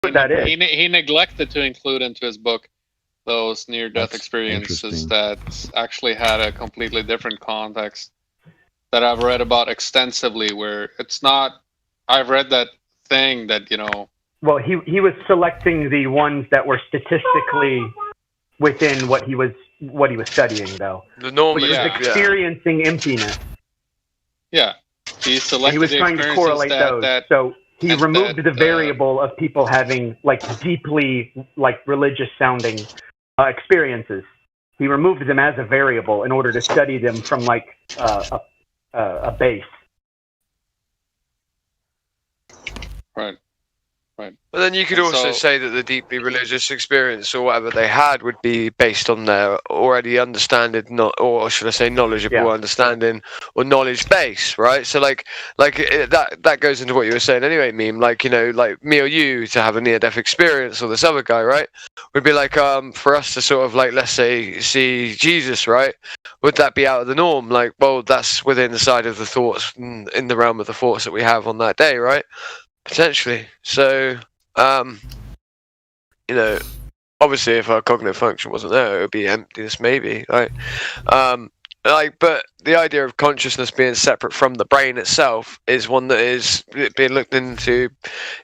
what that is. He neglected to include into his book those near-death That's experiences interesting. that actually had a completely different context that I've read about extensively. Where it's not, I've read that thing that Well, he was selecting the ones that were statistically within what he was studying, though. The norm Which is was Yeah. experiencing emptiness. Yeah, he selected He was the trying to experiences correlate those. So he and removed that, the variable of people having like deeply like religious sounding experiences. He removed them as a variable in order to study them from like a base. right. But then you could And also so- say that the deeply religious experience or whatever they had would be based on their already understanding, or should I say knowledgeable understanding or knowledge base, right? So that goes into what you were saying anyway, Meme. Like, like me or you to have a near-death experience, or this other guy, right? Would be like for us to sort of like, let's say, see Jesus, right? Would that be out of the norm? Like, well, that's within the side of the thoughts, in the realm of the thoughts that we have on that day, right? Potentially. So, obviously, if our cognitive function wasn't there, it would be emptiness, maybe. Right? But the idea of consciousness being separate from the brain itself is one that is being looked into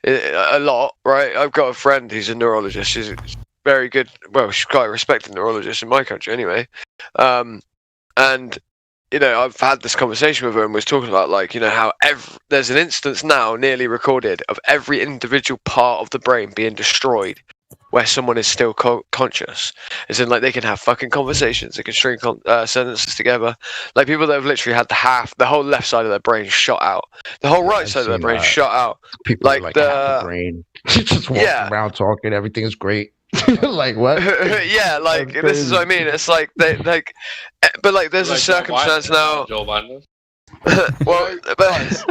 a lot, right? I've got a friend who's a neurologist. She's very good. Well, she's quite a respected neurologist in my country, anyway. And I've had this conversation with her and was talking about how there's an instance now nearly recorded of every individual part of the brain being destroyed where someone is still conscious. As in, they can have fucking conversations, they can string sentences together. Like people that have literally had the whole left side of their brain shot out, the whole right side of their brain shot out. People Like like the- half the brain, just walking around talking, everything is great. Like what? Yeah, That's this is what I crazy. mean. It's like there's a circumstance now. Joe Biden. Well, but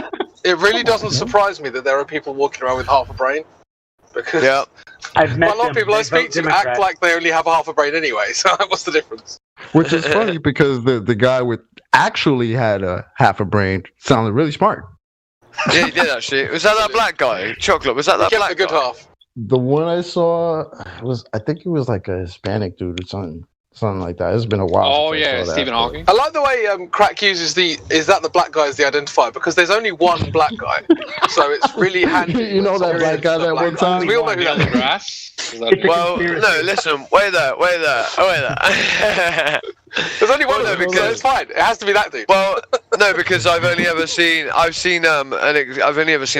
It really doesn't surprise me that there are people walking around with half a brain. Because yeah. I've met a lot of them. people I They speak vote to Democrat. act like they only have half a brain anyway, so what's the difference? Which is funny because the guy with actually had a half a brain sounded really smart. Yeah, he did actually. Was that black guy? Chocolate. Was that He kept black the good guy? half. The one I saw I think he was like a Hispanic dude or something like that. It's been a while. Oh since I yeah, saw that, Stephen but- Hawking. I like the way Crack uses is that the black guy as the identifier, because there's only one black guy, so it's really handy. You know that black guy that one time? We all know who that Neil is. deGrasse? Is that It's a Well, conspiracy. no, listen, wait there. There's only one Well, of no, them, so because- it's fine. It has to be that dude. Well, no, because I've only ever seen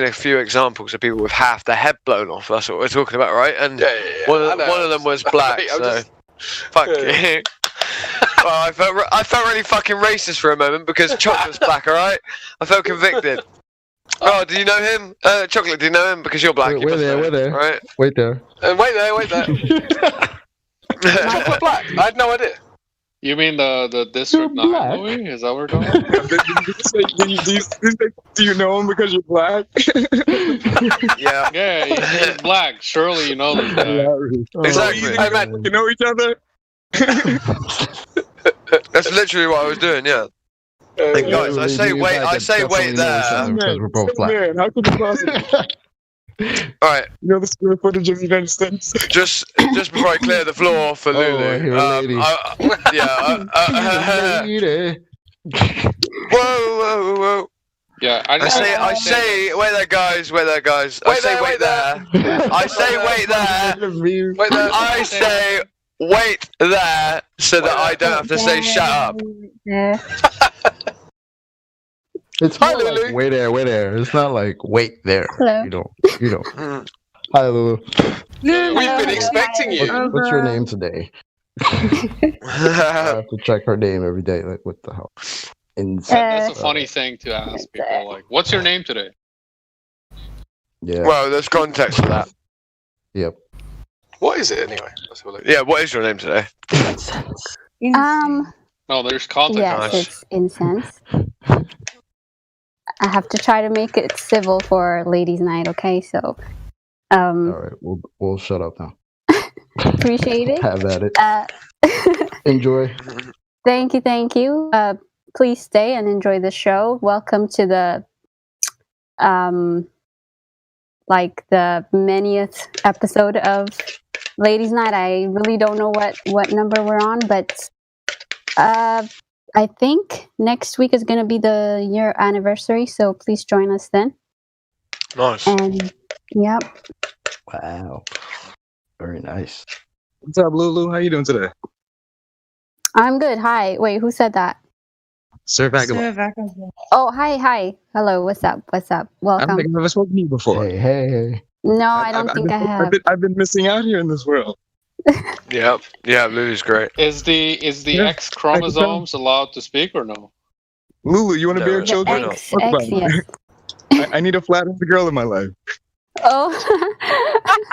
a few examples of people with half their head blown off. That's what we're talking about, right? And Yeah. one I know. of them was black. I'm So just- fuck Yeah. you. Well, I felt really fucking racist for a moment because Chocolate's black. All right, I felt convicted. Oh, do you know him? Chocolate, do you know him? Because you're black. Wait, you wait must there, know wait him, there. right? Wait there. Wait there. Chocolate black. I had no idea. You mean the District You're 9 black. movie? Is that what we're talking about? Do you know him because you're black? Yeah. Yeah, he's black. Surely you know this guy. Exactly. Hey, man, You know each other? That's literally what I was doing. Yeah. Hey, guys, I say wait. I say wait there. Because we're both black. Man, how could you possibly? All right. You know the square footage of the United States? Just before I clear the floor for Oh, I Lulu. hear a lady. Yeah. Whoa. Yeah, I say, wait there, guys. I say, wait there. I say, wait there. Wait there. I say, wait there, so that I don't have to say, shut up. Yeah. It's Hi, more like, Lulu. wait there. It's not like wait there. Hello. You don't. Hi, Lulu. We've been expecting you. What's your name today? I have to check her name every day. Like, what the hell? That's a funny thing to ask people. Like, what's your name today? Yeah. Well, there's context to that. Yep. What is it anyway? Let's have a look. Yeah, what is your name today? No, there's context. Yes, Nice. it's incense. I have to try to make it civil for ladies' night, okay? So, All right. We'll shut up now. appreciate it. Have at it. Enjoy. Thank you. Please stay and enjoy the show. Welcome to the like the manyth episode of Ladies Night. I really don't know what number we're on, but I think next week is going to be the year anniversary, so please join us then. Nice. And yep. Wow. Very nice. What's up, Lulu? How you doing today? I'm good. Hi. Wait, who said that? Sir Vagabond. Oh, hi. Hello. What's up? I don't Welcome. think I've ever spoken to you before. Hey. No, I don't think I have. I've been missing out here in this world. Yeah, Lulu's great. Is the Yeah, X chromosomes allowed to speak or no? Lulu, you want to be No, our the children? X, Talk about it. yes. I need a flat-earthed girl in my life. Oh,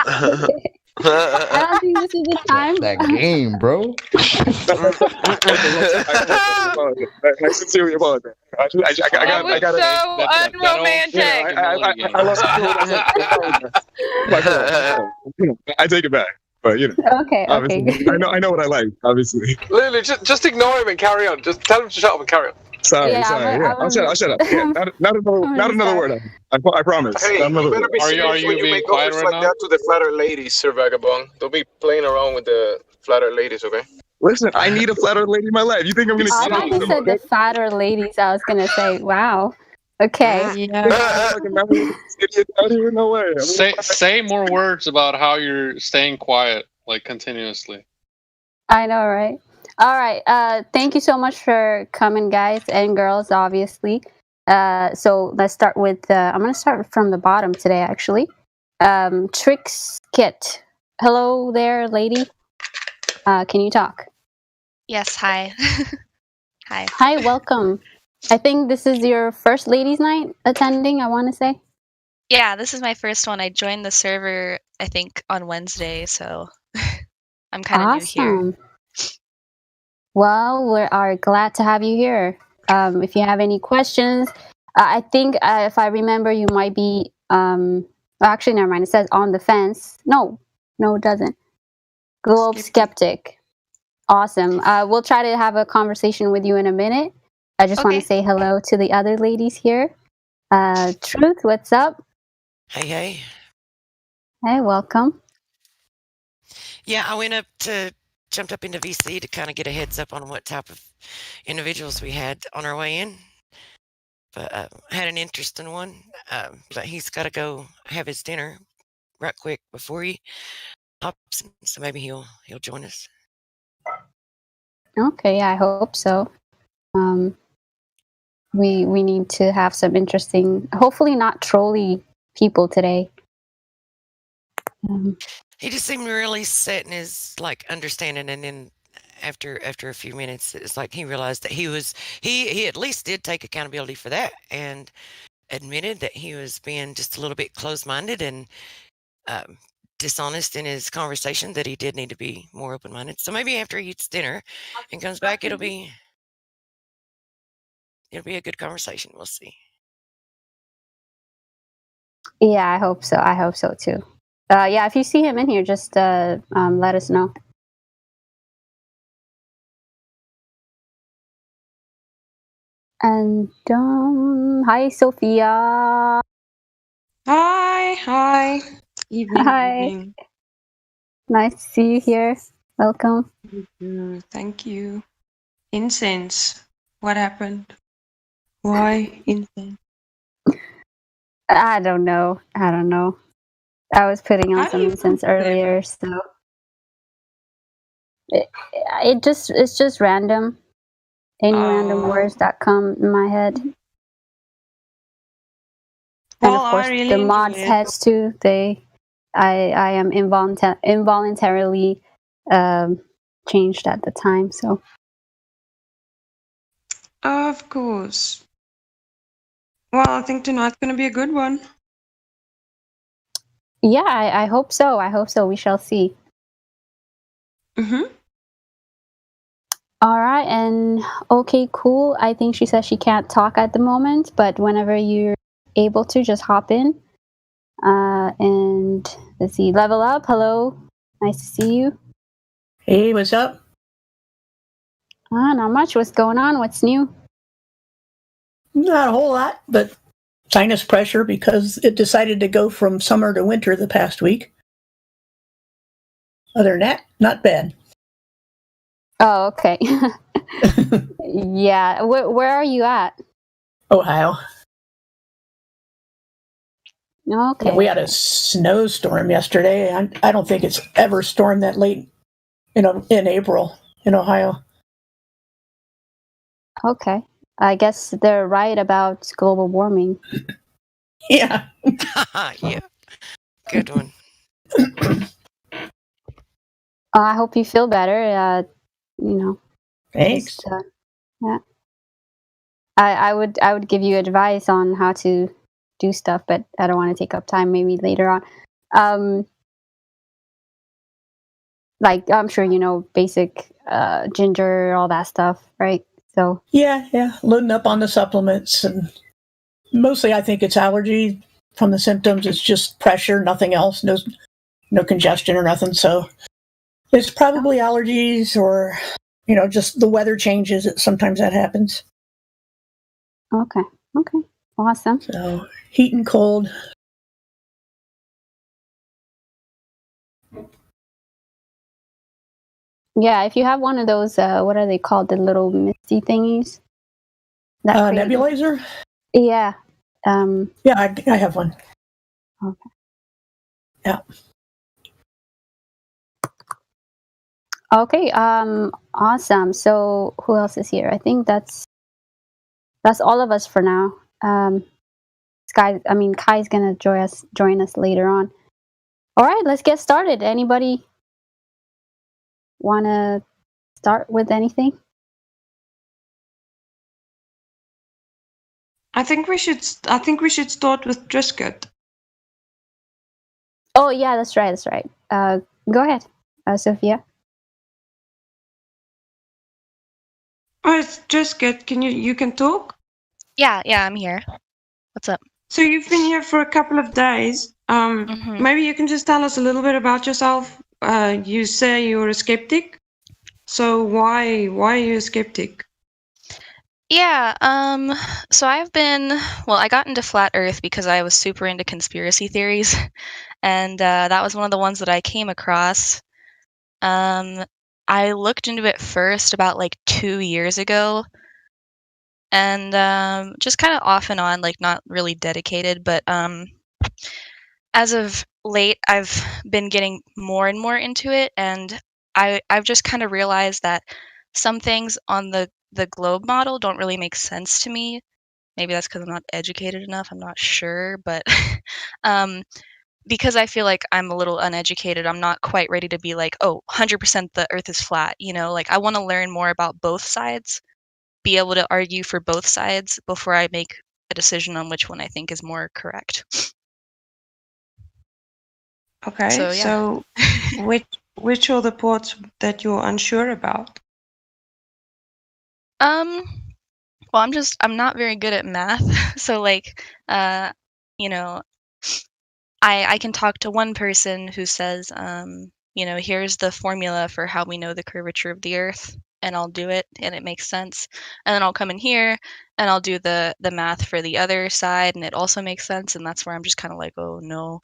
I don't think this is the time. That game, bro. I sincerely apologize. I That got was it. so unromantic. I take it back, but Okay. obviously, I know what I like. Obviously, Lulu, just ignore him and carry on. Just tell him to shut up and carry on. sorry. Yeah, Yeah, I'll shut up. Yeah, not another word. I promise. Hey, Not you another better word. be Are you- serious are you when you being make quiet offers right like now? that to the flatter ladies, Sir Vagabond. Don't be playing around with the flatter ladies, okay? Listen, I need a flatter lady in my life. You think I'm gonna? I thought you said the fatter ladies. I was gonna say, wow. Okay. Yeah. Fucking idiot out here? No way. Say more words about how you're staying quiet, like continuously. I know, right? All right. Thank you so much for coming, guys and girls, obviously. So let's start with. I'm gonna start from the bottom today, actually. Tricks Kit. Hello there, lady. Can you talk? Yes, hi. Hi. Hi, welcome. I think this is your first ladies' night attending. I want to say. Yeah, this is my first one. I joined the server, I think, on Wednesday, so I'm kind of new here. Awesome. Well, we are glad to have you here. If you have any questions, I think if I remember, you might be. Actually, never mind. It says on the fence. No, it doesn't. Globe Skeptic. Awesome. We'll try to have a conversation with you in a minute. I just want Okay. to say hello to the other ladies here. Truth, what's up? Hey. Hey, welcome. Yeah, I jumped up into VC to kind of get a heads up on what type of individuals we had on our way in. But I had an interesting one. But he's got to go have his dinner right quick before he hops in, so maybe he'll join us. Okay, yeah, I hope so. We need to have some interesting, hopefully not trolly people today. He just seemed really set in his understanding, and then after a few minutes, it's like he realized that he at least did take accountability for that and admitted that he was being just a little bit closed-minded and dishonest in his conversation, that he did need to be more open-minded. So maybe after he eats dinner and comes back, it'll be a good conversation. We'll see. Yeah, I hope so too. Yeah, if you see him in here, just let us know. And hi, Sophia. Hi. Evening. Hi. Evening. Nice to see you here. Welcome. Thank you. Incense. What happened? Why incense? I don't know. I was putting on How some do you incense put them? earlier, so it's just random. Any random Oh. words that come in my head. And Well, of course, I really the enjoy mods' it. heads too. I am involuntarily changed at the time. So Of course. Well, I think tonight's gonna be a good one. yeah, I hope so. We shall see. Mm-hmm. All right, and okay, cool. I think she says she can't talk at the moment, but whenever you're able to, just hop in. And let's see, Level Up. Hello, nice to see you. Hey, what's up? Not much. What's going on? What's new? Not a whole lot, but sinus pressure because it decided to go from summer to winter the past week. Other than that, not bad. Oh, okay. Yeah. Where are you at? Ohio. Okay. Yeah, we had a snowstorm yesterday. I don't think it's ever stormed that late in April in Ohio. Okay. I guess they're right about global warming. Yeah. Yeah. Good one. I hope you feel better. Thanks. Just, yeah. I would give you advice on how to do stuff, but I don't want to take up time. Maybe later on. Like I'm sure you know basic ginger, all that stuff, right? So Yeah. Loading up on the supplements, and mostly I think it's allergy from the symptoms. It's just pressure, nothing else. No congestion or nothing. So it's probably allergies or just the weather changes. Sometimes that happens. Okay. Awesome. So heat and cold. Yeah, if you have one of those, what are they called? The little misty thingies. Nebulizer. Yeah. Yeah, I have one. Okay. Yeah. Okay. Awesome. So who else is here? I think that's all of us for now. Kai's gonna join us later on. All right, let's get started. Anybody wanna start with anything? I think we should start with Triscuit. Oh yeah, that's right. Go ahead, Sophia. Oh, it's Triscuit. You can talk? Yeah, I'm here. What's up? So you've been here for a couple of days. Maybe you can just tell us a little bit about yourself. You say you're a skeptic. So why are you a skeptic? Yeah, so I got into Flat Earth because I was super into conspiracy theories, and that was one of the ones that I came across. I looked into it first about like 2 years ago, and just kind of off and on, like not really dedicated, but as of late, I've been getting more and more into it, and I've just kind of realized that some things on the globe model don't really make sense to me. Maybe that's because I'm not educated enough. I'm not sure, but because I feel like I'm a little uneducated, I'm not quite ready to be like, oh, 100% the Earth is flat. Like I want to learn more about both sides, be able to argue for both sides before I make a decision on which one I think is more correct. Okay, So, yeah. so which are the parts that you're unsure about? Well, I'm not very good at math. So like, I can talk to one person who says, here's the formula for how we know the curvature of the Earth, and I'll do it, and it makes sense. And then I'll come in here, and I'll do the math for the other side, and it also makes sense. And that's where I'm just kind of like, oh no,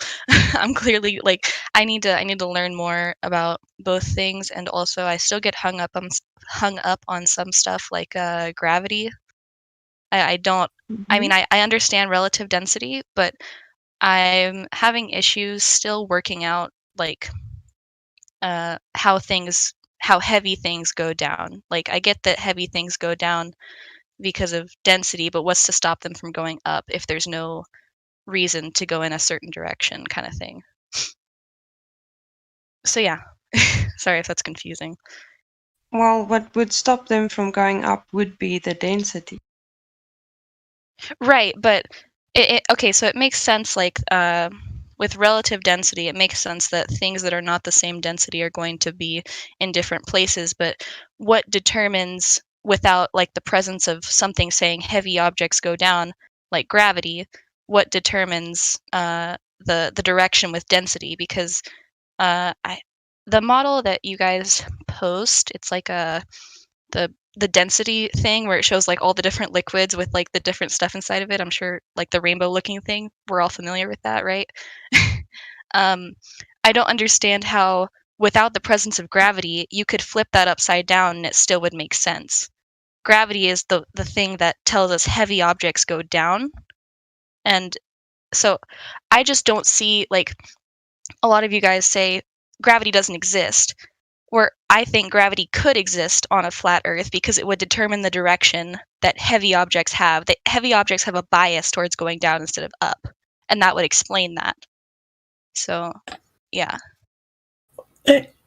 I'm clearly like, I need to learn more about both things, and also I still get hung up on some stuff like gravity. I don't. I mean, I understand relative density, but I'm having issues still working out like how heavy things go down. Like I get that heavy things go down because of density, but what's to stop them from going up if there's no reason to go in a certain direction, kind of thing. So yeah, sorry if that's confusing. Well, what would stop them from going up would be the density. Right, but okay, so it makes sense like with relative density, it makes sense that things that are not the same density are going to be in different places, but what determines without like the presence of something saying heavy objects go down, like gravity, what determines the direction with density? Because the model that you guys post, it's like the density thing where it shows like all the different liquids with like the different stuff inside of it. I'm sure like the rainbow looking thing, we're all familiar with that, right? I don't understand how without the presence of gravity, you could flip that upside down and it still would make sense. Gravity is the thing that tells us heavy objects go down. And so I just don't see, like, a lot of you guys say gravity doesn't exist, where I think gravity could exist on a flat Earth because it would determine the direction that heavy objects have. That heavy objects have a bias towards going down instead of up, and that would explain that. So, yeah.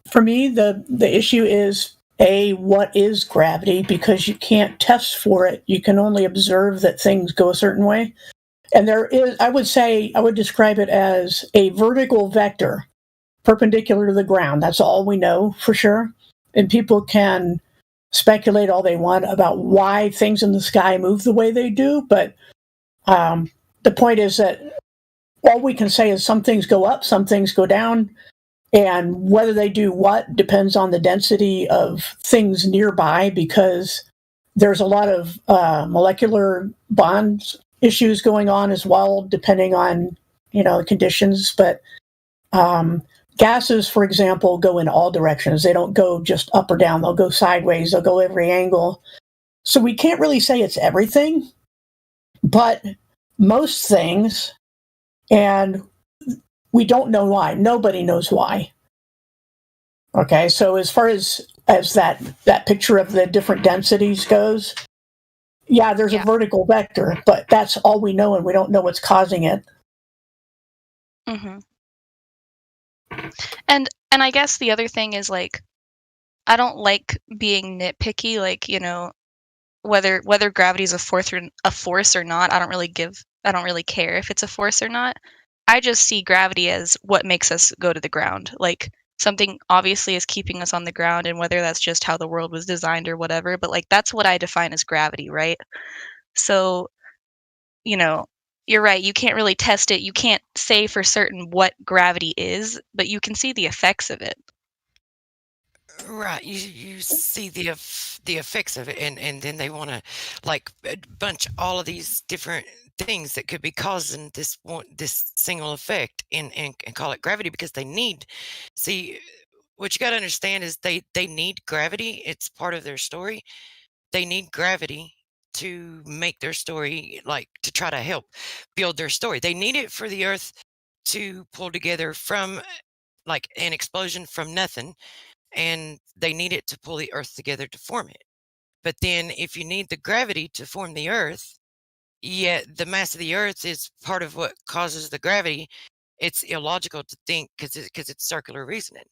For me, the issue is what is gravity, because you can't test for it. You can only observe that things go a certain way. And there is, I would describe it as a vertical vector perpendicular to the ground. That's all we know for sure. And people can speculate all they want about why things in the sky move the way they do. But the point is that all we can say is some things go up, some things go down. And whether they do what depends on the density of things nearby, because there's a lot of molecular bonds issues going on as well, depending on, the conditions. But gases, for example, go in all directions. They don't go just up or down. They'll go sideways. They'll go every angle. So we can't really say it's everything, but most things, and we don't know why. Nobody knows why. Okay, so as far as that picture of the different densities goes, yeah, there's a vertical vector, but that's all we know, and we don't know what's causing it. Mm-hmm. And I guess the other thing is, like, I don't like being nitpicky, like, whether gravity is a force or not. I don't really care if it's a force or not. I just see gravity as what makes us go to the ground. Like, something obviously is keeping us on the ground, and whether that's just how the world was designed or whatever, but like that's what I define as gravity, right? So, you're right, you can't really test it. You can't say for certain what gravity is, but you can see the effects of it. Right, you see the effects of it, and then they want to like bunch all of these different things that could be causing this single effect and call it gravity, because they need, see, what you got to understand is they need gravity. It's part of their story. They need gravity to make their story, like to try to help build their story. They need it for the Earth to pull together from like an explosion from nothing, and they need it to pull the Earth together to form it. But then if you need the gravity to form the Earth, yet the mass of the Earth is part of what causes the gravity, it's illogical to think, because it's circular reasoning.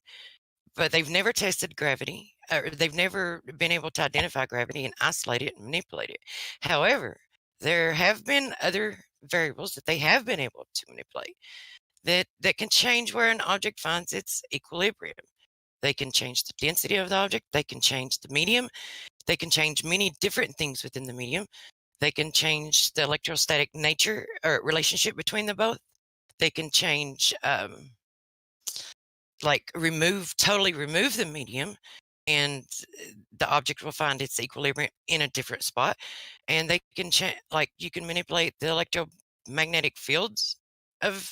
But they've never tested gravity, or they've never been able to identify gravity and isolate it and manipulate it. However, there have been other variables that they have been able to manipulate that can change where an object finds its equilibrium. They can change the density of the object. They can change the medium. They can change many different things within the medium. They can change the electrostatic nature or relationship between the both. They can change, totally remove the medium, and the object will find its equilibrium in a different spot. And they can change, you can manipulate the electromagnetic fields of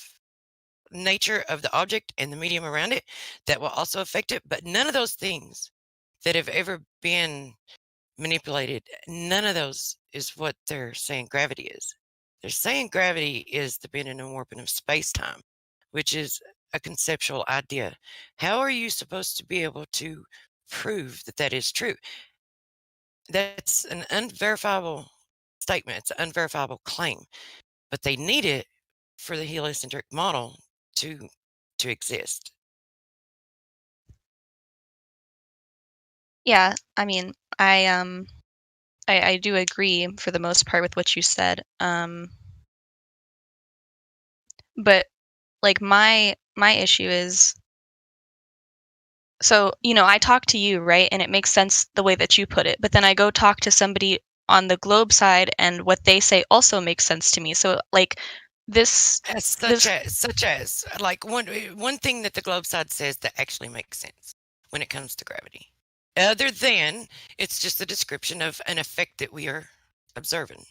nature of the object and the medium around it that will also affect it. But none of those things that have ever been manipulated, none of those is what they're saying gravity is. They're saying gravity is the bending and warping of space-time, which is a conceptual idea. How are you supposed to be able to prove that that is true? That's an unverifiable statement. It's an unverifiable claim, but they need it for the heliocentric model to exist. Yeah, I mean, I do agree for the most part with what you said. But like my issue is, so, I talk to you, right? And it makes sense the way that you put it. But then I go talk to somebody on the globe side, and what they say also makes sense to me. So like such as like one thing that the globe side says that actually makes sense when it comes to gravity. other than it's just a description of an effect that we are observing.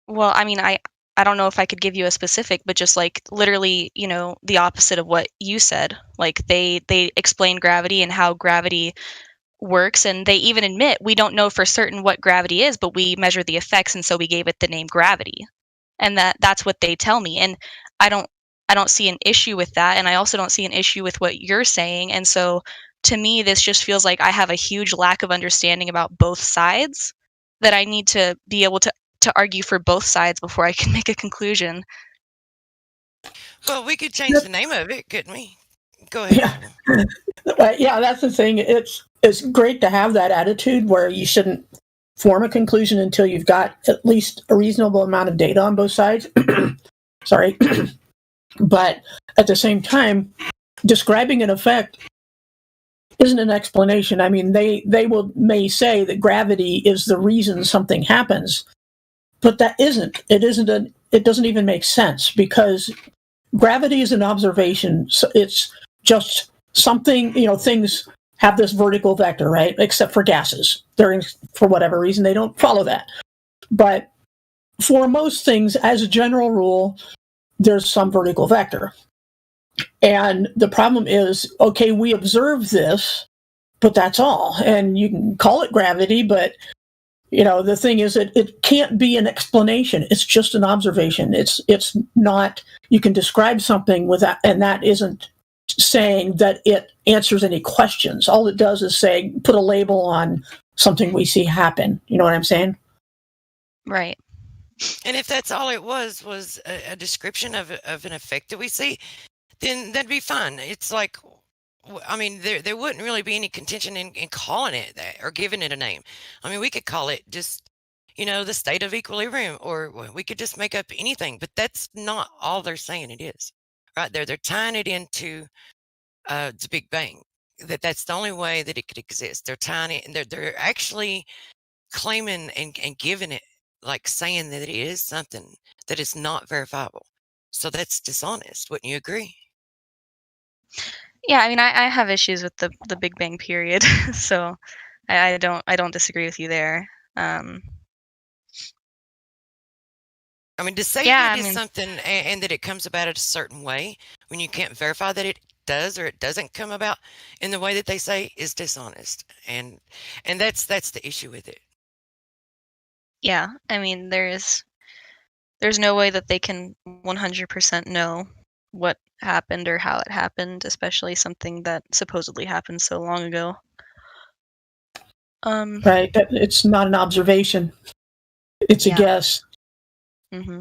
Well, I mean, I don't know if I could give you a specific, but just like literally, you know, the opposite of what you said. Like they explain gravity and how gravity works, and they even admit we don't know for certain what gravity is, but we measure the effects, and so we gave it the name gravity. And that's what they tell me. And I don't see an issue with that, and I also don't see an issue with what you're saying. And so to me, this just feels like I have a huge lack of understanding about both sides, that I need to be able to argue for both sides before I can make a conclusion. Well, we could change the name of it, couldn't we? Go ahead. Yeah, that's the thing. It's great to have that attitude where you shouldn't form a conclusion until you've got at least a reasonable amount of data on both sides. Sorry. But at the same time, describing an effect isn't an explanation. I mean, they may say that gravity is the reason something happens, but that isn't. It doesn't even make sense, because gravity is an observation. So it's just something, things have this vertical vector, right? Except for gases. For whatever reason, they don't follow that. But for most things, as a general rule, there's some vertical vector. And the problem is, okay, we observe this, but that's all. And you can call it gravity, but the thing is that it can't be an explanation. It's just an observation. It's not, you can describe something with that, and that isn't saying that it answers any questions. All it does is say, put a label on something we see happen. You know what I'm saying? Right. And if that's all it was a description of an effect that we see, then that'd be fine. It's like, I mean, there wouldn't really be any contention in calling it that or giving it a name. I mean, we could call it just, the state of equilibrium, or we could just make up anything, but that's not all they're saying it is. Right there, they're tying it into the Big Bang. That's the only way that it could exist. They're tying it, and they're actually claiming and giving it, like saying that it is something that is not verifiable. So that's dishonest. Wouldn't you agree? Yeah, I mean, I have issues with the Big Bang period, so I don't disagree with you there. I mean, to say that it is something and that it comes about a certain way when you can't verify that it does or it doesn't come about in the way that they say is dishonest, and that's the issue with it. Yeah, I mean, there's no way that they can 100% know what happened or how it happened, especially something that supposedly happened so long ago. Right, it's not an observation. It's a guess. Mm-hmm.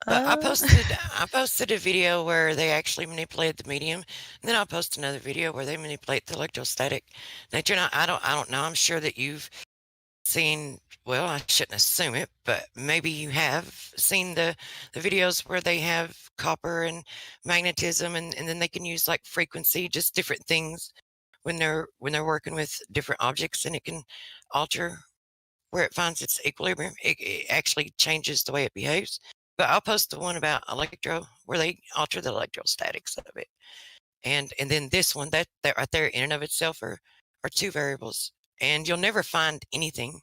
But I posted a video where they actually manipulated the medium, and then I'll post another video where they manipulate the electrostatic nature. And I don't know. I'm sure that you've seen. Well, I shouldn't assume it, but maybe you have seen the videos where they have copper and magnetism, and then they can use like frequency, just different things when they're working with different objects, and it can alter where it finds its equilibrium. It actually changes the way it behaves. But I'll post the one about electro where they alter the electrostatics of it. And then this one, that right there in and of itself are two variables. And you'll never find anything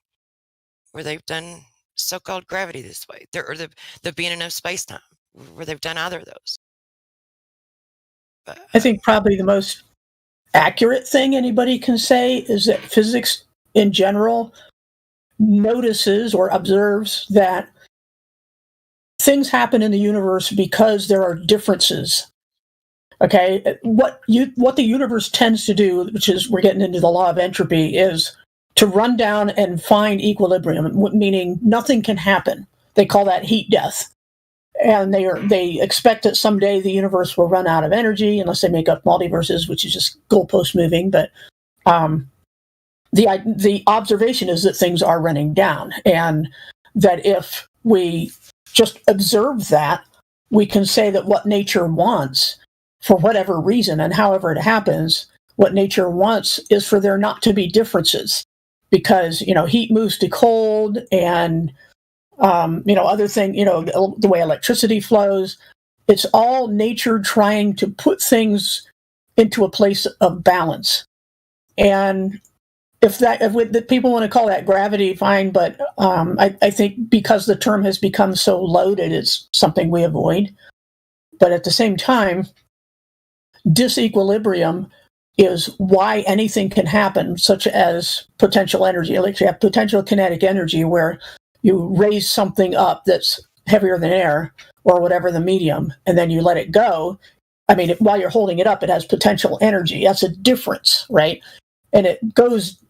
where they've done so-called gravity this way. Or the being of space-time where they've done either of those. But, I think probably the most accurate thing anybody can say is that physics in general notices or observes that things happen in the universe because there are differences. Okay, what the universe tends to do, which is we're getting into the law of entropy, is to run down and find equilibrium, meaning nothing can happen. They call that heat death, and they expect that someday the universe will run out of energy unless they make up multiverses, which is just goalpost moving. But the observation is that things are running down, and that if we just observe that, we can say that what nature wants, for whatever reason and however it happens, what nature wants is for there not to be differences. because, heat moves to cold and, other thing, the way electricity flows. It's all nature trying to put things into a place of balance. And if people want to call that gravity, fine. But I think because the term has become so loaded, it's something we avoid. But at the same time, disequilibrium is why anything can happen, such as potential energy. Like you have potential kinetic energy where you raise something up that's heavier than air or whatever the medium, and then you let it go. I mean, while you're holding it up, it has potential energy. That's a difference, right? And it goes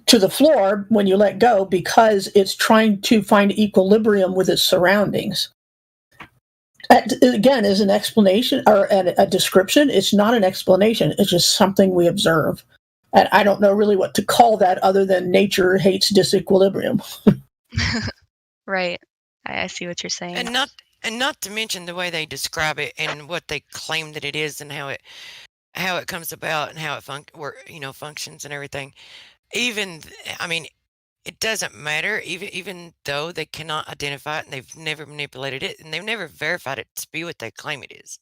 to the floor when you let go because it's trying to find equilibrium with its surroundings. Again, is an explanation or a description. It's not an explanation. It's just something we observe. And I don't know really what to call that other than nature hates disequilibrium. Right. I see what you're saying. And not to mention the way they describe it and what they claim that it is and how it comes about and how it functions and everything. It doesn't matter, even though they cannot identify it and they've never manipulated it and they've never verified it to be what they claim it is.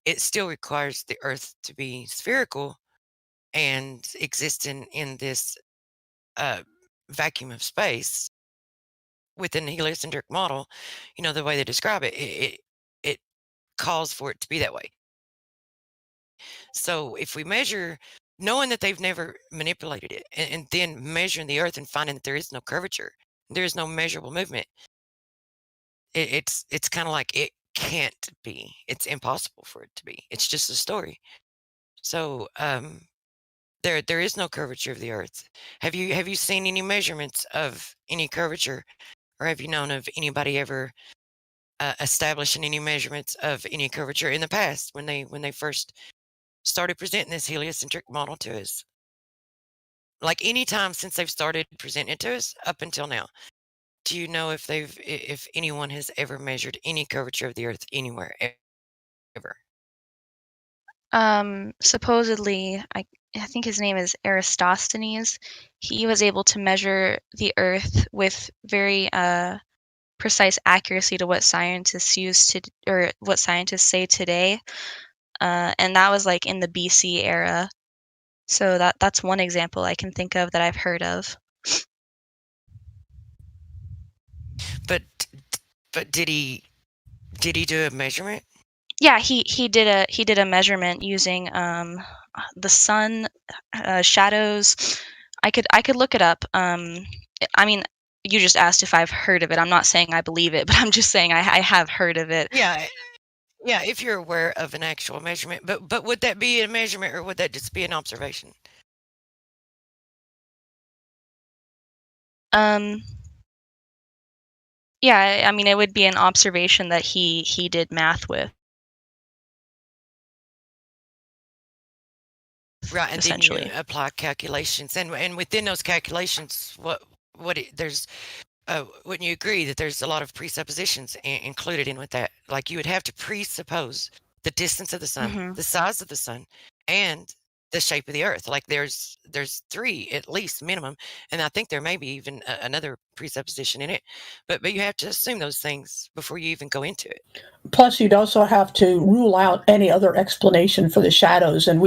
It still requires the Earth to be spherical and exist in this vacuum of space within the heliocentric model. The way they describe it, it calls for it to be that way. So if we measure, knowing that they've never manipulated it, and then measuring the Earth and finding that there is no curvature, there is no measurable movement, it's kind of like it can't be. It's impossible for it to be. It's just a story. So there is no curvature of the Earth. Have you seen any measurements of any curvature, or have you known of anybody ever establishing any measurements of any curvature in the past when they first started presenting this heliocentric model to us? Like any time since they've started presenting it to us up until now, do you know if anyone has ever measured any curvature of the Earth anywhere ever? Supposedly, I think his name is Eratosthenes. He was able to measure the Earth with very precise accuracy to what scientists what scientists say today. And that was like in the BC era. So that's one example I can think of that I've heard of. But did he do a measurement? Yeah, he did a measurement using the sun shadows. I could look it up. You just asked if I've heard of it. I'm not saying I believe it, but I'm just saying I have heard of it. Yeah, if you're aware of an actual measurement. But would that be a measurement or would that just be an observation? Yeah, it would be an observation that he did math with. Right, and essentially. then you apply calculations, and within those calculations, wouldn't you agree that there's a lot of presuppositions included in with that? Like you would have to presuppose the distance of the sun, the size of the sun, and the shape of the Earth. Like there's 3 at least minimum, and I think there may be even another presupposition in it. But you have to assume those things before you even go into it. Plus, you'd also have to rule out any other explanation for the shadows, and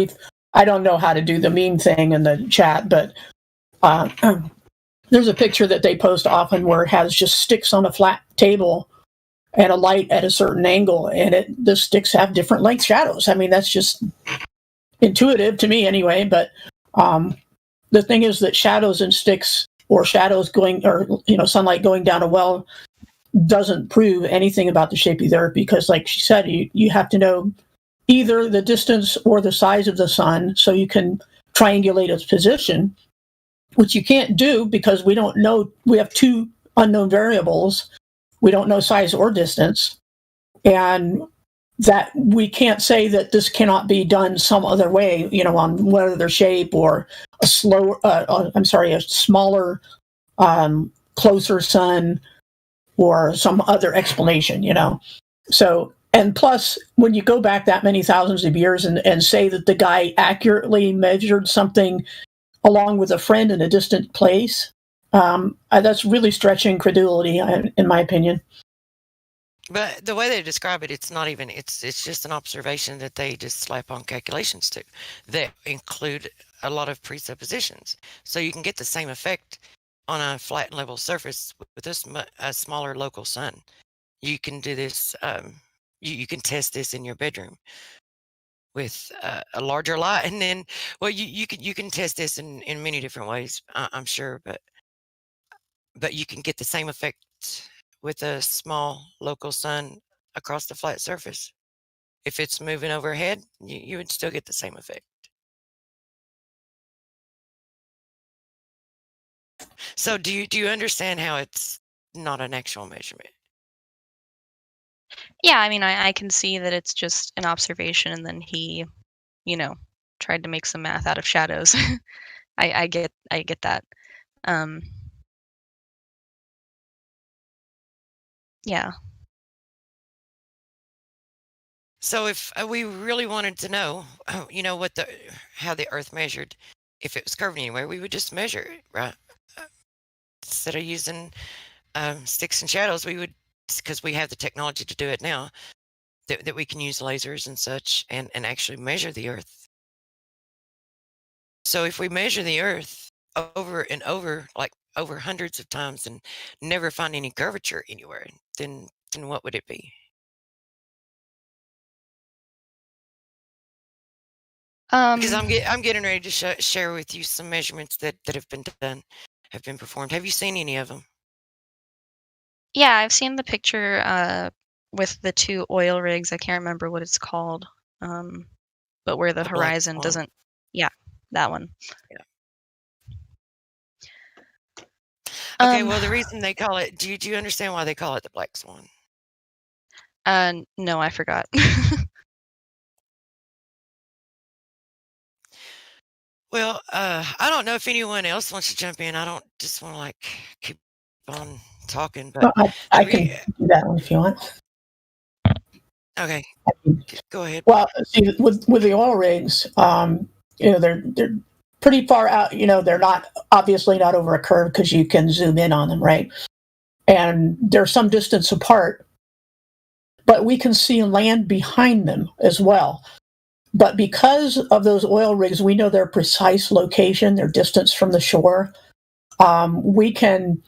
I don't know how to do the meme thing in the chat, but there's a picture that they post often where it has just sticks on a flat table and a light at a certain angle, and the sticks have different length shadows. That's just intuitive to me anyway, but the thing is that shadows and sticks or shadows sunlight going down a well doesn't prove anything about the shape of the Earth because, like she said, you have to know either the distance or the size of the sun so you can triangulate its position, which you can't do because we don't know. We have 2 unknown variables. We don't know size or distance. And that we can't say that this cannot be done some other way, on whether their shape or a smaller, closer sun or some other explanation, So, and plus, when you go back that many thousands of years and say that the guy accurately measured something along with a friend in a distant place, that's really stretching credulity, in my opinion. But the way they describe it, it's not even, it's just an observation that they just slap on calculations to that include a lot of presuppositions. So you can get the same effect on a flat and level surface with a smaller local sun. You can do this, you can test this in your bedroom with a larger light, and then, well, you can test this in many different ways, I'm sure, but you can get the same effect with a small local sun across the flat surface. If it's moving overhead, you would still get the same effect. So do you understand how it's not an actual measurement? Yeah, I mean, I can see that it's just an observation, and then he, tried to make some math out of shadows. I get that. Yeah. So if we really wanted to know, how the Earth measured, if it was curved anywhere, we would just measure it, right? Instead of using sticks and shadows, we would, because we have the technology to do it now, that we can use lasers and such and actually measure the Earth. So if we measure the Earth over and over, like over hundreds of times, and never find any curvature anywhere, then what would it be? Because I'm getting ready to share with you some measurements that have been done, have been performed. Have you seen any of them? Yeah, I've seen the picture with the two oil rigs. I can't remember what it's called, but where the The Black horizon Swan. doesn't. Yeah, that one. Yeah. Okay, Um, well, the reason they call it, do you understand why they call it the Black Swan? No, I forgot. Well, I don't know if anyone else wants to jump in. I don't just want to like keep on talking, but I can do that one if you want. okay, go ahead. Well, see, with the oil rigs, they're pretty far out. They're not obviously not over a curve because you can zoom in on them, right? And they're some distance apart, but we can see land behind them as well. But because of those oil rigs, we know their precise location, their distance from the shore. We can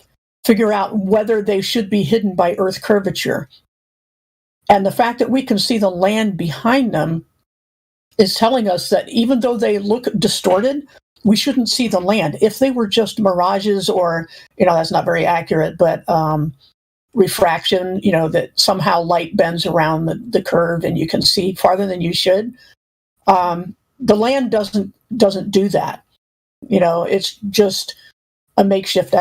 figure out whether they should be hidden by Earth curvature. And the fact that we can see the land behind them is telling us that even though they look distorted, we shouldn't see the land. If they were just mirages or, that's not very accurate, but refraction, that somehow light bends around the curve and you can see farther than you should. The land doesn't do that. It's just a makeshift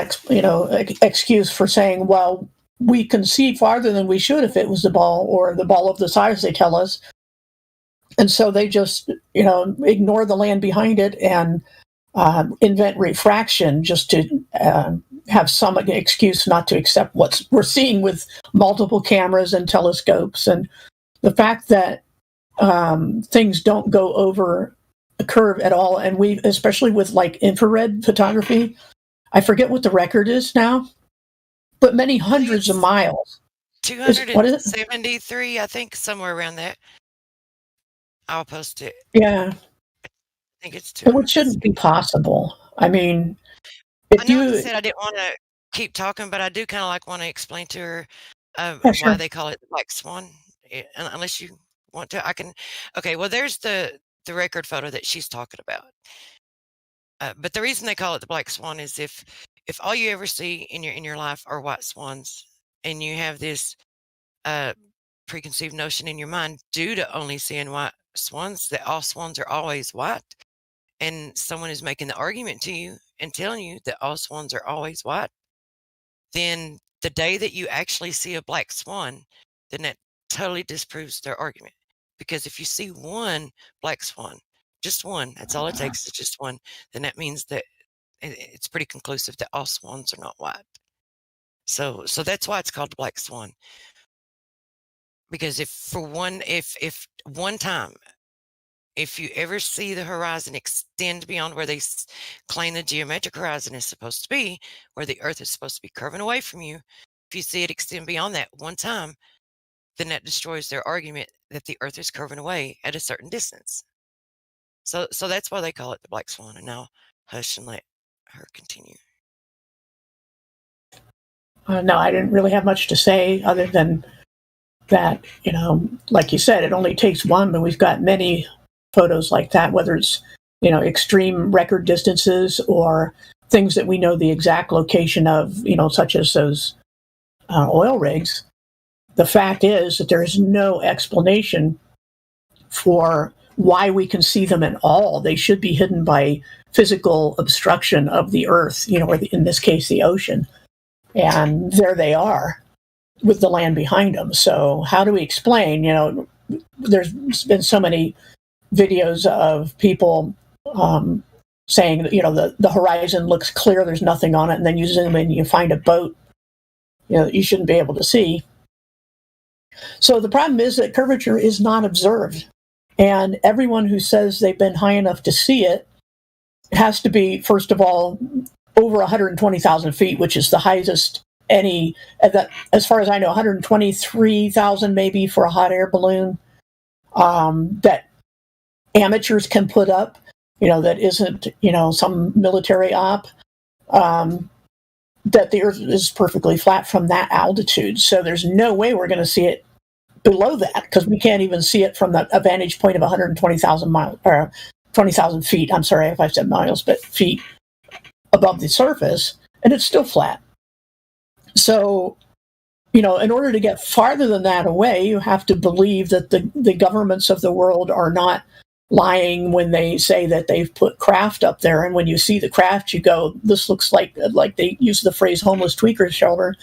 excuse for saying, well, we can see farther than we should if it was the ball or the ball of the size they tell us. And so they just, ignore the land behind it and invent refraction just to have some excuse not to accept what we're seeing with multiple cameras and telescopes. And the fact that things don't go over a curve at all, and we, especially with like infrared photography, I forget what the record is now, but many hundreds of miles. 273, I think, somewhere around that. I'll post it. Yeah. I think it's 200. Which shouldn't be possible. I mean, I know I said I didn't want to keep talking, but I do kind of want to explain to her why they call it the Black Swan. Unless you want to, I can. Okay, well, there's the record photo that she's talking about. But the reason they call it the Black Swan is if all you ever see in your life are white swans, and you have this preconceived notion in your mind due to only seeing white swans that all swans are always white, and someone is making the argument to you and telling you that all swans are always white, then the day that you actually see a black swan, then that totally disproves their argument. Because if you see one black swan, just one, that's all it takes is just one, then that means that it's pretty conclusive that all swans are not white. So that's why it's called the Black Swan. Because if one time if you ever see the horizon extend beyond where they claim the geometric horizon is supposed to be, where the Earth is supposed to be curving away from you, if you see it extend beyond that one time, then that destroys their argument that the Earth is curving away at a certain distance. So that's why they call it the black swan. And now hush and let her continue. No, I didn't really have much to say other than that, like you said, it only takes one, but we've got many photos like that, whether it's, extreme record distances or things that we know the exact location of, such as those oil rigs. The fact is that there is no explanation for why we can see them at all. They should be hidden by physical obstruction of the Earth, or in this case, the ocean. And there they are with the land behind them. So how do we explain, there's been so many videos of people saying that, the horizon looks clear, there's nothing on it, and then you zoom in, you find a boat, you shouldn't be able to see. So the problem is that curvature is not observed. And everyone who says they've been high enough to see it has to be, first of all, over 120,000 feet, which is the highest as far as I know, 123,000 maybe for a hot air balloon that amateurs can put up, that isn't, some military op, that the Earth is perfectly flat from that altitude. So there's no way we're going to see it below that, because we can't even see it from a vantage point of 120,000 miles, or 20,000 feet. I'm sorry if I said miles, but feet above the surface, and it's still flat. So, in order to get farther than that away, you have to believe that the governments of the world are not lying when they say that they've put craft up there. And when you see the craft, you go, this looks like they use the phrase homeless tweaker shelter,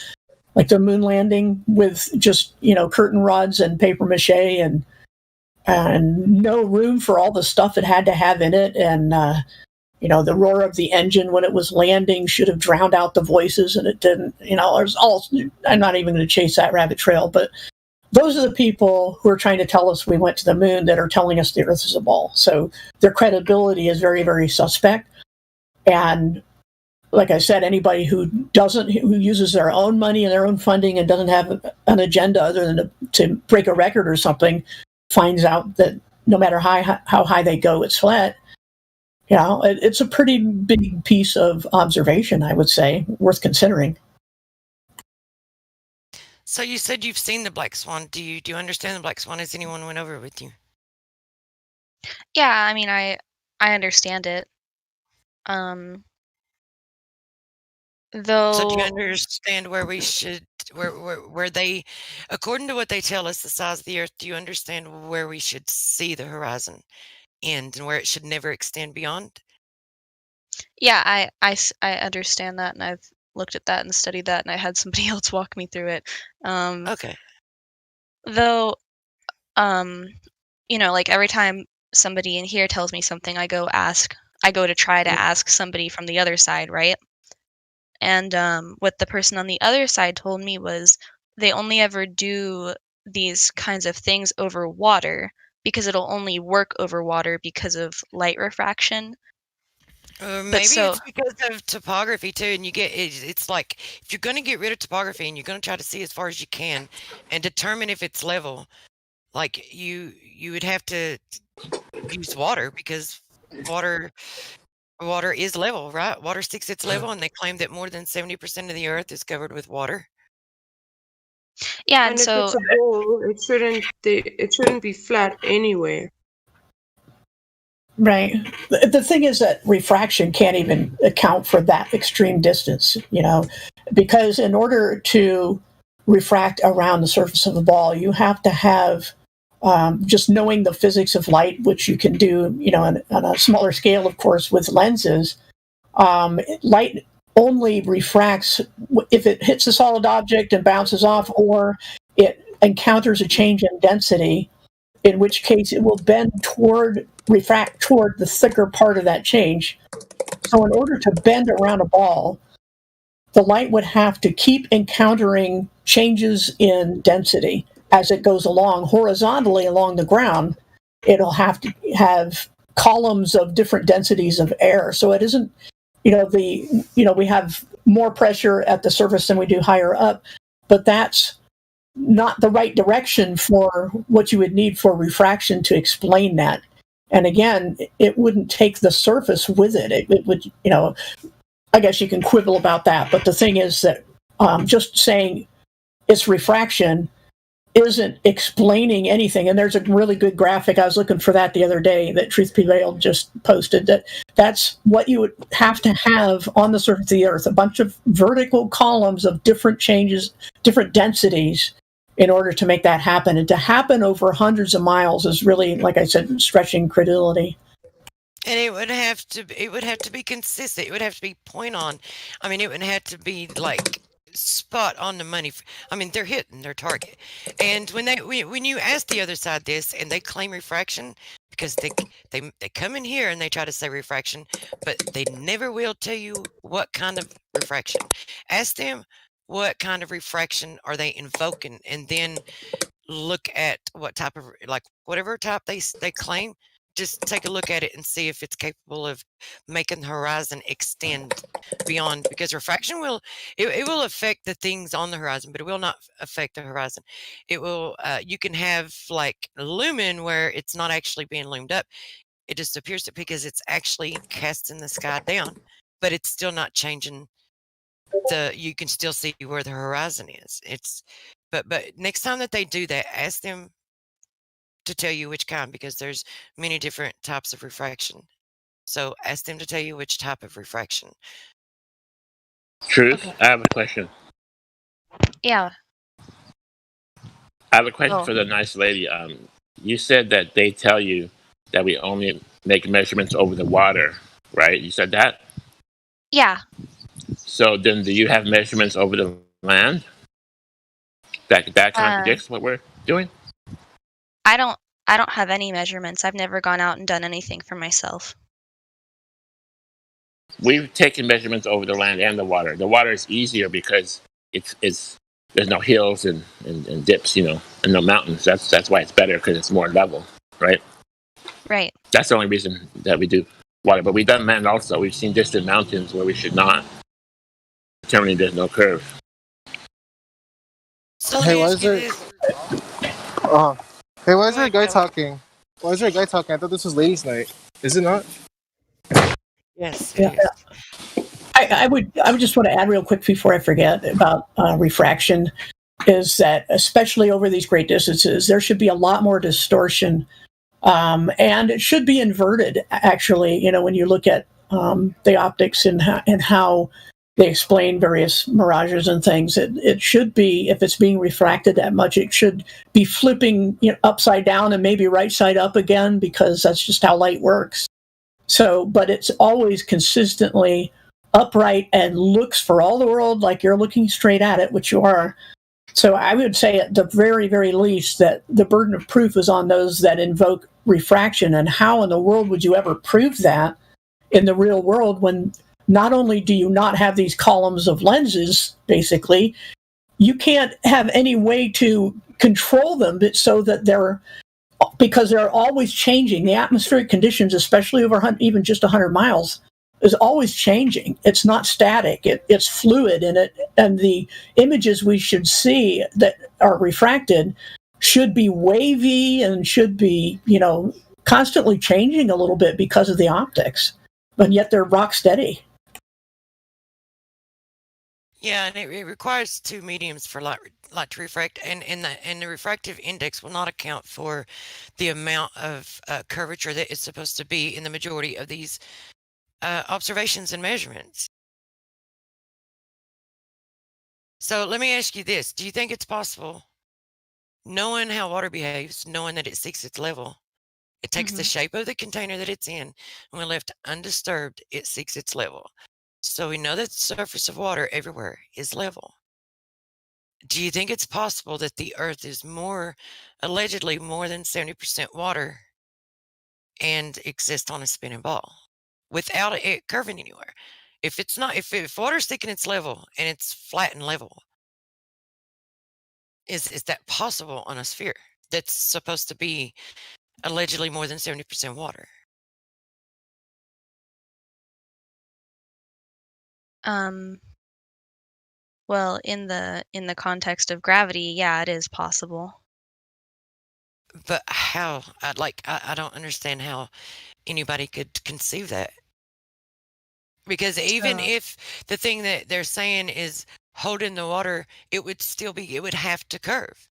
like the moon landing with just, curtain rods and paper mache and no room for all the stuff it had to have in it. And, the roar of the engine when it was landing should have drowned out the voices, and it didn't. I'm not even going to chase that rabbit trail, but those are the people who are trying to tell us we went to the moon that are telling us the Earth is a ball. So their credibility is very, very suspect. And like I said, anybody who uses their own money and their own funding and doesn't have an agenda other than to break a record or something, finds out that no matter how high they go, it's flat. It's a pretty big piece of observation, I would say, worth considering. So you said you've seen the black swan. Do you understand the black swan? Has anyone went over it with you? Yeah, I mean, I understand it. Though. So do you understand where we should, where they, according to what they tell us, the size of the Earth, do you understand where we should see the horizon end and where it should never extend beyond? Yeah, I understand that, and I've looked at that and studied that, and I had somebody else walk me through it. Okay. Though, like every time somebody in here tells me something, I go to try to ask somebody from the other side, right? And what the person on the other side told me was they only ever do these kinds of things over water because it'll only work over water because of light refraction. Maybe it's because of topography too, and it's like if you're going to get rid of topography and you're going to try to see as far as you can and determine if it's level, like you would have to use water, because water is level, right? Water sticks its level, and they claim that more than 70% of the Earth is covered with water. Yeah, and so if it's a ball, it shouldn't be flat anywhere. Right. The thing is that refraction can't even account for that extreme distance, because in order to refract around the surface of the ball, you have to have just knowing the physics of light, which you can do, on a smaller scale, of course, with lenses. Light only refracts if it hits a solid object and bounces off, or it encounters a change in density, in which case it will refract toward the thicker part of that change. So in order to bend around a ball, the light would have to keep encountering changes in density as it goes along horizontally along the ground. it'll have to have columns of different densities of air. So it isn't, we have more pressure at the surface than we do higher up, but that's not the right direction for what you would need for refraction to explain that. And again, it wouldn't take the surface with it. It would, I guess you can quibble about that. But the thing is that just saying it's refraction isn't explaining anything. And there's a really good graphic. I was looking for that the other day that Truth Prevailed just posted. That's what you would have to have on the surface of the Earth, a bunch of vertical columns of different changes, different densities, in order to make that happen. And to happen over hundreds of miles is really, like I said, stretching credulity. And it would have to be consistent. It would have to be point on. I mean, it would have to be like spot on the money. I mean, they're hitting their target. And when you ask the other side this and they claim refraction, because they come in here and they try to say refraction, but they never will tell you what kind of refraction. Ask them what kind of refraction are they invoking, and then look at what type of, like, whatever type they claim. Just take a look at it and see if it's capable of making the horizon extend beyond, because refraction will affect the things on the horizon, but it will not affect the horizon. It will, you can have like lumen where it's not actually being loomed up. It just appears to, because it's actually casting the sky down, but it's still not changing you can still see where the horizon is. But next time that they do that, ask them to tell you which kind, because there's many different types of refraction. So ask them to tell you which type of refraction. Truth, I have a question. Yeah. I have a question for the nice lady. You said that they tell you that we only make measurements over the water, right? You said that? Yeah. So then do you have measurements over the land? That contradicts what we're doing? I don't have any measurements. I've never gone out and done anything for myself. We've taken measurements over the land and the water. The water is easier because it's there's no hills and dips, and no mountains. That's why it's better, because it's more level, right? Right. That's the only reason that we do water. But we've done land also. We've seen distant mountains where we should not, determining there's no curve. So Hey, why is there? Hey, why is there a guy talking? Why is there a guy talking? I thought this was ladies' night. Is it not? Yes. Yeah. I would just want to add real quick before I forget about refraction, is that especially over these great distances, there should be a lot more distortion, and it should be inverted. Actually, when you look at the optics and how they explain various mirages and things, it should be, if it's being refracted that much, it should be flipping upside down and maybe right side up again, because that's just how light works. So, but it's always consistently upright and looks for all the world like you're looking straight at it, which you are. So I would say at the very, very least that the burden of proof is on those that invoke refraction. And how in the world would you ever prove that in the real world, when not only do you not have these columns of lenses, basically, you can't have any way to control them so that because they're always changing. The atmospheric conditions, especially over even just 100 miles, is always changing. It's not static. It's fluid, and the images we should see that are refracted should be wavy and should be, constantly changing a little bit because of the optics, but yet they're rock steady. Yeah, and it requires two mediums for light to refract, and the refractive index will not account for the amount of curvature that is supposed to be in the majority of these observations and measurements. So let me ask you this: do you think it's possible, knowing how water behaves, knowing that it seeks its level, it takes the shape of the container that it's in, and when left undisturbed, it seeks its level? So we know that the surface of water everywhere is level. Do you think it's possible that the Earth is allegedly more than 70% water and exists on a spinning ball without it curving anywhere? If water's sticking its level and it's flat and level, is that possible on a sphere that's supposed to be allegedly more than 70% water. Well, in the context of gravity, yeah, it is possible. But how? I don't understand how anybody could conceive that. Because even So- if the thing that they're saying is holding the water, it would have to curve.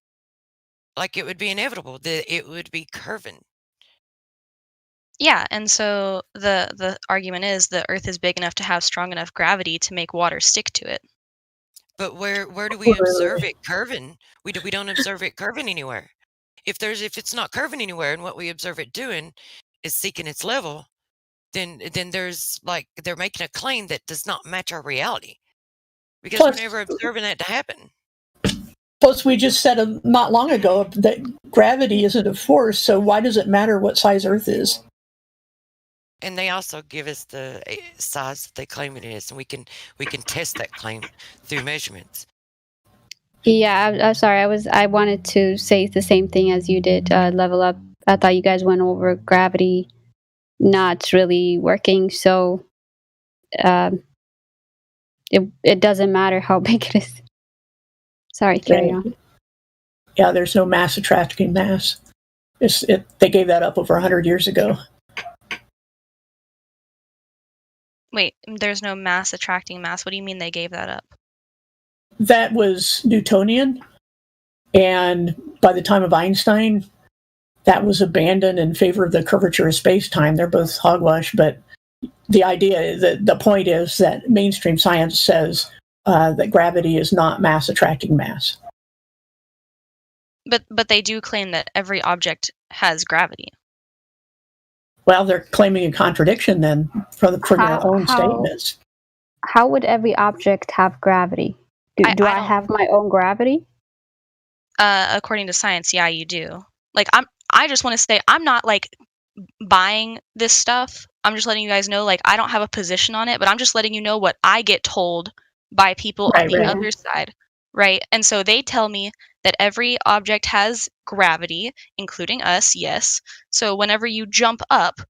Like it would be inevitable that it would be curving. Yeah, and so the argument is the Earth is big enough to have strong enough gravity to make water stick to it. But where do we observe it curving? We don't observe it curving anywhere. If it's not curving anywhere and what we observe it doing is seeking its level, then there's like they're making a claim that does not match our reality. Because Plus- we're never observing that to happen. Plus, we just said not long ago that gravity isn't a force, so why does it matter what size Earth is? And they also give us the size that they claim it is, and we can test that claim through measurements. Yeah, I'm sorry. I wanted to say the same thing as you did. Level up. I thought you guys went over gravity not really working, so it doesn't matter how big it is. Sorry, carry on. Yeah, there's no mass attracting mass. They gave that up over 100 years ago. Wait, there's no mass attracting mass. What do you mean they gave that up? That was Newtonian, and by the time of Einstein, that was abandoned in favor of the curvature of space-time. They're both hogwash, but the point is that mainstream science says that gravity is not mass attracting mass. But they do claim that every object has gravity. Well, they're claiming a contradiction then from their own statements. How would every object have gravity? Do I have my own gravity? According to science, yeah, you do. Like I just want to say I'm not like buying this stuff. I'm just letting you guys know, like, I don't have a position on it, but I'm just letting you know what I get told by people on the other side, right? And so they tell me that every object has gravity, including us, yes. So whenever you jump up,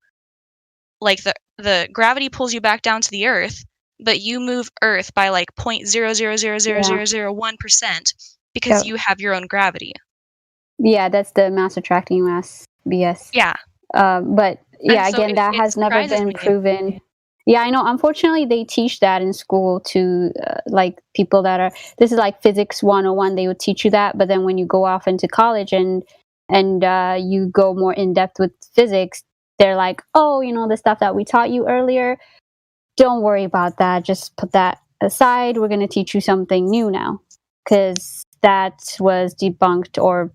like the gravity pulls you back down to the earth, but you move Earth by like 0.0000001% because you have your own gravity. Yeah, that's the mass attracting mass BS. Yeah. But yeah, And so again, that it has never surprises been me. proven. Yeah, I know. Unfortunately, they teach that in school to like people that are. This is like physics 101. They would teach you that, but then when you go off into college and you go more in depth with physics, they're like, oh, the stuff that we taught you earlier. Don't worry about that. Just put that aside. We're going to teach you something new now, because that was debunked or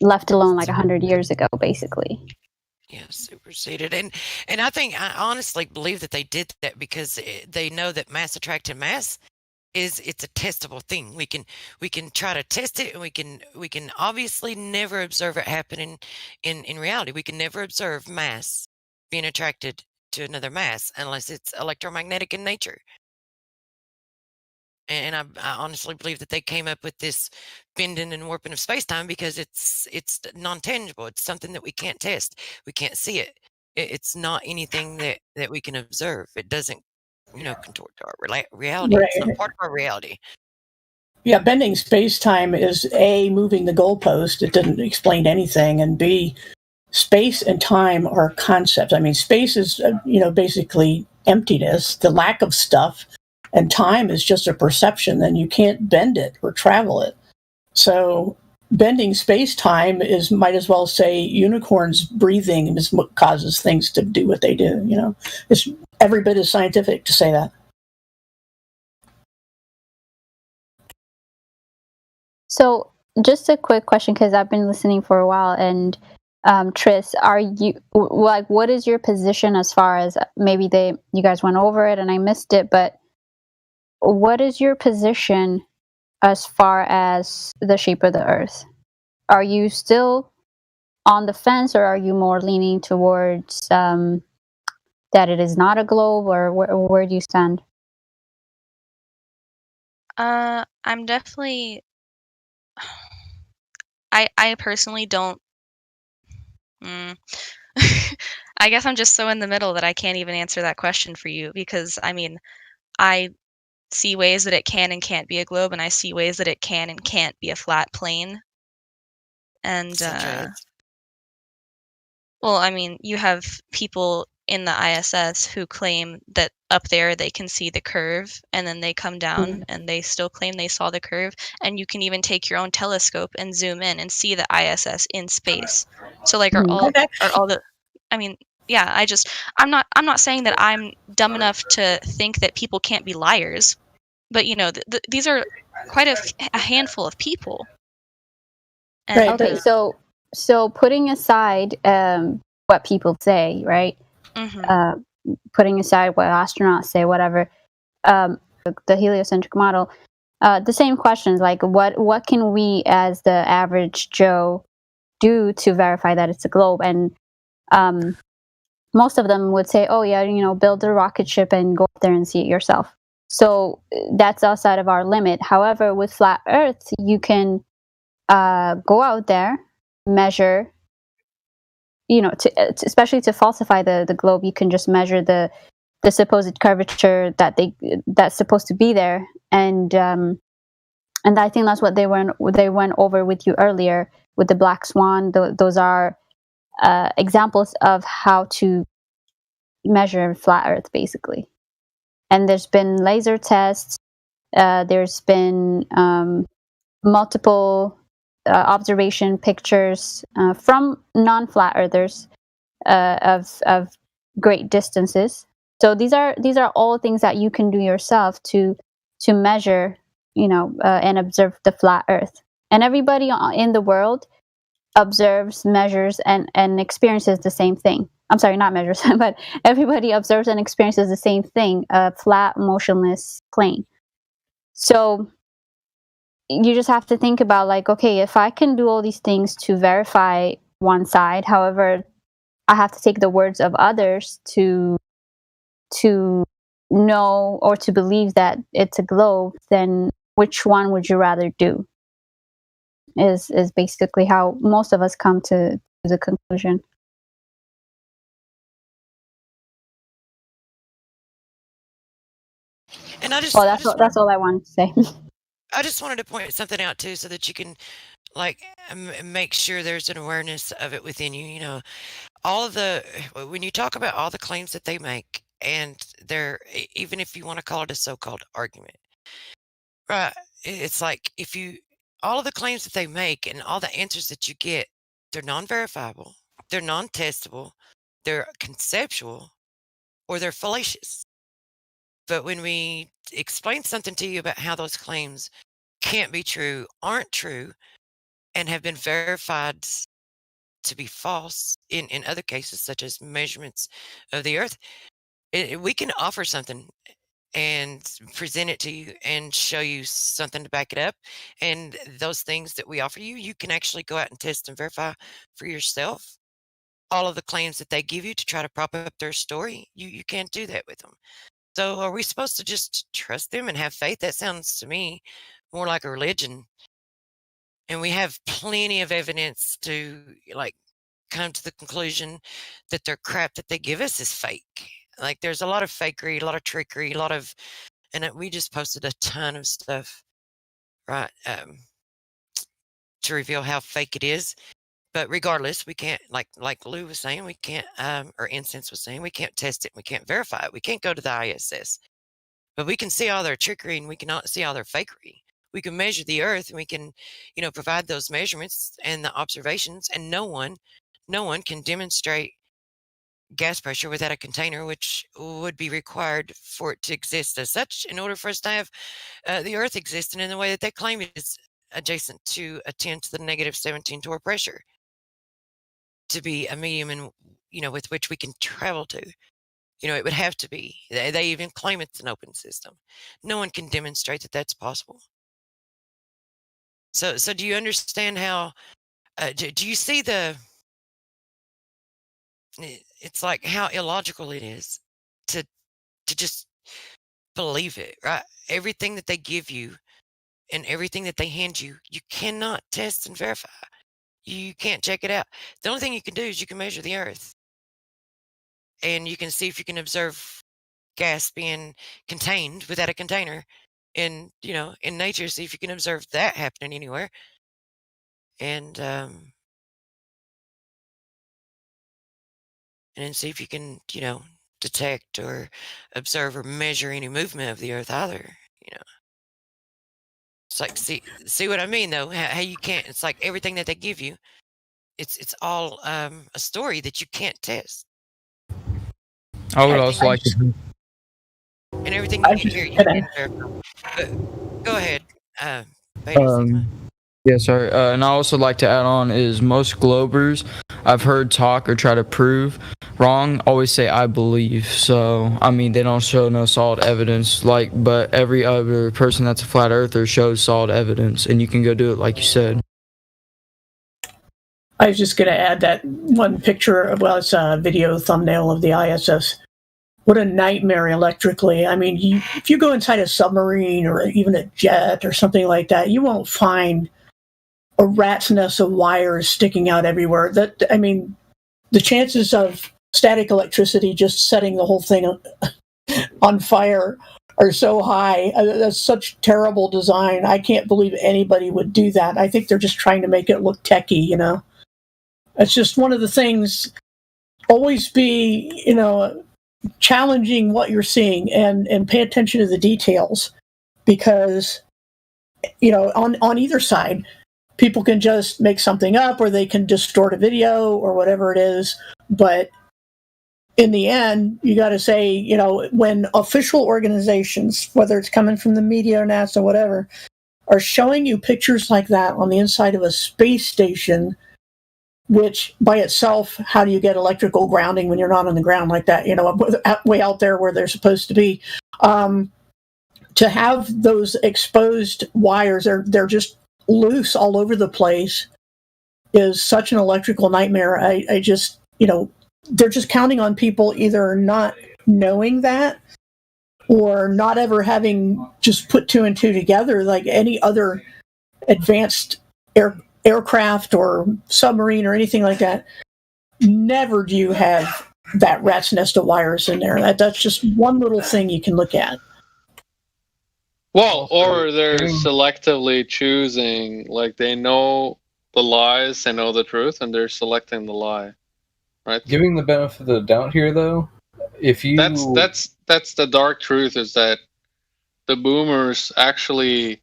left alone like 100 years ago, basically. Yeah, superseded. And I honestly believe that they did that because they know that mass attracting mass it's a testable thing. We can try to test it, and we can obviously never observe it happening in reality. We can never observe mass being attracted to another mass unless it's electromagnetic in nature. And I honestly believe that they came up with this bending and warping of space-time because it's non-tangible. It's something that we can't test. We can't see it. It's not anything that we can observe. It doesn't, contort to our reality. It's not part of our reality. Yeah, bending space-time is A, moving the goalpost. It didn't explain anything. And B, space and time are concepts. I mean, space is, basically emptiness, the lack of stuff. And time is just a perception, and you can't bend it or travel it. So bending space-time might as well say unicorns breathing is what causes things to do what they do. It's every bit as scientific to say that. So just a quick question, because I've been listening for a while, and Tris, are you like, what is your position as far as maybe you guys went over it and I missed it, but what is your position as far as the shape of the Earth? Are you still on the fence, or are you more leaning towards that it is not a globe, or where do you stand? I'm definitely. I personally don't Mm. I guess I'm just so in the middle that I can't even answer that question for you because I mean, I see ways that it can and can't be a globe, and I see ways that it can and can't be a flat plane. And Such as? well, I mean, you have people in the ISS who claim that up there they can see the curve, and then they come down and they still claim they saw the curve. And you can even take your own telescope and zoom in and see the ISS in space. So, like, are all the? I mean, yeah. I'm not saying that I'm dumb enough to think that people can't be liars, but you know, these are quite a handful of people. And, Okay, so putting aside what people say, right? Putting aside what astronauts say, whatever, the heliocentric model, the same questions like what can we as the average Joe do to verify that it's a globe? And most of them would say, oh yeah, you know, build a rocket ship and go up there and see it yourself. So that's outside of our limit. However, with flat Earth, you can go out there, measure, you know, especially to falsify the globe, you can just measure the supposed curvature that's supposed to be there, and I think that's what they went over with you earlier with the black swan. Those are examples of how to measure flat Earth, basically. And there's been laser tests. There's been multiple observation pictures from non-flat earthers of great distances. So these are all things that you can do yourself to measure, you know, and observe the flat Earth. And everybody in the world observes, measures, and experiences the same thing. I'm sorry, not measures, but everybody observes and experiences the same thing: a flat, motionless plane. So you just have to think about, like, okay, if I can do all these things to verify one side, however, I have to take the words of others to know or to believe that it's a globe, then which one would you rather do? Is basically how most of us come to the conclusion. And I just, Well, that's all I wanted to say. I just wanted to point something out too, so that you can, like, make sure there's an awareness of it within you. You know, all of the when you talk about all the claims that they make, and they're even if you want to call it a so-called argument, right? It's like if you all of the claims that they make and all the answers that you get, they're non-verifiable, they're non-testable, they're conceptual, or they're fallacious. But when we explain something to you about how those claims can't be true, aren't true, and have been verified to be false in other cases, such as measurements of the Earth, we can offer something and present it to you and show you something to back it up. And those things that we offer you, you can actually go out and test and verify for yourself. All of the claims that they give you to try to prop up their story, you can't do that with them. So are we supposed to just trust them and have faith? That sounds to me more like a religion. And we have plenty of evidence to, like, come to the conclusion that their crap that they give us is fake. Like, there's a lot of fakery, a lot of trickery, a lot of, and we just posted a ton of stuff, right, to reveal how fake it is. But regardless, we can't, like Lou was saying, we can't, or Incense was saying, we can't test it, we can't verify it, we can't go to the ISS. But we can see all their trickery, and we cannot see all their fakery. We can measure the Earth, and we can, you know, provide those measurements and the observations, and no one can demonstrate gas pressure without a container, which would be required for it to exist as such in order for us to have the Earth existing in the way that they claim it is, adjacent to a 10 to the negative 17 torr pressure, to be a medium in, you know, with which we can travel to. You know, it would have to be. They even claim it's an open system. No one can demonstrate that that's possible. So do you understand how? Do you see the? It's like how illogical it is to just believe it, right? Everything that they give you and everything that they hand you, you cannot test and verify. You can't check it out. The only thing you can do is you can measure the Earth, and you can see if you can observe gas being contained without a container in in nature. See if you can observe that happening anywhere, and then see if you can detect or observe or measure any movement of the Earth either. It's like, see what I mean, though? How you can't. It's like everything that they give you. It's all a story that you can't test, I would also like to. and everything I you was can just hear, you gonna can't verify. But go ahead, Beta Sigma. Yeah, sorry. And I also like to add on is most Globers I've heard talk or try to prove wrong always say I believe. So I mean they don't show no solid evidence but every other person that's a flat earther shows solid evidence, and you can go do it like you said. I was just going to add that one picture of, well, it's a video thumbnail of the ISS. What a nightmare electrically. I mean, if you go inside a submarine or even a jet or something like that, you won't find a rat's nest of wires sticking out everywhere. I mean, the chances of static electricity just setting the whole thing on fire are so high. That's such terrible design. I can't believe anybody would do that. I think they're just trying to make it look techy, It's just one of the things. Always be, challenging what you're seeing and pay attention to the details, because, on either side, people can just make something up or they can distort a video or whatever it is. But in the end, you got to say, when official organizations, whether it's coming from the media or NASA or whatever, are showing you pictures like that on the inside of a space station, which by itself, how do you get electrical grounding when you're not on the ground like that, way out there where they're supposed to be? To have those exposed wires, they're just loose all over the place, is such an electrical nightmare. I just, they're just counting on people either not knowing that or not ever having just put two and two together like any other advanced aircraft or submarine or anything like that. Never do you have that rat's nest of wires in there. That's just one little thing you can look at. Well, or they're selectively choosing, like they know the lies, they know the truth, and they're selecting the lie, right? Giving the benefit of the doubt here, though, if you that's the dark truth, is that the boomers actually,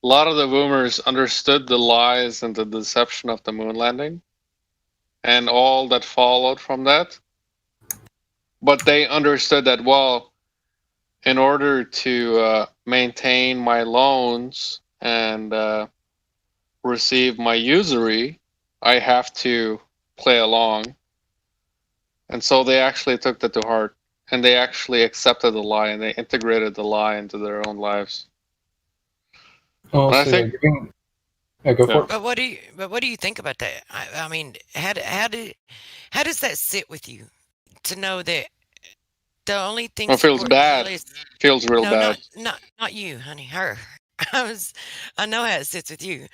a lot of the boomers understood the lies and the deception of the moon landing and all that followed from that, but they understood that, well, in order to maintain my loans and receive my usury, I have to play along. And so they actually took that to heart, and they actually accepted the lie, and they integrated the lie into their own lives. Oh, I think. Go for it. But what do you think about that? I mean, how does that sit with you to know that the only thing? It feels bad. Feels real bad. Not you, honey. Her. I know how it sits with you.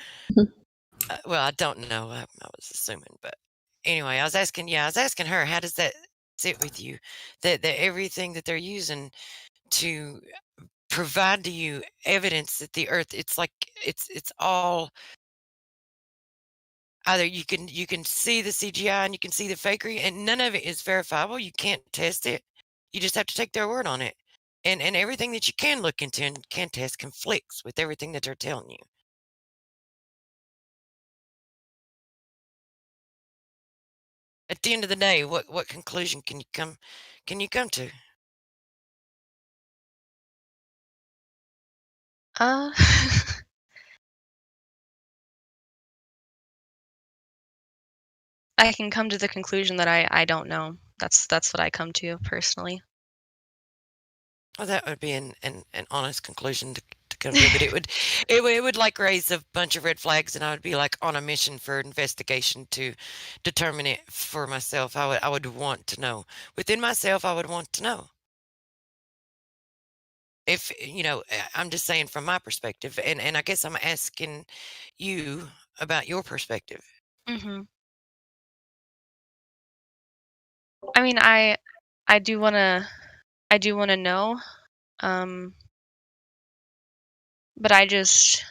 Well, I don't know. I was assuming, but anyway, I was asking her, how does that sit with you? That everything that they're using to provide to you evidence that the Earth, it's like it's all either you can see the CGI and you can see the fakery, and none of it is verifiable. You can't test it. You just have to take their word on it. And everything that you can look into and can test conflicts with everything that they're telling you. At the end of the day, what conclusion can you come to? I can come to the conclusion that I don't know. That's what I come to personally. Well, that would be an honest conclusion to come to, but it would like raise a bunch of red flags, and I would be like on a mission for investigation to determine it for myself. I would want to know within myself. I would want to know if I'm just saying from my perspective, and I guess I'm asking you about your perspective. Mm-hmm. I mean, I do wanna know, um, but I just,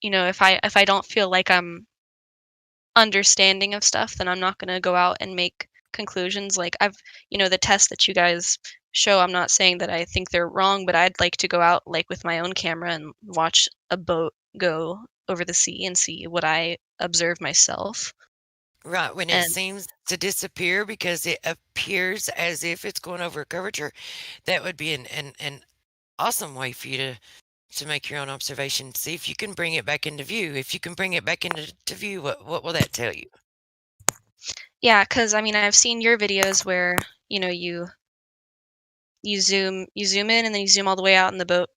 if I don't feel like I'm understanding of stuff, then I'm not gonna go out and make conclusions. Like the tests that you guys show, I'm not saying that I think they're wrong, but I'd like to go out like with my own camera and watch a boat go over the sea and see what I observe myself. Right, when it And seems to disappear because it appears as if it's going over a curvature, that would be an awesome way for you to make your own observation. See if you can bring it back into view. If you can bring it back into view, what will that tell you? yeah, because I mean, I've seen your videos where you zoom in and then you zoom all the way out and the boat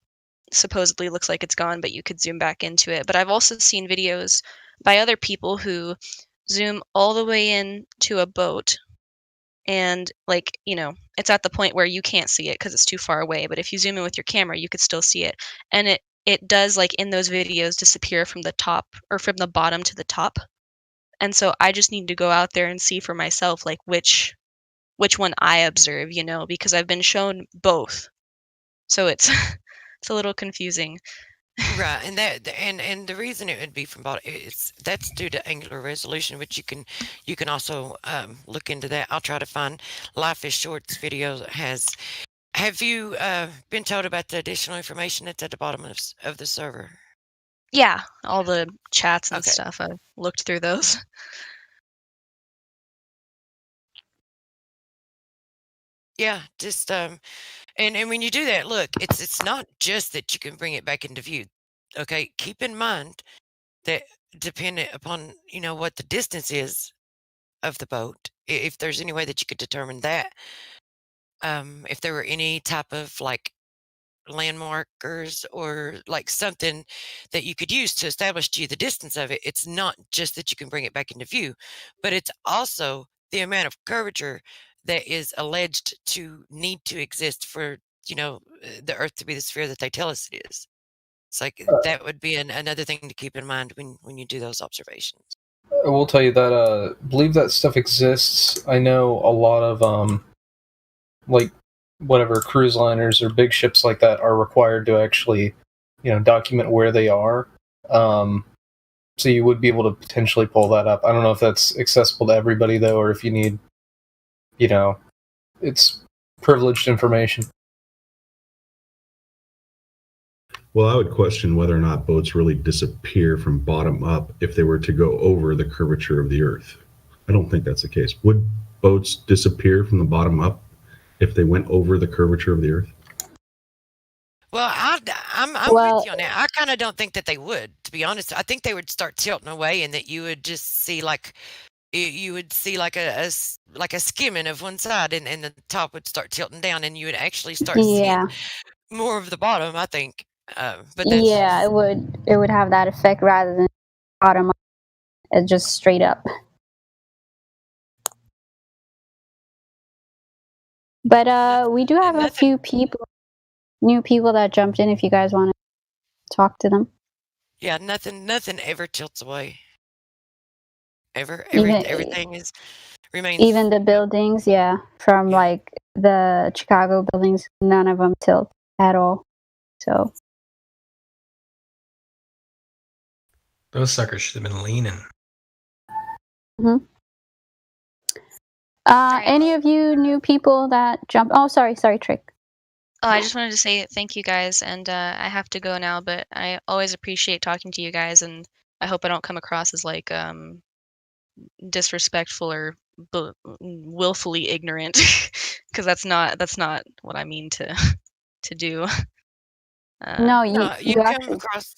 supposedly looks like it's gone, but you could zoom back into it. But I've also seen videos by other people who zoom all the way in to a boat and it's at the point where you can't see it because it's too far away, but if you zoom in with your camera you could still see it, and it does, like in those videos, disappear from the top or from the bottom to the top. And so I just need to go out there and see for myself like which one I observe, because I've been shown both, so it's it's a little confusing. Right, and and the reason it would be from bottom that's due to angular resolution, which you can also look into that. I'll try to find Life is Short's video that has. Have you been told about the additional information that's at the bottom of the server? Yeah, all the chats and Okay. stuff, I've looked through those. Yeah, just and when you do that, look, it's not just that you can bring it back into view. Okay, keep in mind that dependent upon what the distance is of the boat, if there's any way that you could determine that, if there were any type of like landmarkers or like something that you could use to establish to you the distance of it, it's not just that you can bring it back into view, but it's also the amount of curvature that is alleged to need to exist for the Earth to be the sphere that they tell us it is. It's like that would be another thing to keep in mind when you do those observations. I will tell you that believe that stuff exists. I know a lot of like whatever cruise liners or big ships like that are required to actually document where they are. So you would be able to potentially pull that up. I don't know if that's accessible to everybody though, or if you need it's privileged information. Well, I would question whether or not boats really disappear from bottom up if they were to go over the curvature of the Earth. I don't think that's the case. Would boats disappear from the bottom up if they went over the curvature of the Earth? Well, I'm with you on that. I kind of don't think that they would, to be honest. I think they would start tilting away, and that you would just see like a skimming of one side, and the top would start tilting down, and you would actually start seeing more of the bottom, I think. But that's Yeah, it would have that effect rather than bottom up, just straight up. But we do have a few new people that jumped in. If you guys want to talk to them, yeah, nothing ever tilts away. Even- Everything remains. even the buildings, from like the Chicago buildings, none of them tilt at all. So Those suckers should have been leaning. mhm. Any of you new people that jumped? Oh, sorry, Trick. Oh, I just wanted to say thank you guys, and I have to go now, but I always appreciate talking to you guys, and I hope I don't come across as like disrespectful or willfully ignorant, because that's not what I mean to do. No, you you come actually. across.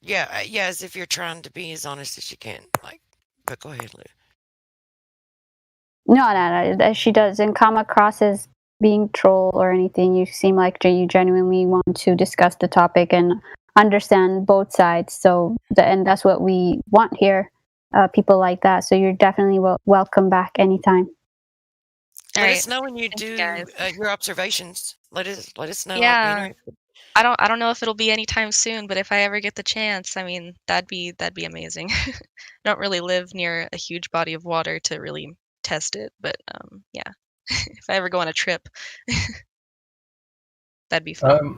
Yeah, as if you're trying to be as honest as you can. But go ahead, Lou. No. She doesn't come across as being troll or anything. You seem like you genuinely want to discuss the topic and understand both sides. So, and that's what we want here. People like that. So you're definitely welcome back anytime. Let us know when you do your observations. Let us know. Yeah. I'd be interested. I don't know if it'll be anytime soon, but if I ever get the chance, I mean, that'd be amazing. I don't really live near a huge body of water to really test it, but yeah, if I ever go on a trip, that'd be fun.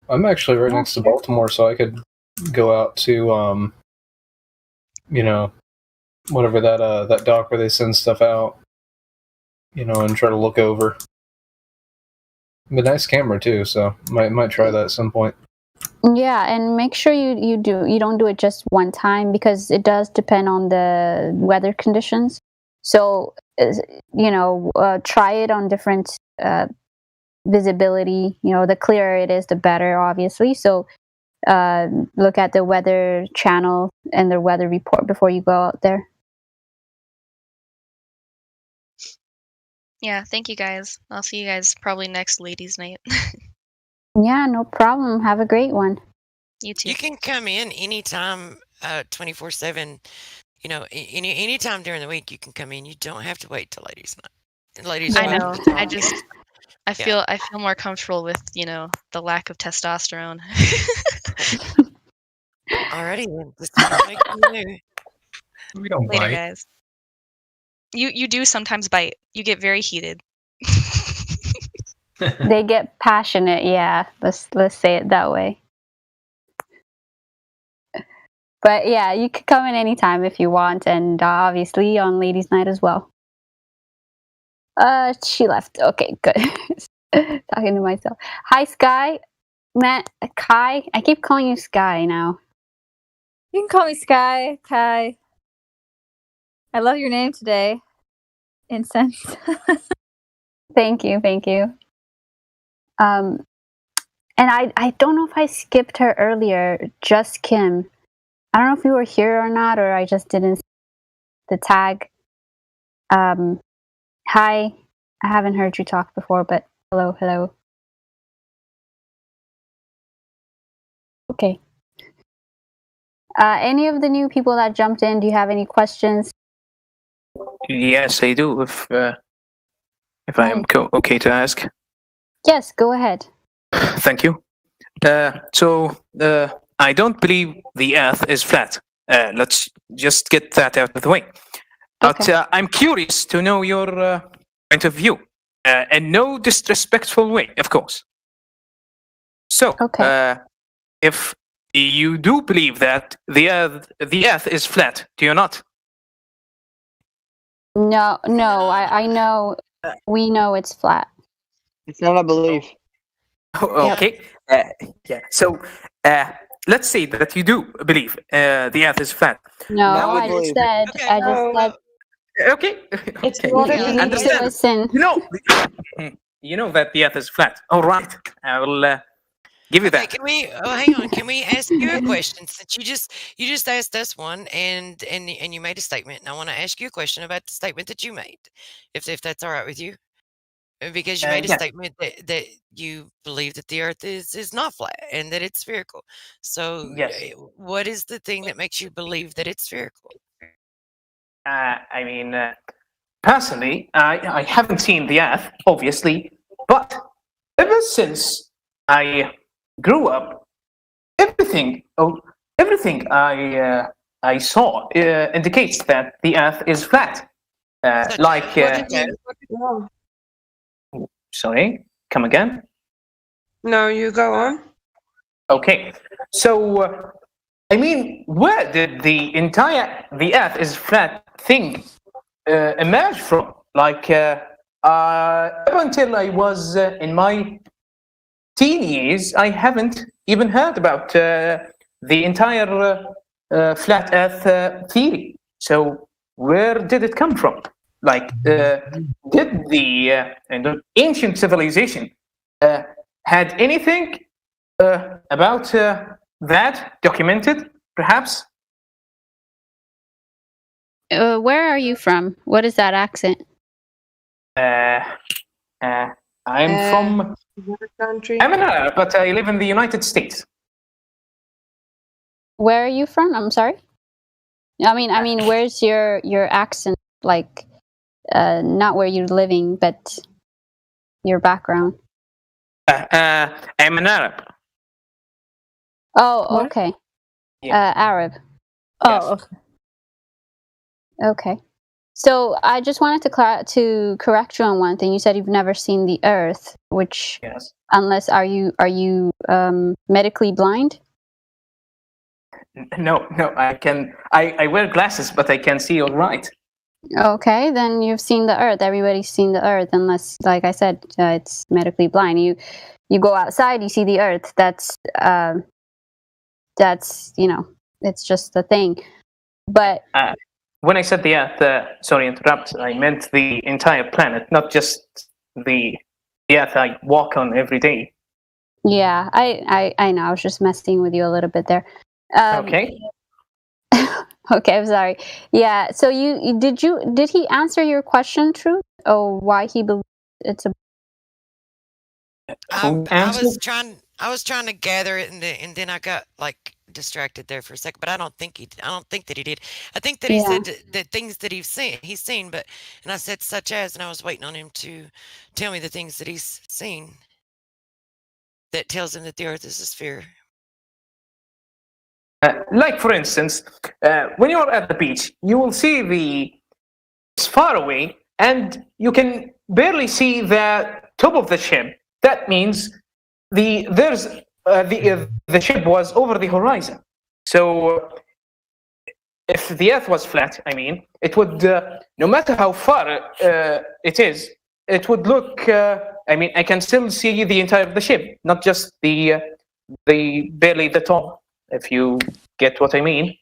I'm actually right next to Baltimore, so I could go out to you know, whatever that dock where they send stuff out, you know, and try to look over. But nice camera too, so might try that at some point. Yeah, and make sure you don't do it just one time, because it does depend on the weather conditions. So try it on different visibility. You know, the clearer it is, the better, obviously. So look at the weather channel and the weather report before you go out there. Yeah, thank you guys. I'll see you guys probably next ladies' night. Yeah, no problem. Have a great one. You too. You can come in anytime, 24/7. You know, anytime during the week you can come in. You don't have to wait till ladies' night. Ladies, I night. know. I feel more comfortable with, you know, the lack of testosterone. Alrighty then. Just make it new. We don't Later, bite. guys. You do sometimes bite. You get very heated. They get passionate. Yeah, let's say it that way. But yeah, you could come in anytime if you want, and obviously on ladies' night as well. She left. Okay, good. Talking to myself. Hi, Sky. Matt, Kai. I keep calling you Sky now. You can call me Sky, Kai. I love your name today. Incense. Thank you. And I don't know if I skipped her earlier. Just Kim. I don't know if you were here or not, or I just didn't see the tag. Hi. I haven't heard you talk before, but hello. Okay. Any of the new people that jumped in, do you have any questions? Yes, I do. If I am okay to ask. Yes, go ahead. Thank you. I don't believe the Earth is flat. Let's just get that out of the way. But I'm curious to know your point of view, in no disrespectful way, of course. So, if you do believe that the Earth is flat, do you not? No, I know. We know it's flat. It's not a belief. Okay. Yeah. So, let's say that you do believe the Earth is flat. No, I just said. Okay. It's okay. not a belief. Understand. Listen. You know that the Earth is flat. All right. I will give you that. Can we? Oh, hang on. Can we ask you a question? Since you just asked us one, and you made a statement, and I want to ask you a question about the statement that you made, if that's all right with you, because you made a statement that you believe that the Earth is not flat and that it's spherical. So, what is the thing that makes you believe that it's spherical? I mean, personally, I haven't seen the Earth, obviously, but ever since I grew up, everything I saw indicates that the Earth is flat. Sorry, come again? No, you go on. Okay, so I mean, where did the Earth is flat thing emerge from? Like up until I was in my teen years, I haven't even heard about the entire flat Earth theory. So where did it come from? Like, did the ancient civilization had anything about that documented, perhaps? Where are you from? What is that accent? I'm from. Country. I'm an Arab, but I live in the United States. Where are you from? I'm sorry. I mean, where's your accent? Like, not where you're living, but your background. I'm an Arab. Oh, okay. Arab. Oh, okay. Okay. So I just wanted to correct you on one thing. You said you've never seen the Earth, which, Yes. unless are you medically blind? No, I can. I wear glasses, but I can see all right. Okay, then you've seen the Earth. Everybody's seen the Earth, unless, like I said, it's medically blind. You go outside, you see the Earth. That's it's just the thing. But When I said the Earth, sorry, interrupt. I meant the entire planet, not just the Earth I walk on every day. yeah, I know. I was just messing with you a little bit there. Okay. Okay, I'm sorry. Yeah. So did he answer your question, Truth? Oh, why he believes it's a? I was trying to gather it, and then I got like distracted there for a second. But I don't think that he did. I think that he said that things that he's seen. But and I said such as, and I was waiting on him to tell me the things that he's seen that tells him that the Earth is a sphere. Like, for instance, when you're at the beach, you will see it's far away, and you can barely see the top of the ship. That means the ship was over the horizon. So, if the Earth was flat, I mean, it would, no matter how far it is, it would look. I can still see the entire of the ship, not just the barely the top. If you get what I mean.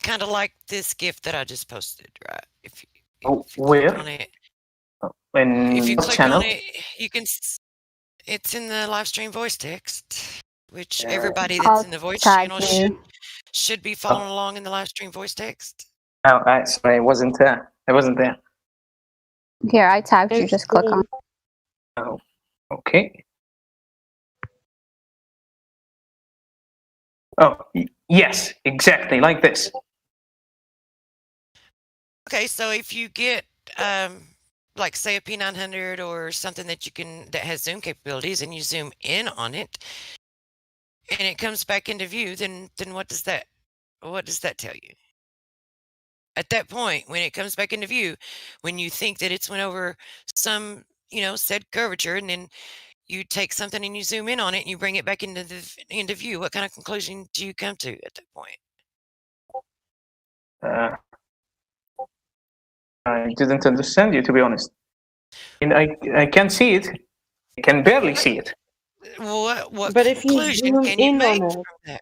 Kind of like this gift that I just posted, right? If you where? click on it, if you click channel? on it, you can. It's in the live stream voice text, which everybody that's in the voice channel should be following along in the live stream voice text. Oh, sorry, I wasn't there. Here, I tagged you. Just click on. Oh, okay. Oh, yes, exactly like this. Okay, so if you get like say a P900 or something that has zoom capabilities, and you zoom in on it, and it comes back into view, then what does that tell you? At that point, when it comes back into view, when you think that it's went over some said curvature, and then you take something and you zoom in on it and you bring it back into view, what kind of conclusion do you come to at that point? I didn't understand you, to be honest. And I can see it. I can barely see it. What But if you conclusion zoom can you in make on from it, that?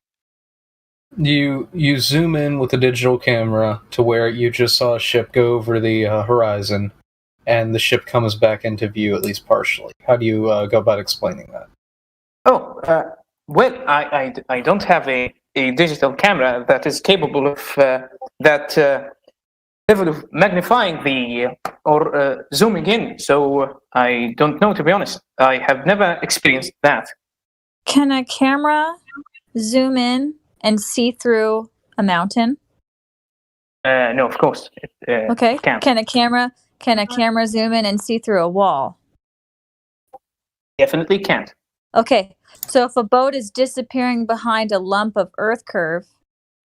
You zoom in with a digital camera to where you just saw a ship go over the horizon, and the ship comes back into view, at least partially. How do you go about explaining that? Oh, well, I don't have a digital camera that is capable of that level of magnifying or zooming in, so I don't know, to be honest. I have never experienced that. Can a camera zoom in and see through a mountain? No, of course. Okay. Can't. Can a camera zoom in and see through a wall? Definitely can't. Okay. So if a boat is disappearing behind a lump of earth curve,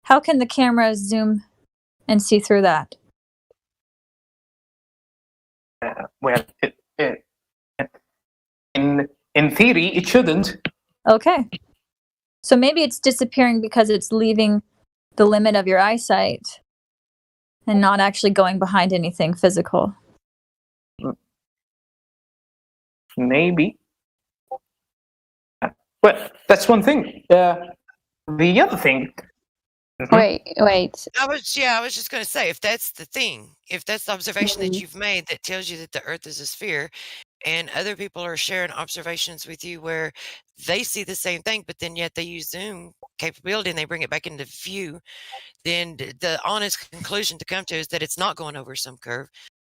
how can the camera zoom and see through that? Well, in theory, it shouldn't. Okay. So maybe it's disappearing because it's leaving the limit of your eyesight and not actually going behind anything physical. Maybe. Well, that's one thing. The other thing. Wait. I was just going to say, if that's the thing, if that's the observation that you've made that tells you that the Earth is a sphere, and other people are sharing observations with you where they see the same thing, but then yet they use zoom capability and they bring it back into view, then the honest conclusion to come to is that it's not going over some curve.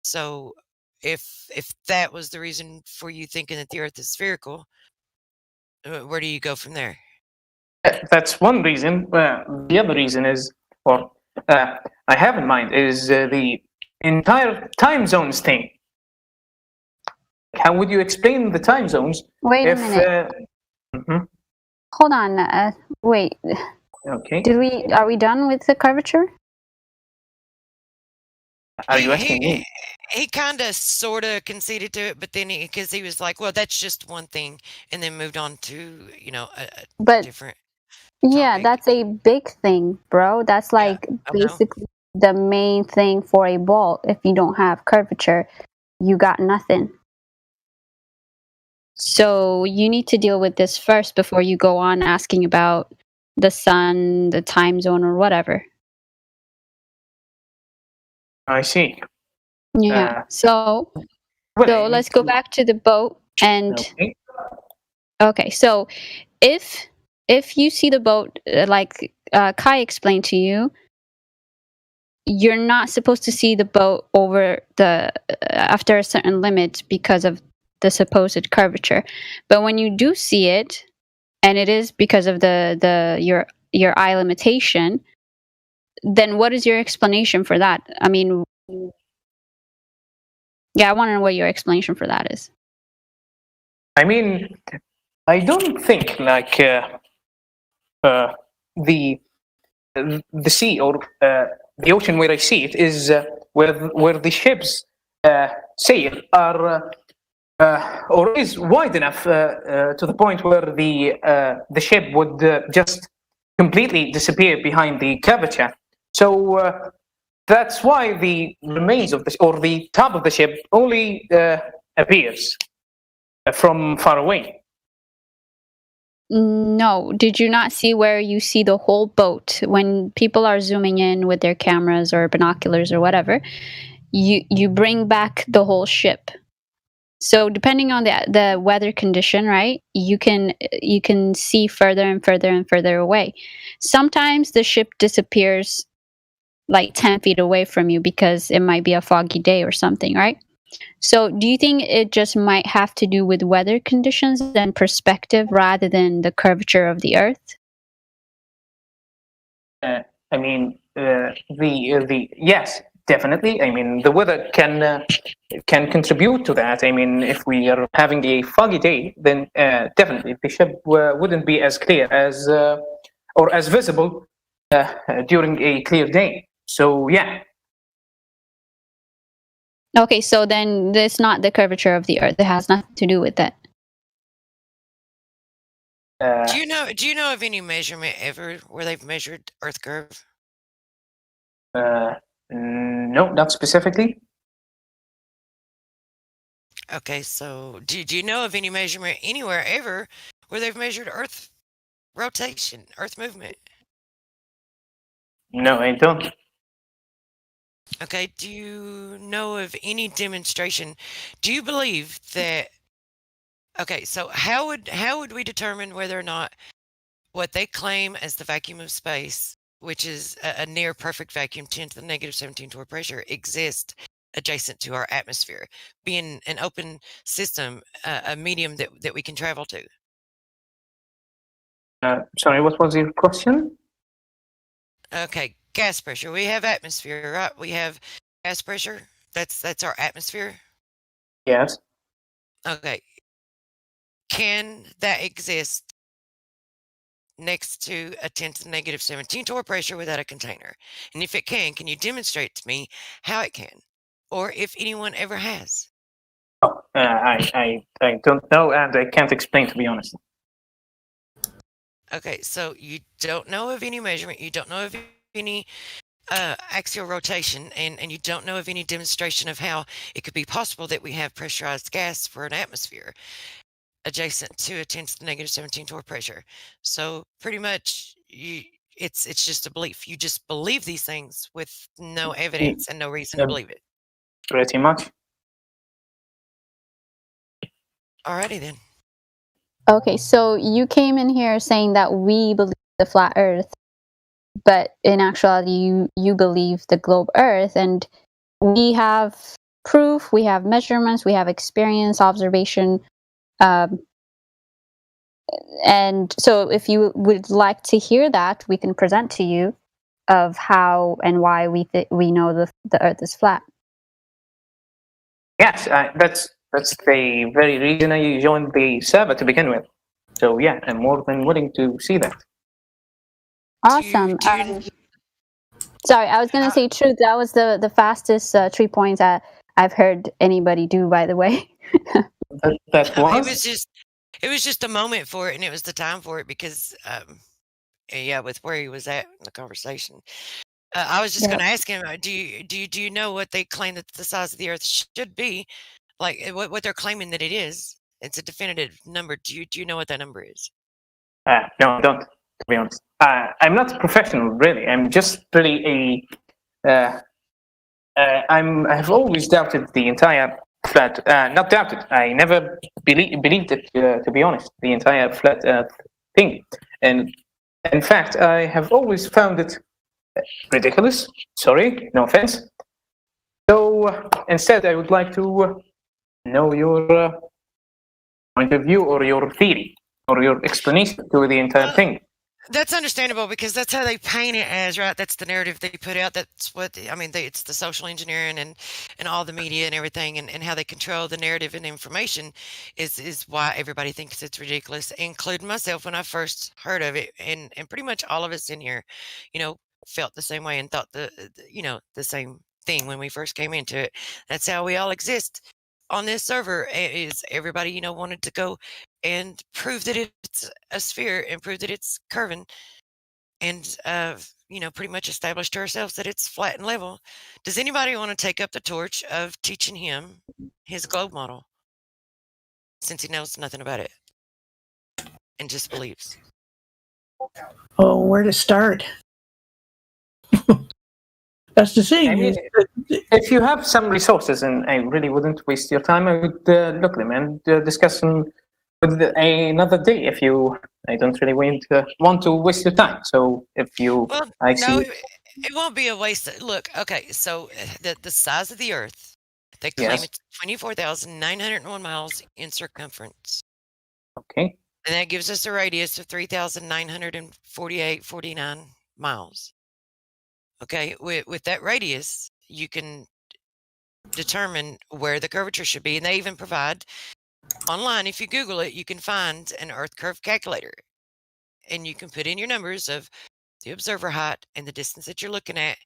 So if that was the reason for you thinking that the Earth is spherical, where do you go from there? That's one reason. The other reason is, or I have in mind, is the entire time zones thing. How would you explain the time zones? Wait a minute. hold on. Wait. Okay. Are we done with the curvature? Are you asking he, me? he kind of sort of conceded to it, but then because he was like, well, that's just one thing, and then moved on to, a But different. yeah, that's a big thing, bro. That's like basically the main thing for a ball. If you don't have curvature, you got nothing. So you need to deal with this first before you go on asking about the sun, the time zone, or whatever. I see. Yeah. So let's go back to the boat and. Okay. So if you see the boat, like Kai explained to you, you're not supposed to see the boat over the after a certain limit because of the supposed curvature. But when you do see it, and it is because of your eye limitation, then what is your explanation for that? I mean, yeah, I want to know what your explanation for that is. I mean, I don't think like the sea or the ocean where I see it is where the ships sail are or is wide enough to the point where the ship would just completely disappear behind the curvature. So that's why the remains of the top of the ship only appears from far away. No, did you not see where you see the whole boat when people are zooming in with their cameras or binoculars or whatever? You bring back the whole ship. So depending on the weather condition, right? You can see further and further and further away. Sometimes the ship disappears like 10 feet away from you because it might be a foggy day or something, right? So do you think it just might have to do with weather conditions and perspective rather than the curvature of the Earth? I mean, the yes, definitely. I mean, the weather can contribute to that. I mean, if we are having a foggy day, then definitely the ship wouldn't be as clear as or as visible during a clear day. So yeah. Okay, so then it's not the curvature of the Earth. It has nothing to do with that. Do you know of any measurement ever where they've measured Earth curve? No, not specifically. Okay, so do you know of any measurement anywhere ever where they've measured Earth rotation, Earth movement? No, I don't. Okay, do you know of any demonstration? Do you believe that? Okay, so how would we determine whether or not what they claim as the vacuum of space, which is a near perfect vacuum, 10 to the negative 17 torr pressure, exists adjacent to our atmosphere, being an open system, a medium that we can travel to? Sorry, what was your question? Okay, gas pressure. We have atmosphere, right? We have gas pressure. That's our atmosphere. Yes. Okay. Can that exist next to a 10 to the negative 17 torr pressure without a container? And if it can you demonstrate to me how it can? Or if anyone ever has? I don't know, and I can't explain, to be honest. Okay, so you don't know of any measurement, you don't know of any axial rotation, and you don't know of any demonstration of how it could be possible that we have pressurized gas for an atmosphere adjacent to a 10 to the negative 17 torr pressure. So pretty much it's just a belief. You just believe these things with no evidence and no reason to believe it. Pretty much. Alrighty then. Okay, so you came in here saying that we believe the flat Earth, but in actuality, you believe the globe Earth, and we have proof, we have measurements, we have experience, observation, and so if you would like to hear that, we can present to you of how and why we know the Earth is flat. Yes, that's the very reason I joined the server to begin with. So yeah, I'm more than willing to see that. Awesome. Sorry, I was gonna say truth. That was the fastest 3 points I've heard anybody do. By the way. That It was just a moment for it, and it was the time for it because, yeah, with where he was at in the conversation. I was just Yeah. going to ask him, do you know what they claim that the size of the Earth should be? Like what they're claiming that it is? It's a definitive number. Do you know what that number is? No, I don't. To be honest, I'm not a professional, really. I'm just really a. I've always doubted the entire flat. Not doubted. I never believed it. To be honest, the entire flat Earth thing, and in fact, I have always found it ridiculous. Sorry, no offense. So instead, I would like to know your point of view or your theory or your explanation to the entire thing. That's understandable because that's how they paint it as, right? That's the narrative they put out. That's what it's the social engineering and all the media and everything, and how they control the narrative and information is why everybody thinks it's ridiculous, including myself when I first heard of it, and pretty much all of us in here, felt the same way and thought the same thing when we first came into it. That's how we all exist on this server. Is everybody wanted to go and prove that it's a sphere and prove that it's curving, and pretty much establish to ourselves that it's flat and level. Does anybody want to take up the torch of teaching him his globe model, since he knows nothing about it and just believes? Oh, where to start? That's the thing. I mean, if you have some resources, and I really wouldn't waste your time, I would look at them and discuss them with another day. I don't really want to waste your time. So if you, it won't be a waste. Look, okay, so the size of the Earth, they claim it's 24,901 miles in circumference. Okay. And that gives us a radius of 3,949 miles. Okay, with that radius, you can determine where the curvature should be. And they even provide online, if you Google it, you can find an Earth curve calculator. And you can put in your numbers of the observer height and the distance that you're looking at.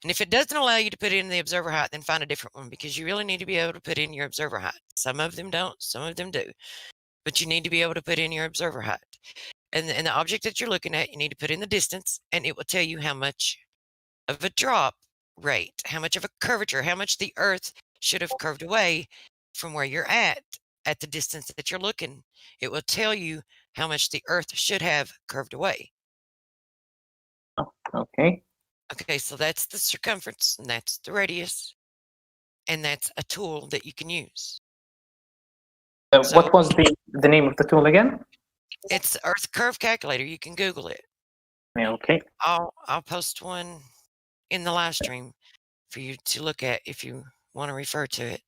And if it doesn't allow you to put in the observer height, then find a different one, because you really need to be able to put in your observer height. Some of them don't, some of them do. But you need to be able to put in your observer height. And the object that you're looking at, you need to put in the distance, and it will tell you how much of a drop rate, how much of a curvature, how much the Earth should have curved away from where you're at the distance that you're looking. It will tell you how much the Earth should have curved away. Oh, okay. Okay, so that's the circumference, and that's the radius, and that's a tool that you can use. What was the name of the tool again? It's Earth Curve Calculator. You can Google it. Okay. I'll post one in the live stream for you to look at if you want to refer to it.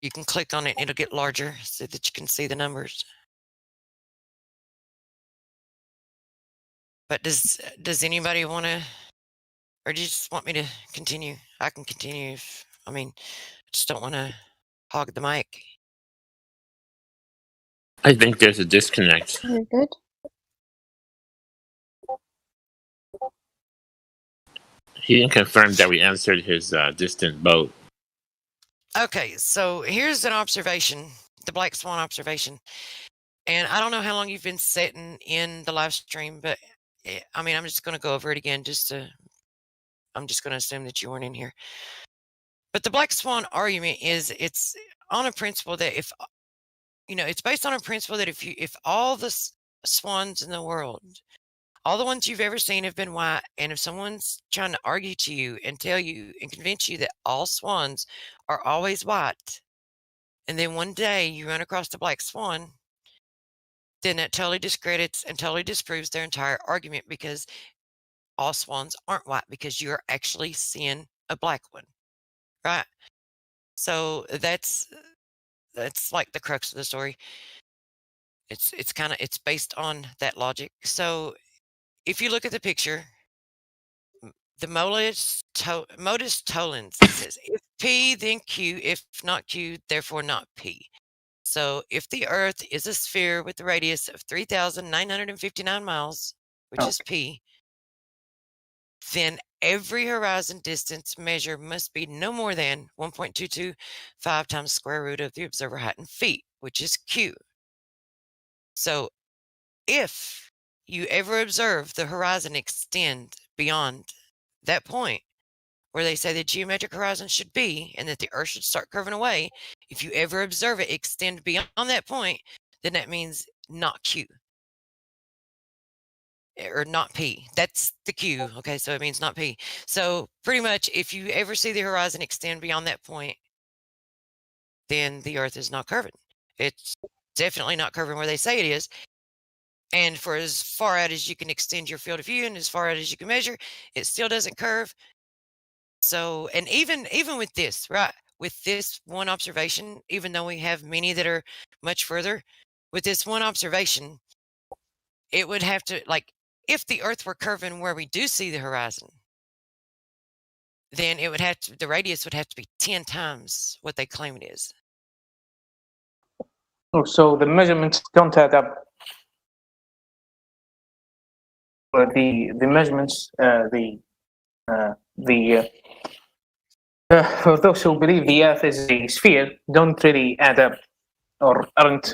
You can click on it, it'll get larger so that you can see the numbers. But does anybody want to, or do you just want me to continue? I can continue I just don't want to hog the mic. I think there's a disconnect. Very good. He didn't confirm that we answered his distant boat. Okay, so here's an observation, the Black Swan observation. And I don't know how long you've been sitting in the live stream, but I'm just going to go over it again I'm just going to assume that you weren't in here. But the Black Swan argument it's on a principle that it's based on a principle that if all the swans in the world, all the ones you've ever seen have been white, and if someone's trying to argue to you and tell you and convince you that all swans are always white, and then one day you run across the black swan, then that totally discredits and totally disproves their entire argument, because all swans aren't white, because you're actually seeing a black one, right? So that's like the crux of the story. It's based on that logic. So if you look at the picture, the modus tollens, it says, P, then Q. If not Q, therefore not P. So if the Earth is a sphere with a radius of 3,959 miles, which is P, then every horizon distance measure must be no more than 1.225 times square root of the observer height in feet, which is Q. So if you ever observe the horizon extend beyond that point where they say the geometric horizon should be and that the Earth should start curving away, if you ever observe it extend beyond that point, then that means not Q. Or not P. That's the Q. Okay, so it means not P. So pretty much if you ever see the horizon extend beyond that point, then the Earth is not curving. It's definitely not curving where they say it is. And for as far out as you can extend your field of view and as far out as you can measure, it still doesn't curve. So, and even with this, right, with this one observation, even though we have many that are much further, with this one observation, it would have to, like, if the Earth were curving where we do see the horizon, then it would have to, the radius would have to be 10 times what they claim it is. Oh, so the measurements don't add up. But the measurements, for those who believe the Earth is a sphere, don't really add up, or aren't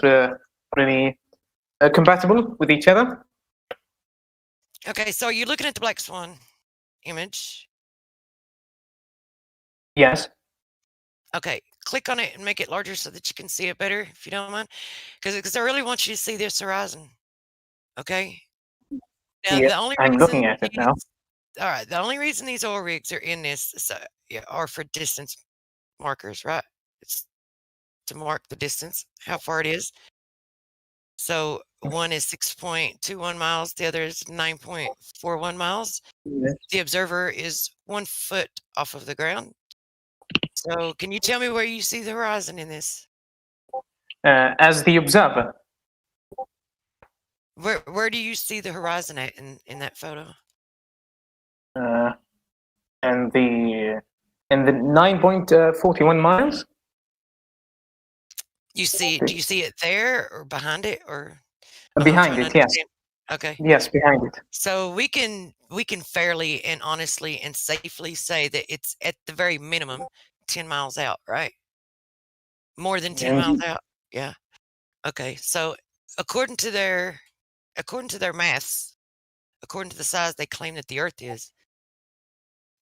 really compatible with each other. Okay, so you're looking at the Black Swan image. Yes. Okay, click on it and make it larger so that you can see it better, if you don't mind. Because I really want you to see this horizon. Okay? Now, Yeah, the only I'm reason looking at it now. All right, the only reason these oil rigs are in this are for distance markers, right? It's to mark the distance, how far it is. So one is 6.21 miles, the other is 9.41 miles. Yes. The observer is 1 foot off of the ground. So can you tell me where you see the horizon in this? As the observer, Where do you see the horizon at in that photo? and the 9.41 miles. Do you see it there or behind it or Behind it, yes. Okay. Yes, behind it. So we can fairly and honestly and safely say that it's at the very minimum 10 miles out, right? More than 10 miles out. Yeah. Okay. So according to their maths, according to the size they claim that the Earth is,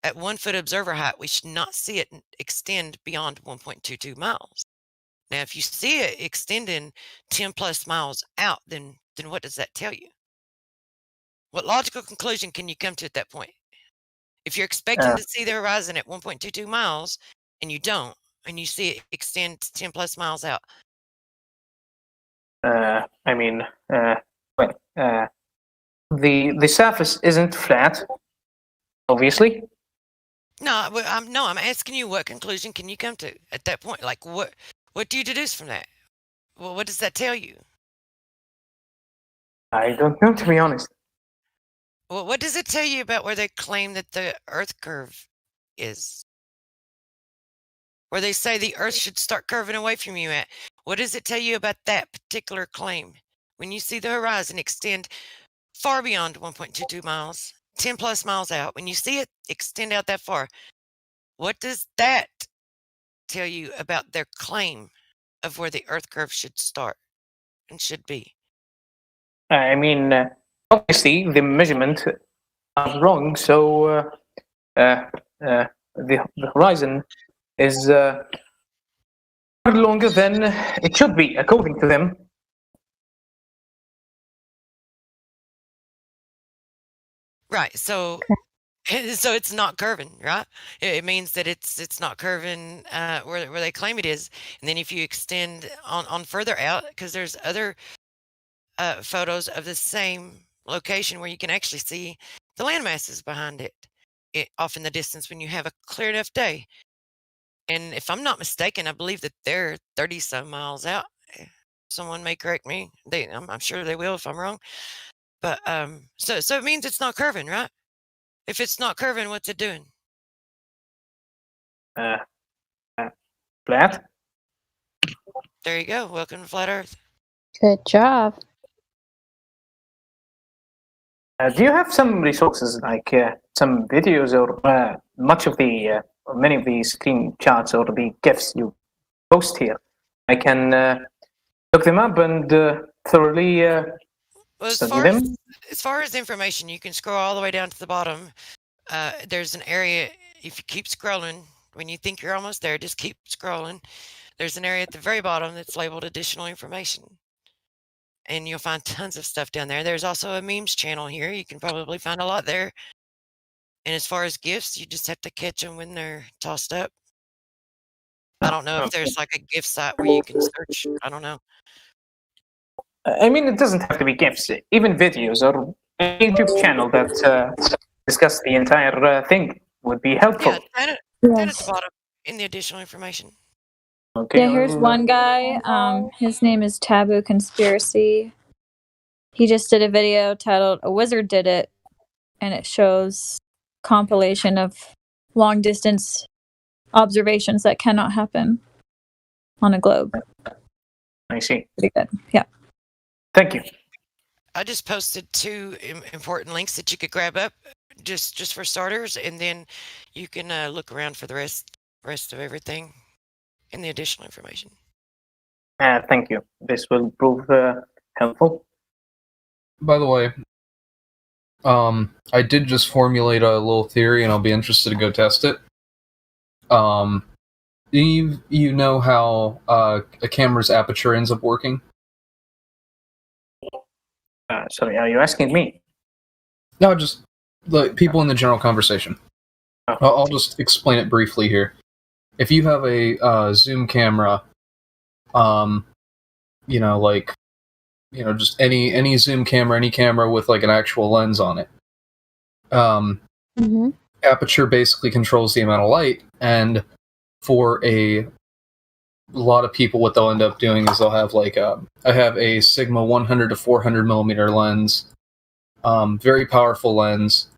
at 1 foot observer height, we should not see it extend beyond 1.22 miles. Now, if you see it extending 10 plus miles out, then what does that tell you? What logical conclusion can you come to at that point? If you're expecting to see the horizon at 1.22 miles and you don't, and you see it extend 10 plus miles out. The surface isn't flat, obviously. No, I'm asking you what conclusion can you come to at that point? Like what do you deduce from that? Well, what does that tell you? I don't know, to be honest. Well, what does it tell you about where they claim that the Earth curve is? Where they say the Earth should start curving away from you at? What does it tell you about that particular claim? When you see the horizon extend far beyond 1.22 miles, 10 plus miles out, when you see it extend out that far, what does that tell you about their claim of where the Earth curve should start and should be? Obviously, the measurement are wrong, so the horizon is longer than it should be, according to them. Right. So it's not curving, right? It means that it's not curving where they claim it is. And then if you extend on further out, because there's other photos of the same location where you can actually see the land masses behind it off in the distance when you have a clear enough day. And if I'm not mistaken, I believe that they're 30 some miles out. Someone may correct me. I'm sure they will if I'm wrong. But so it means it's not curving, right? If it's not curving, what's it doing? Flat. There you go. Welcome to Flat Earth. Good job. Do you have some resources like some videos or much of the or many of the screenshots or the GIFs you post here? I can look them up and thoroughly Well, study them. as far as information, you can scroll all the way down to the bottom. There's an area, if you keep scrolling, when you think you're almost there, just keep scrolling. There's an area at the very bottom that's labeled additional information. And you'll find tons of stuff down there. There's also a memes channel here. You can probably find a lot there. And as far as gifts, you just have to catch them when they're tossed up. I don't know if there's like a gift site where you can search. I don't know. I mean, it doesn't have to be GIFs. Even videos or a YouTube channel that discuss the entire thing would be helpful. Yeah, down at the bottom in the additional information. Okay. Yeah, here's one guy. His name is Taboo Conspiracy. He just did a video titled "A Wizard Did It," and it shows compilation of long distance observations that cannot happen on a globe. I see. Pretty good. Yeah. Thank you. I just posted 2 important links that you could grab up just for starters, and then you can look around for the rest of everything in the additional information. Thank you. This will prove helpful. By the way, I did just formulate a little theory, and I'll be interested to go test it. You know how a camera's aperture ends up working? Sorry, are you asking me? No, just like people in the general conversation. I'll just explain it briefly here. If you have a zoom camera, just any zoom camera, any camera with like an actual lens on it, aperture basically controls the amount of light. And for a lot of people, what they'll end up doing is they'll have like I have a Sigma 100 to 400 millimeter lens, very powerful lens,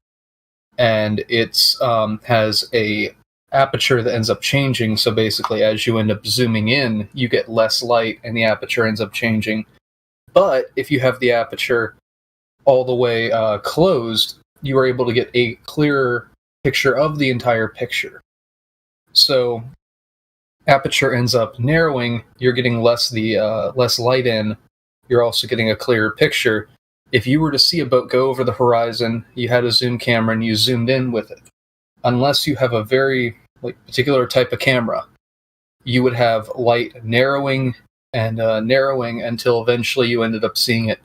and it's has a aperture that ends up changing. So basically, as you end up zooming in, you get less light, and the aperture ends up changing. But if you have the aperture all the way closed, you are able to get a clearer picture of the entire picture. So aperture ends up narrowing, you're getting less light in, you're also getting a clearer picture. If you were to see a boat go over the horizon, you had a zoom camera and you zoomed in with it, unless you have a very particular type of camera, you would have light narrowing and narrowing until eventually you ended up seeing it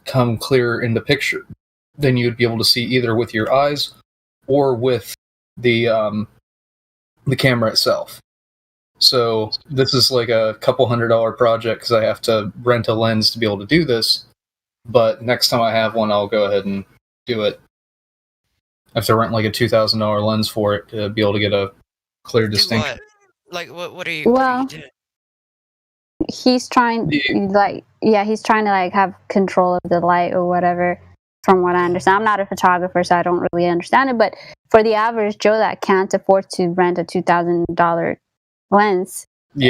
come clearer in the picture. Then you'd be able to see either with your eyes or with the camera itself. So this is like a couple $100 project because I have to rent a lens to be able to do this. But next time I have one, I'll go ahead and do it. I have to rent like a $2,000 lens for it to be able to get a clear distinction. What are you? Well, what are you doing? he's trying he's trying to have control of the light or whatever, from what I understand. I'm not a photographer, so I don't really understand it, but for the average Joe that can't afford to rent a $2,000 lens, we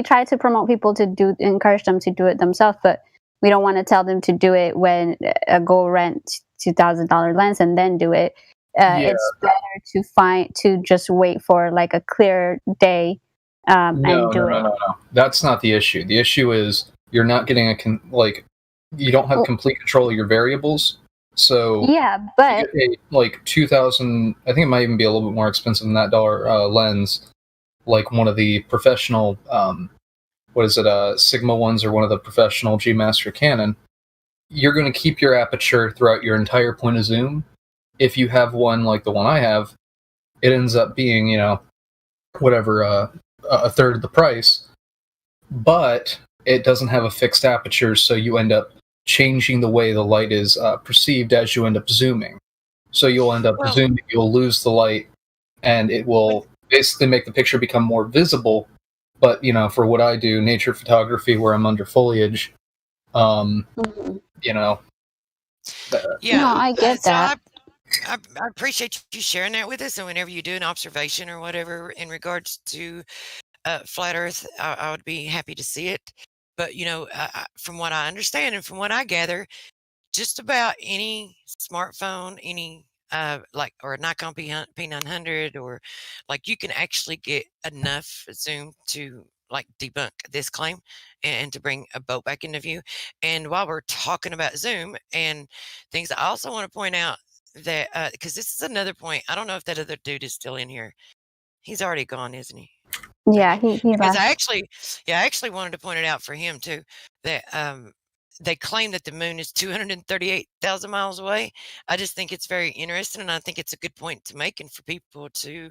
try to promote people to encourage them to do it themselves, but we don't want to tell them to do it when go rent $2,000 lens and then do it. It's better to just wait for like a clear day and do it. No. That's not the issue. The issue is you're not getting you don't have complete control of your variables. So but like 2,000, I think it might even be a little bit more expensive than that lens, like one of the professional Sigma ones or one of the professional G Master Canon. You're going to keep your aperture throughout your entire point of zoom. If you have one like the one I have, it ends up being a third of the price, but it doesn't have a fixed aperture, so you end up changing the way the light is perceived as you end up zooming. So you'll end up zooming, you'll lose the light, and it will basically make the picture become more visible. But, for what I do, nature photography, where I'm under foliage, I get that. I appreciate you sharing that with us. And whenever you do an observation or whatever in regards to flat Earth, I would be happy to see it. But from what I understand and from what I gather, just about any smartphone, any or a Nikon P900, or like you can actually get enough zoom to like debunk this claim and to bring a boat back into view. And while we're talking about zoom and things, I also want to point out that because this is another point, I don't know if that other dude is still in here. He's already gone, isn't he? Yeah, he Because left. I actually wanted to point it out for him too, that they claim that the moon is 238,000 miles away. I just think it's very interesting, and I think it's a good point to make, and for people to,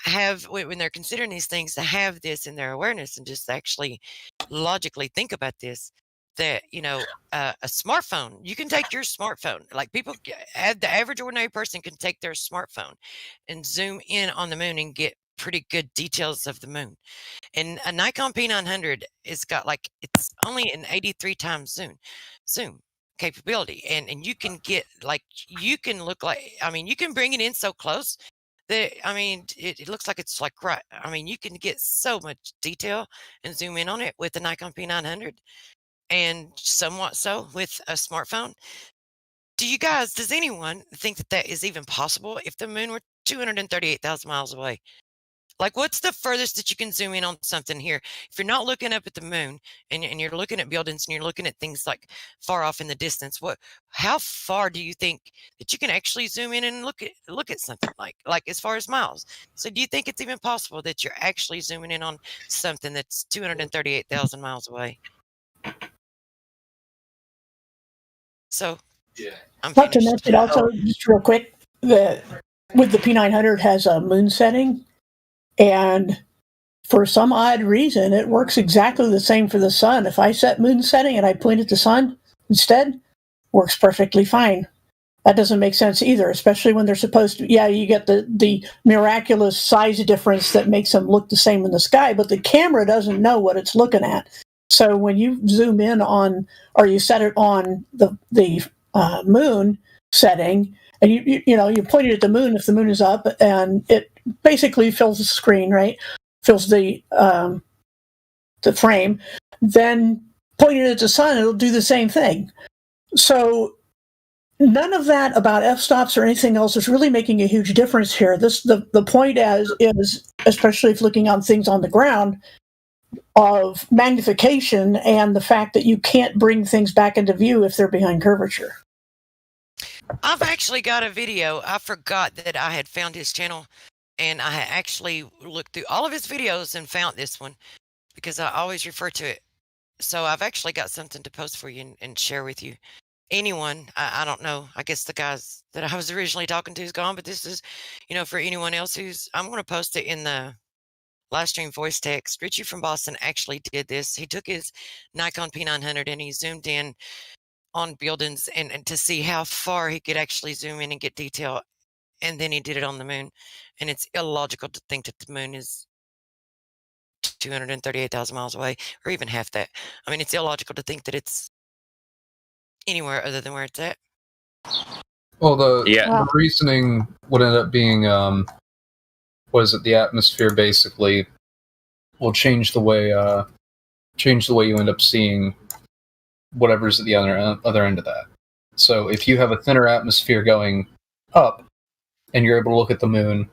have when they're considering these things, to have this in their awareness and just actually logically think about this. That a smartphone, you can take your smartphone, like the average ordinary person can take their smartphone and zoom in on the moon and get pretty good details of the moon. And a Nikon P900 is got it's only an 83 times zoom capability, and you can get you can look you can bring it in so close that it looks like it's right. You can get so much detail and zoom in on it with the Nikon P900, and somewhat so with a smartphone. Does anyone think that is even possible if the moon were 238,000 miles away? Like, what's the furthest that you can zoom in on something here? If you're not looking up at the moon and you're looking at buildings and you're looking at things like far off in the distance, how far do you think that you can actually zoom in and look at something like as far as miles? So do you think it's even possible that you're actually zooming in on something that's 238,000 miles away? So, yeah. I'm Not to finished. mention also, just real quick, that with the P900 has a moon setting, and for some odd reason, it works exactly the same for the sun. If I set moon setting and I point at the sun instead, works perfectly fine. That doesn't make sense either, especially when they're supposed to. Yeah, you get the miraculous size difference that makes them look the same in the sky, but the camera doesn't know what it's looking at. So when you zoom in on, or you set it on the moon setting, and you point it at the moon if the moon is up, and it basically fills the screen, right? Fills the frame. Then point it at the sun, it'll do the same thing. So none of that about f-stops or anything else is really making a huge difference here. The point is, especially if looking on things on the ground, of magnification and the fact that you can't bring things back into view if they're behind curvature. I've actually got a video. I forgot that I had found his channel, and I had actually looked through all of his videos and found this one because I always refer to it. So I've actually got something to post for you and share with you. Anyone, I don't know. I guess the guys that I was originally talking to is gone, but this is, for anyone else I'm going to post it in the live stream voice text. Richie from Boston actually did this. He took his Nikon P900 and he zoomed in on buildings and to see how far he could actually zoom in and get detail. And then he did it on the moon. And it's illogical to think that the moon is 238,000 miles away, or even half that. It's illogical to think that it's anywhere other than where it's at. Well, the reasoning would end up being, the atmosphere basically will change the way you end up seeing whatever's at the other end of that. So if you have a thinner atmosphere going up and you're able to look at the moon,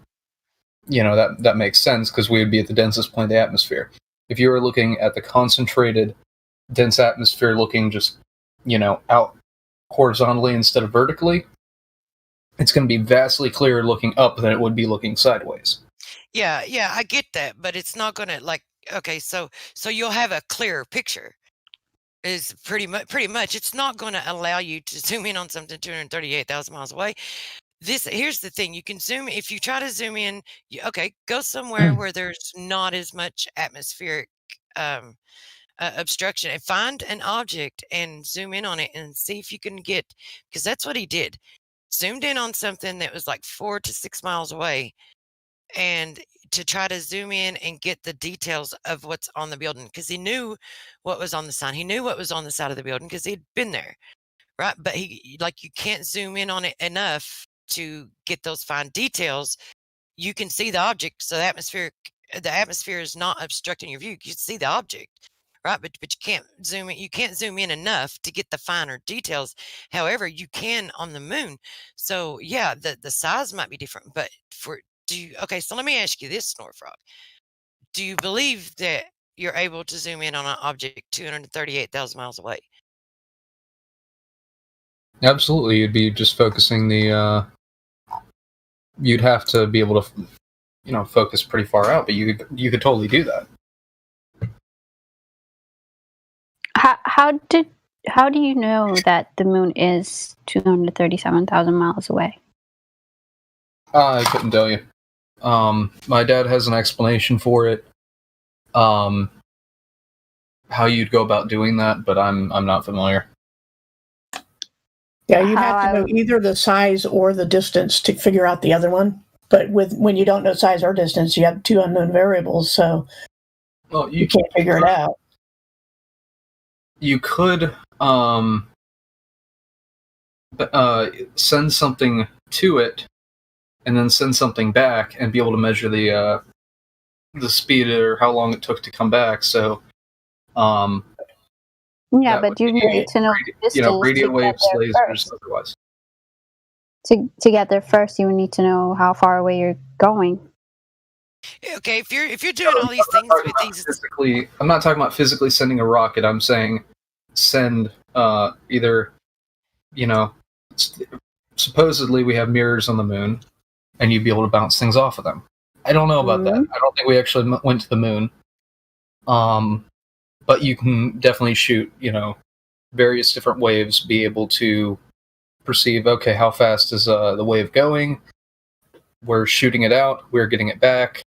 that makes sense because we would be at the densest point of the atmosphere. If you were looking at the concentrated, dense atmosphere looking just, out horizontally instead of vertically, it's going to be vastly clearer looking up than it would be looking sideways. Yeah, I get that, but it's not going to okay, so you'll have a clearer picture. Is pretty much it's not going to allow you to zoom in on something 238,000 miles away. Here's the thing: you can zoom if you try to zoom in. Go somewhere where there's not as much atmospheric obstruction, and find an object and zoom in on it and see if you can get, because that's what he did. Zoomed in on something that was like 4 to 6 miles away, and to try to zoom in and get the details of what's on the building, because he knew what was on the sign. He knew what was on the side of the building because he'd been there, right? But you can't zoom in on it enough to get those fine details, you can see the object. So the atmosphere is not obstructing your view. You can see the object, right? But you can't zoom in. You can't zoom in enough to get the finer details. However, you can on the moon. So yeah, the size might be different. But okay, so let me ask you this, Snorfrog. Do you believe that you're able to zoom in on an object 238,000 miles away? Absolutely, you'd be just focusing the. You'd have to be able to, focus pretty far out, but you could totally do that. How do you know that the moon is 237,000 miles away? I couldn't tell you. My dad has an explanation for it. How you'd go about doing that, but I'm not familiar. Yeah, you have to know either the size or the distance to figure out the other one. But when you don't know size or distance, you have two unknown variables, so you can't figure it out. You could send something to it, and then send something back, and be able to measure the speed or how long it took to come back. So, yeah, but you need to know distance radio to waves, get there lasers, first. otherwise. To get there first, you need to know how far away you're going. Okay, if you're doing all these things with these, Physically, I'm not talking about physically sending a rocket. I'm saying send either, supposedly we have mirrors on the moon, and you'd be able to bounce things off of them. I don't know about that. I don't think we actually went to the moon. But you can definitely shoot, various different waves, be able to perceive, okay, how fast is the wave going? We're shooting it out, we're getting it back.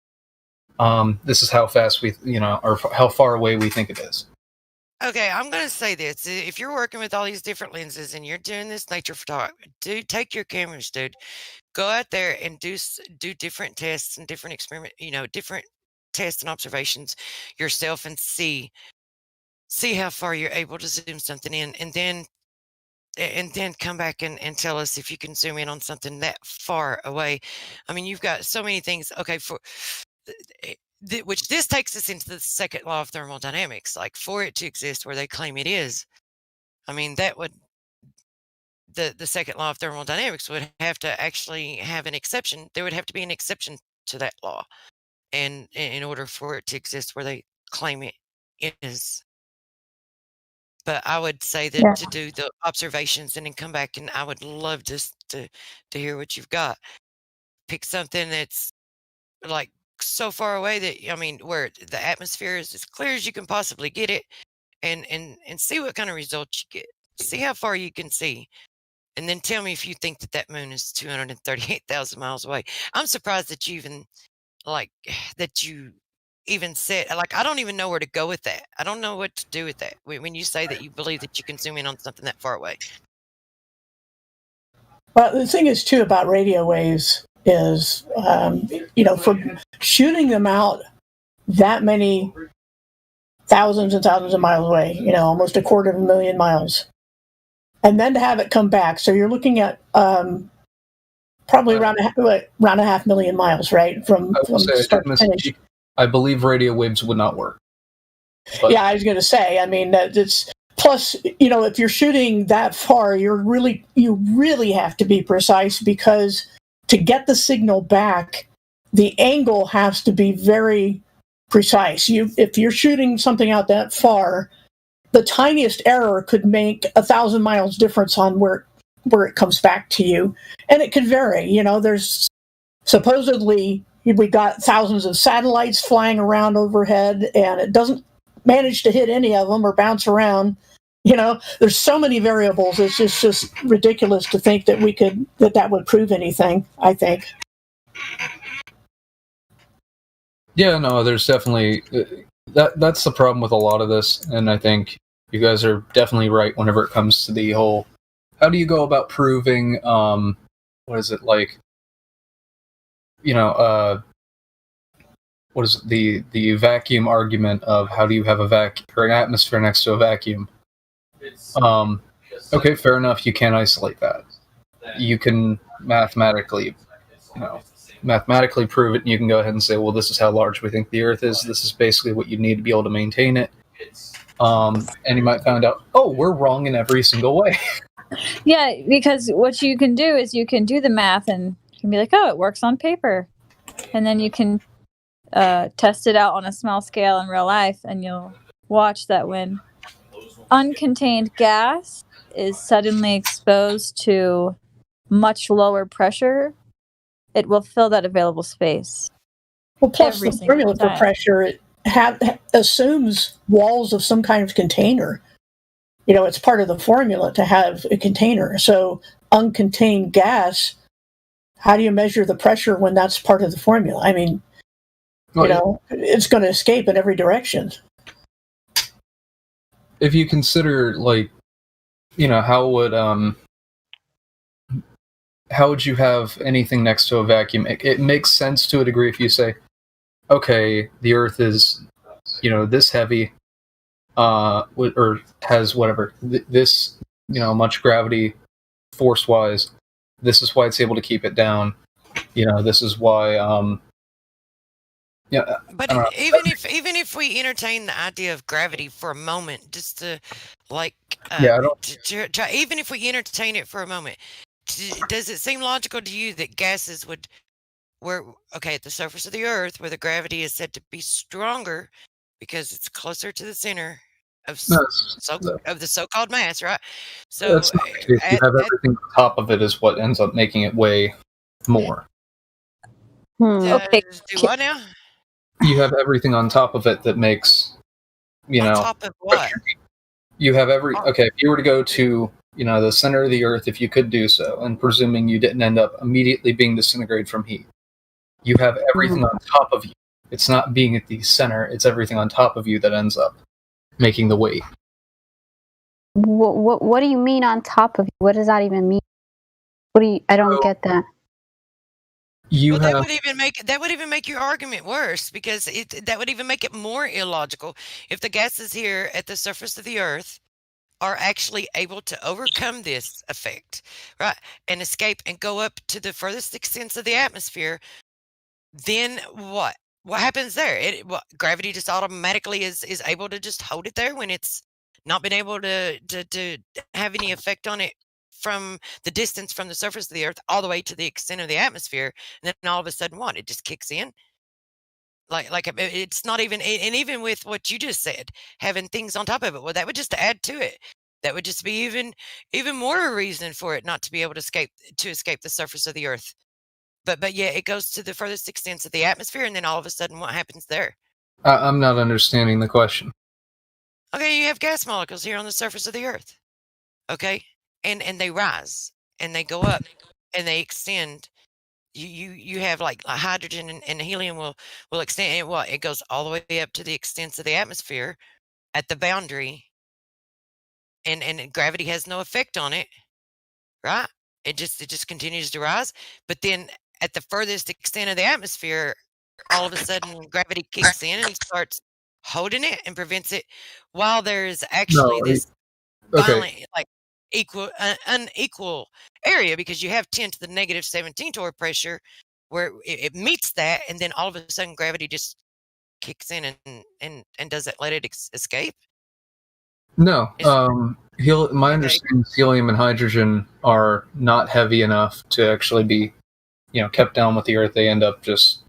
This is how fast we, or how far away we think it is. okay, I'm going to say this. If you're working with all these different lenses and you're doing this nature photography, dude, take your cameras, dude. Go out there and do different tests and different experiment, different tests and observations yourself, and see how far you're able to zoom something in, and then come back and tell us if you can zoom in on something that far away. I mean, you've got so many things. Okay, which this takes us into the second law of thermodynamics. Like, for it to exist where they claim it is, I mean, that would the second law of thermodynamics would have to actually have an exception. There would have to be an exception to that law, and in order for it to exist where they claim it is. But I would say that to do the observations and then come back, and I would love just to hear what you've got. Pick something that's like so far away that, where the atmosphere is as clear as you can possibly get it, and see what kind of results you get. See how far you can see. And then tell me if you think that moon is 238,000 miles away. I'm surprised that you even said, I don't even know where to go with that. I don't know what to do with that. When you say that you believe that you can zoom in on something that far away. Well, the thing is, too, about radio waves is, for shooting them out that many thousands and thousands of miles away, almost 250,000 miles, and then to have it come back. So you're looking at probably around a 500,000 miles, right? From start to finish. I believe radio waves would not work. But. Yeah, I was going to say. I mean, it's plus, if you're shooting that far, you really have to be precise, because to get the signal back, the angle has to be very precise. If you're shooting something out that far, the tiniest error could make 1,000 miles difference on where it comes back to you, and it could vary. There's supposedly. We got thousands of satellites flying around overhead, and it doesn't manage to hit any of them or bounce around. There's so many variables. It's just ridiculous to think that that would prove anything, I think. Yeah, no, there's definitely that's the problem with a lot of this, and I think you guys are definitely right whenever it comes to the whole, how do you go about proving, what is it like? What is it, the vacuum argument of how do you have an atmosphere next to a vacuum? Okay, fair enough. You can't isolate that. You can mathematically, mathematically prove it, and you can go ahead and say, well, this is how large we think the Earth is. This is basically what you need to be able to maintain it. And you might find out, oh, we're wrong in every single way. Yeah, because what you can do is you can do the math and you can be like, oh, it works on paper. And then you can test it out on a small scale in real life, and you'll watch that when uncontained gas is suddenly exposed to much lower pressure, it will fill that available space. Well, plus every the single formula for time. pressure it assumes walls of some kind of container. It's part of the formula to have a container. So uncontained gas, how do you measure the pressure when that's part of the formula? I mean, it's going to escape in every direction. If you consider, how would you have anything next to a vacuum? It makes sense to a degree if you say, okay, the Earth is, this heavy, or has whatever, this, much gravity force-wise. This is why it's able to keep it down. This is why, But even if we entertain the idea of gravity for a moment, just to even if we entertain it for a moment, does it seem logical to you that gases would, at the surface of the Earth, where the gravity is said to be stronger because it's closer to the center of the so-called mass, right? So that's not the case. You have everything on top of it is what ends up making it weigh more. Okay. Do what now? You have everything on top of it that makes, On top of what? You have if you were to go to, the center of the Earth, if you could do so, and presuming you didn't end up immediately being disintegrated from heat, you have everything on top of you. It's not being at the center, it's everything on top of you that ends up making the weight. What do you mean on top of you? What does that even mean? I don't get that. That would even make your argument worse, because that would even make it more illogical if the gases here at the surface of the Earth are actually able to overcome this effect, right, and escape and go up to the furthest extents of the atmosphere. Then what? What happens there? Gravity just automatically is able to just hold it there when it's not been able to have any effect on it from the distance from the surface of the Earth all the way to the extent of the atmosphere, and then all of a sudden, what? It just kicks in. Like it's not even, and even with what you just said, having things on top of it, well, that would just add to it. That would just be even more a reason for it not to be able to escape the surface of the Earth. But yeah, it goes to the furthest extents of the atmosphere, and then all of a sudden, what happens there? I'm not understanding the question. Okay, you have gas molecules here on the surface of the Earth. Okay, and they rise and they go up and they extend. You have like hydrogen and helium will extend. And it goes all the way up to the extents of the atmosphere at the boundary, and gravity has no effect on it, right? It just continues to rise. But then at the furthest extent of the atmosphere, all of a sudden gravity kicks in and starts holding it and prevents it, while there's actually this violent, unequal area, because you have 10 to the negative 17 torr pressure where it meets that, and then all of a sudden gravity just kicks in and doesn't let it escape. No, my understanding is helium and hydrogen are not heavy enough to actually be, kept down with the Earth. They end up just,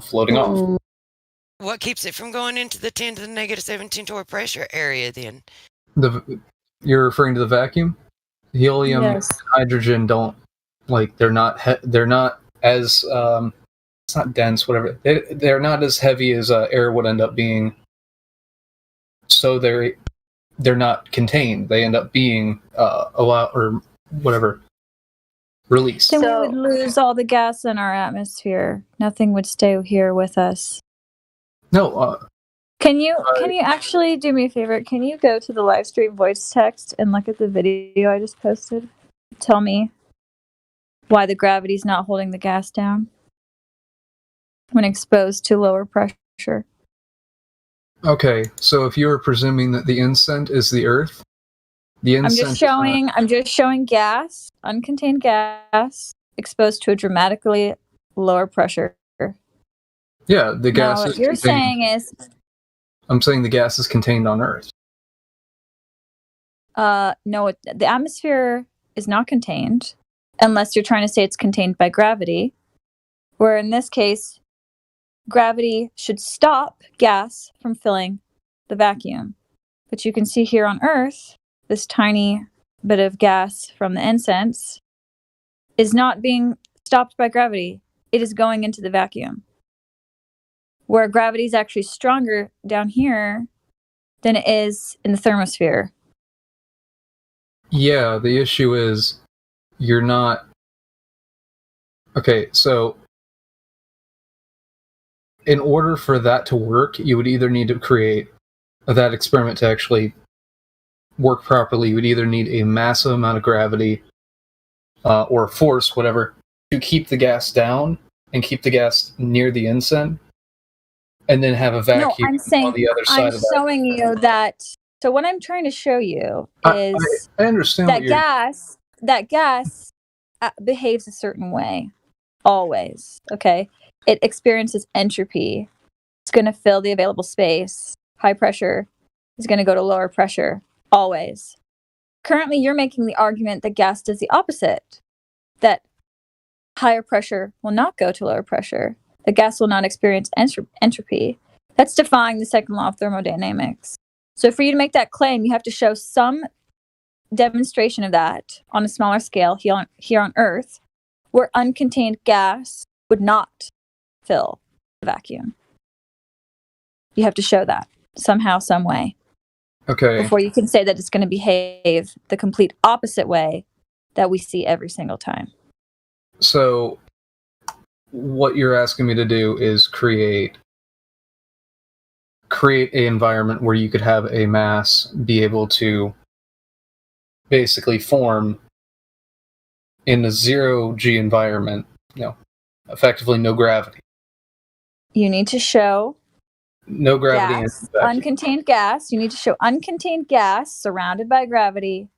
floating off. What keeps it from going into the 10 to the negative 17 torr pressure area then? You're referring to the vacuum? Helium and hydrogen don't, they're not as, it's not dense, whatever. They're not as heavy as air would end up being. So they're not contained. They end up being released. Then we would lose all the gas in our atmosphere. Nothing would stay here with us. No. Can you actually do me a favor? Can you go to the live stream voice text and look at the video I just posted? Tell me why the gravity's not holding the gas down when exposed to lower pressure. Okay, so if you are presuming that the incent is the Earth, The I'm just showing gas, uncontained gas, exposed to a dramatically lower pressure. Yeah, the gas Now, is what you're contained. saying is, I'm saying the gas is contained on Earth. no, the atmosphere is not contained, unless you're trying to say it's contained by gravity, where in this case, gravity should stop gas from filling the vacuum. But you can see here on Earth, this tiny bit of gas from the incense is not being stopped by gravity. It is going into the vacuum. Where gravity is actually stronger down here than it is in the thermosphere. Yeah, the issue is you're not... Okay, so in order for that to work, you would either need to create that experiment to actually work properly. You would either need a massive amount of gravity or force, whatever, to keep the gas down and keep the gas near the incense, and then have a vacuum No, I'm saying, on the other side I'm of that. showing you that. So what I'm trying to show you is I understand that what you're... that gas behaves a certain way, always. Okay, it experiences entropy. It's going to fill the available space. High pressure is going to go to lower pressure, always. Currently, you're making the argument that gas does the opposite, that higher pressure will not go to lower pressure. The gas will not experience entropy. That's defying the second law of thermodynamics. So for you to make that claim, you have to show some demonstration of that on a smaller scale here on Earth, where uncontained gas would not fill the vacuum. You have to show that somehow, some way. Okay. Before you can say that it's going to behave the complete opposite way that we see every single time. So what you're asking me to do is create an environment where you could have a mass be able to basically form in a 0G environment, effectively no gravity. You need to show no gravity gas, uncontained gas. You need to show uncontained gas surrounded by gravity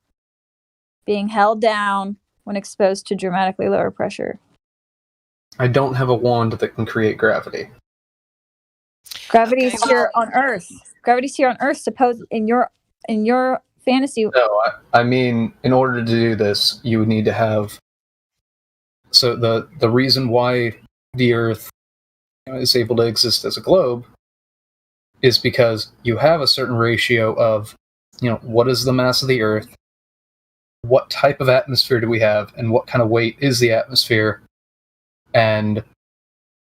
being held down when exposed to dramatically lower pressure. I don't have a wand that can create gravity. Gravity is here on Earth. Gravity's here on Earth. Suppose in your fantasy. No, I mean, in order to do this, you would need to have. So the reason why the Earth is able to exist as a globe is because you have a certain ratio of, what is the mass of the Earth, what type of atmosphere do we have, and what kind of weight is the atmosphere, and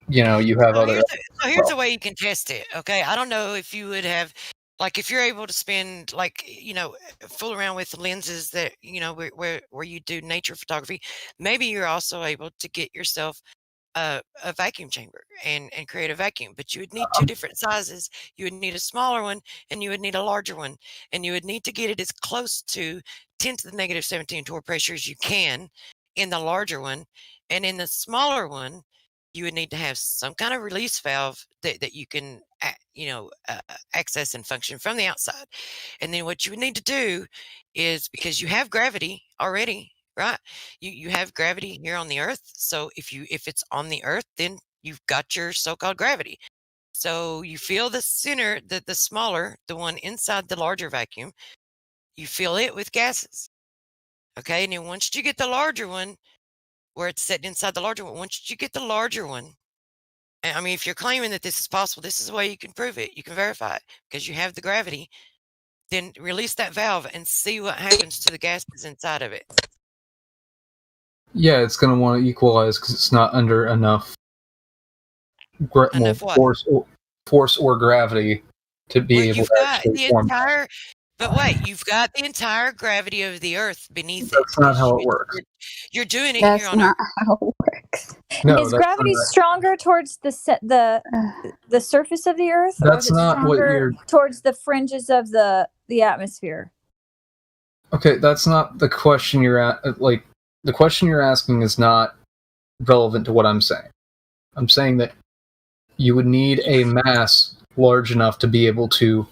you have other. Here's a way you can test it. Okay, I don't know if you would have, if you're able to spend, fool around with lenses that where you do nature photography. Maybe you're also able to get yourself a vacuum chamber and create a vacuum, but you would need two different sizes. You would need a smaller one and you would need a larger one, and you would need to get it as close to 10 to the negative 17 torr pressure as you can in the larger one, and in the smaller one you would need to have some kind of release valve that you can access and function from the outside. And then what you would need to do is, because you have gravity already, right? You have gravity here on the Earth. So if it's on the Earth, then you've got your so-called gravity. So you feel the center, the smaller, the one inside the larger vacuum, you fill it with gases. Okay, and then once you get the larger one, where it's set inside the larger one, once you get the larger one, I mean, if you're claiming that this is possible, this is a way you can prove it. You can verify it because you have the gravity. Then release that valve and see what happens to the gases inside of it. Yeah, it's going to want to equalize because it's not under enough force or gravity to be able to actually form. But wait, you've got the entire gravity of the Earth beneath it. That's not how it works. You're doing it That's here on not Earth. how it works. No, is gravity stronger towards the surface of the Earth, or is it not what stronger towards the fringes of the atmosphere? Okay, that's not the question you're at. The question you're asking is not relevant to what I'm saying. I'm saying that you would need a mass large enough to be able to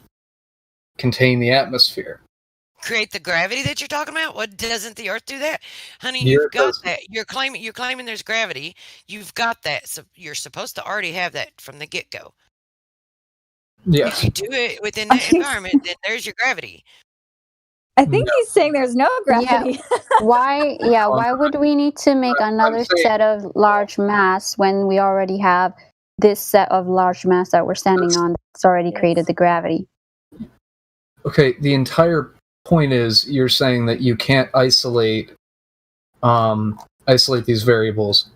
contain the atmosphere. create the gravity that you're talking about? What doesn't the Earth do that, honey? Yeah, You've it got does. that. You're claiming there's gravity. You've got that. So you're supposed to already have that from the get go. Yeah. If you do it within that environment, then there's your gravity. I think he's saying there's no gravity. Yeah. Why? Yeah. Why would we need to make another set of large mass when we already have this set of large mass that we're standing on that's already created the gravity? Okay, the entire point is you're saying that you can't isolate these variables,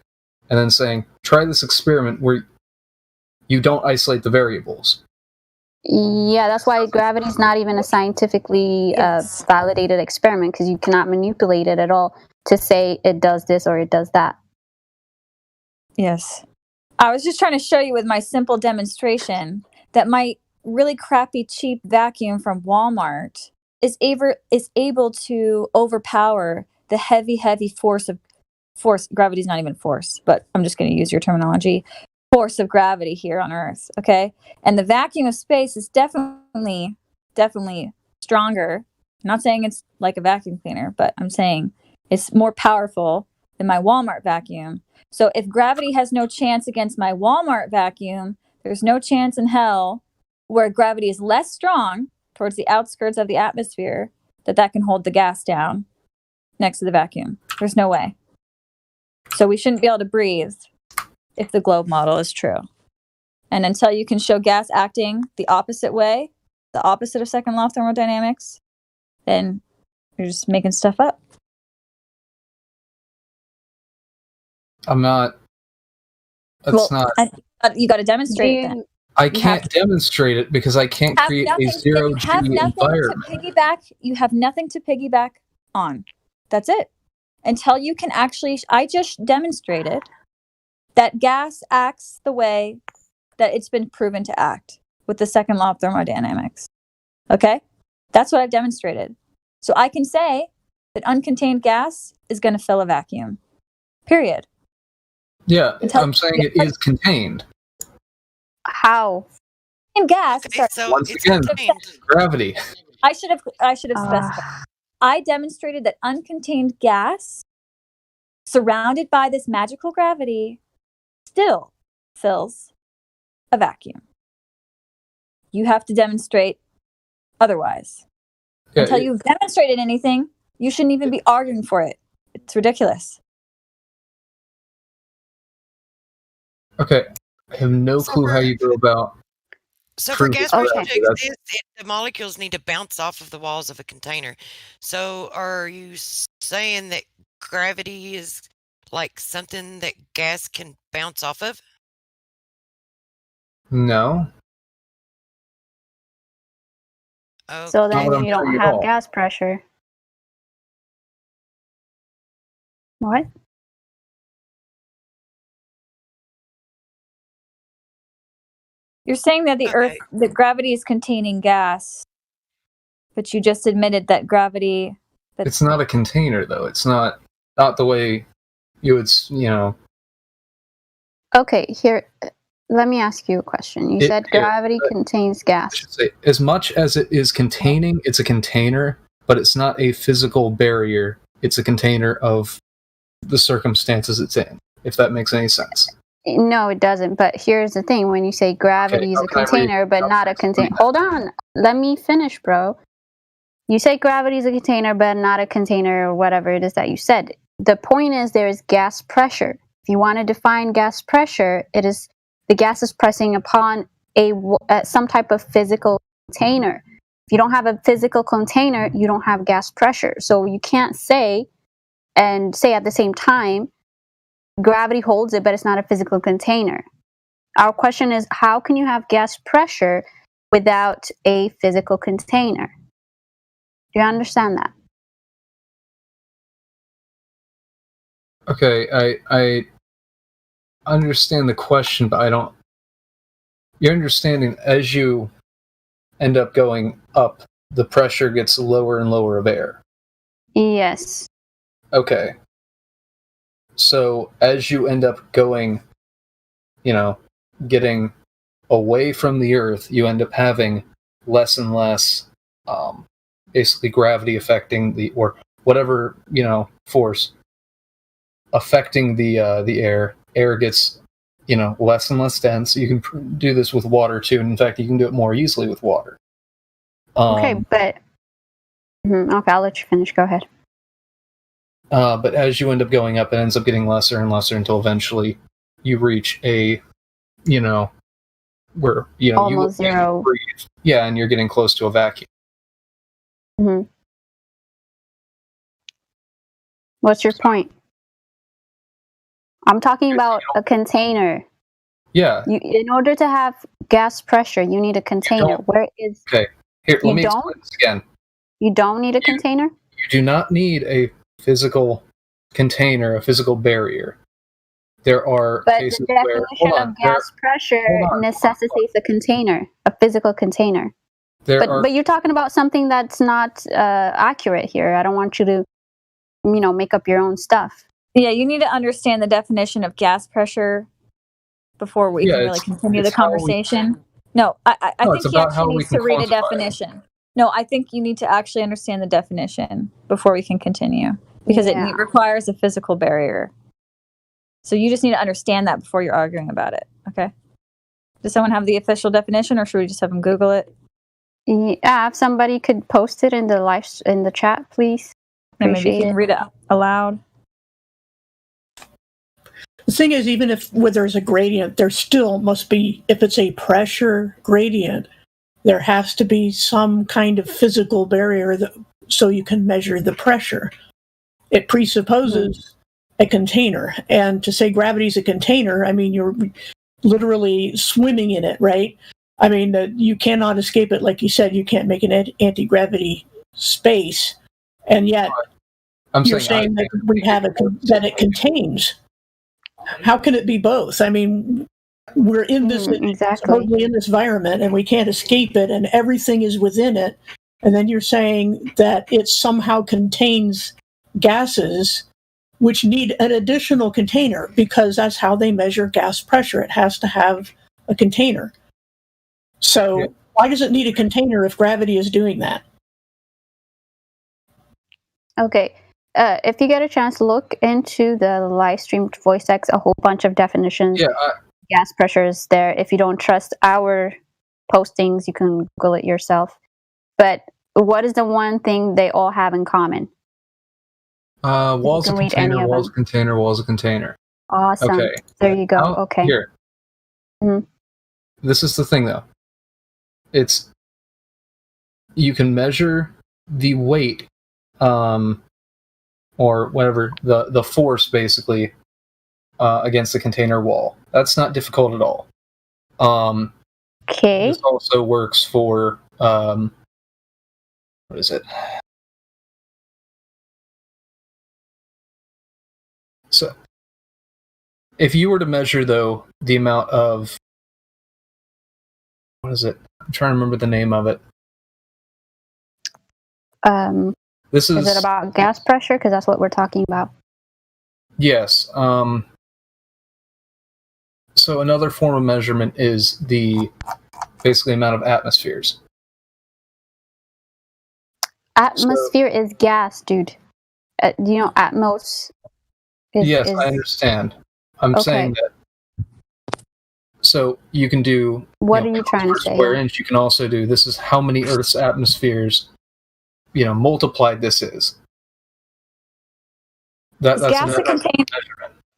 and then saying try this experiment where you don't isolate the variables. Yeah, that's why gravity is not even a scientifically validated experiment, because you cannot manipulate it at all to say it does this or it does that. Yes. I was just trying to show you with my simple demonstration that my really crappy cheap vacuum from Walmart is able to overpower the heavy force. Gravity's not even force, but I'm just going to use your terminology. Force of gravity here on Earth, okay? And the vacuum of space is definitely stronger. I'm not saying it's like a vacuum cleaner, but I'm saying it's more powerful than my Walmart vacuum. So if gravity has no chance against my Walmart vacuum, there's no chance in hell where gravity is less strong towards the outskirts of the atmosphere that can hold the gas down next to the vacuum. There's no way. So we shouldn't be able to breathe if the globe model is true. And until you can show gas acting the opposite way, the opposite of second law of thermodynamics, then you're just making stuff up. I'm not. That's not. You got to demonstrate that. I can't demonstrate it because I can't create a zero G environment. You have nothing to piggyback on. That's it. Until you can actually, I just demonstrated that gas acts the way that it's been proven to act with the second law of thermodynamics. Okay? That's what I've demonstrated. So I can say that uncontained gas is going to fill a vacuum. Period. Yeah, I'm saying it is contained. How? In gas. Okay, so once again, gravity. I should have specified. I demonstrated that uncontained gas surrounded by this magical gravity still fills a vacuum. You have to demonstrate otherwise. Yeah, Until you've demonstrated anything, you shouldn't even be arguing for it. It's ridiculous. Okay, I have no clue how you go about. So for gas pressure to exist, the molecules need to bounce off of the walls of a container. So are you saying that gravity is like something that gas can bounce off of? No. So then you don't have gas pressure. What? You're saying that that gravity is containing gas, but you just admitted that gravity. It's not a container, though. It's not the way you would, Okay, here, let me ask you a question. You said gravity contains gas. I should say, as much as it is containing, it's a container, but it's not a physical barrier. It's a container of the circumstances it's in, if that makes any sense. No, it doesn't. But here's the thing. When you say gravity is a container, but not a container. Hold on. Let me finish, bro. You say gravity is a container, but not a container, or whatever it is that you said. The point is there is gas pressure. If you want to define gas pressure, it is the gas is pressing upon some type of physical container. If you don't have a physical container, you don't have gas pressure. So you can't say at the same time, gravity holds it, but it's not a physical container. Our question is, how can you have gas pressure without a physical container? Do you understand that? Okay, I understand the question, but I don't. You're understanding as you end up going up, the pressure gets lower and lower of air. Yes. Okay. So as you end up going, getting away from the Earth, you end up having less and less basically gravity affecting or whatever, force affecting the air. Air gets, less and less dense. You can do this with water too, and in fact, you can do it more easily with water. Okay, but okay, I'll let you finish. Go ahead. But as you end up going up, it ends up getting lesser and lesser until eventually you reach a, where almost you zero. breathe. Yeah, and you're getting close to a vacuum. Mm-hmm. What's your point? I'm talking about a container. Yeah. In order to have gas pressure, you need a container. Where is? Okay. Here, let me explain this again. You don't need a container? You do not need a physical container, a physical barrier. There are But cases the where definition of gas pressure necessitates a container, a physical container. But you're talking about something that's not accurate here. I don't want you to, make up your own stuff. Yeah, you need to understand the definition of gas pressure before we can really continue the conversation. I think he actually needs to read a definition. No, I think you need to actually understand the definition before we can continue, because it requires a physical barrier. So you just need to understand that before you're arguing about it, okay? Does someone have the official definition, or should we just have them Google it? Yeah, if somebody could post it in the chat, please. And maybe you can read it aloud. The thing is, even where there's a gradient, there still must be, if it's a pressure gradient, there has to be some kind of physical barrier so you can measure the pressure. It presupposes a container. And to say gravity is a container, I mean, you're literally swimming in it, right? I mean, you cannot escape it. Like you said, you can't make an anti-gravity space. And yet, you're saying that we have that it contains. How can it be both? I mean, we're in this totally in this environment, and we can't escape it, and everything is within it. And then you're saying that it somehow contains gases which need an additional container, because that's how they measure gas pressure. It has to have a container. So why does it need a container if gravity is doing that? Okay. If you get a chance, look into the live streamed VoiceX, a whole bunch of definitions. Gas pressure is there. If you don't trust our postings, you can Google it yourself. But what is the one thing they all have in common? Wall's a container, wall's a container, wall's a container. Awesome. Okay. There you go. Okay. Here. Mm-hmm. This is the thing, though. You can measure the weight, or whatever, the force, basically, against the container wall. That's not difficult at all. Okay. This also works for, what is it? So, if you were to measure, though, the amount of, what is it? I'm trying to remember the name of it. Is it about gas pressure? Because that's what we're talking about. Yes. So another form of measurement is the basically amount of atmospheres. Atmosphere is gas, dude. Atmos. Yes, I understand. I'm saying that. So you can do. What are you trying to say? Square inch. You can also do. This is how many Earth's atmospheres, multiplied this is. That's gas a container.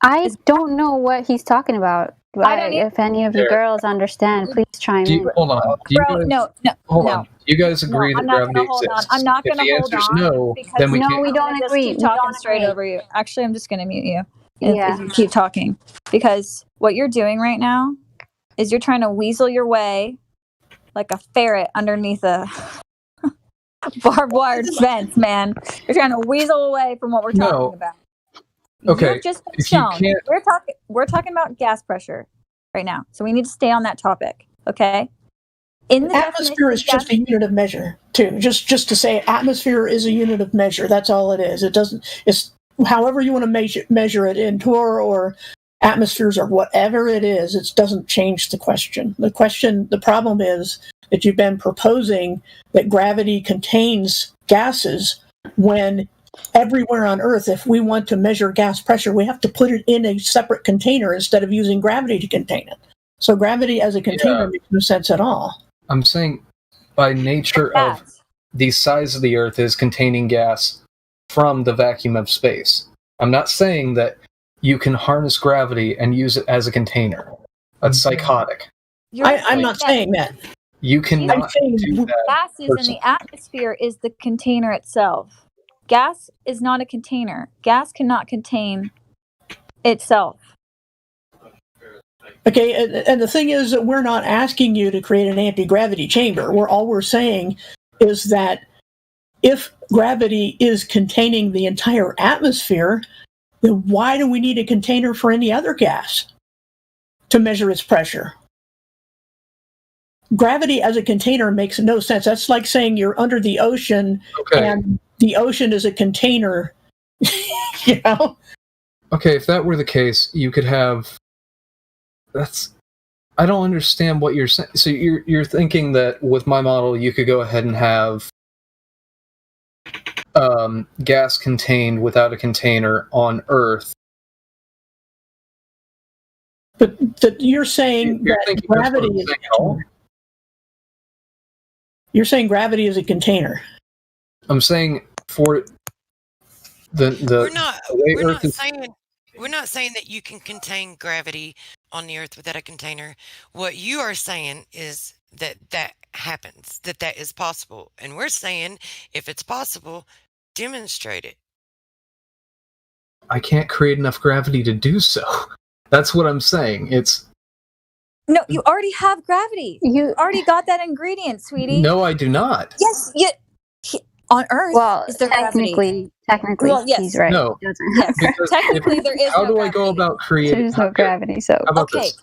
I don't know what he's talking about. If any of you girls understand, please chime in. Hold on. Hold on. You guys agree that gravity exists? I'm not going to hold on. If the answer is no, then we can't. No, we don't agree. Keep talking straight over you. Actually, I'm just going to mute you if you keep talking. Because what you're doing right now is you're trying to weasel your way like a ferret underneath a barbed wire fence, man. You're trying to weasel away from what we're talking about. Okay. You've just been shown. We're talking about gas pressure right now, so we need to stay on that topic. Okay. In the atmosphere is just a unit of measure, too. Just to say, atmosphere is a unit of measure. That's all it is. It doesn't. It's however you want to measure it in torr or atmospheres or whatever it is. It doesn't change the question. The problem is that you've been proposing that gravity contains gases when everywhere on Earth, if we want to measure gas pressure, we have to put it in a separate container instead of using gravity to contain it. So gravity as a container makes no sense at all. I'm saying by nature of the size of the Earth is containing gas from the vacuum of space. I'm not saying that you can harness gravity and use it as a container. That's psychotic. I'm not saying that. You cannot do that. Gases in the atmosphere is the container itself. Gas is not a container. Gas cannot contain itself. Okay, and the thing is that we're not asking you to create an anti-gravity chamber. All we're saying is that if gravity is containing the entire atmosphere, then why do we need a container for any other gas to measure its pressure? Gravity as a container makes no sense. That's like saying you're under the ocean and the ocean is a container. You know? Okay, if that were the case, you could have... I don't understand what you're saying. So you're thinking that with my model, you could go ahead and have gas contained without a container on Earth. But you're saying that gravity is a container. You're saying gravity is a container. I'm saying for the way Earth is... We're not saying that you can contain gravity on the Earth without a container. What you are saying is that happens, that is possible. And we're saying, if it's possible, demonstrate it. I can't create enough gravity to do so. That's what I'm saying. No, you already have gravity. You already got that ingredient, sweetie. No, I do not. Yes, on Earth, is there technically, well, yes. he's right. No. Yes. Technically, there is How no do gravity. I go about creating... There's no gravity, so... How about this?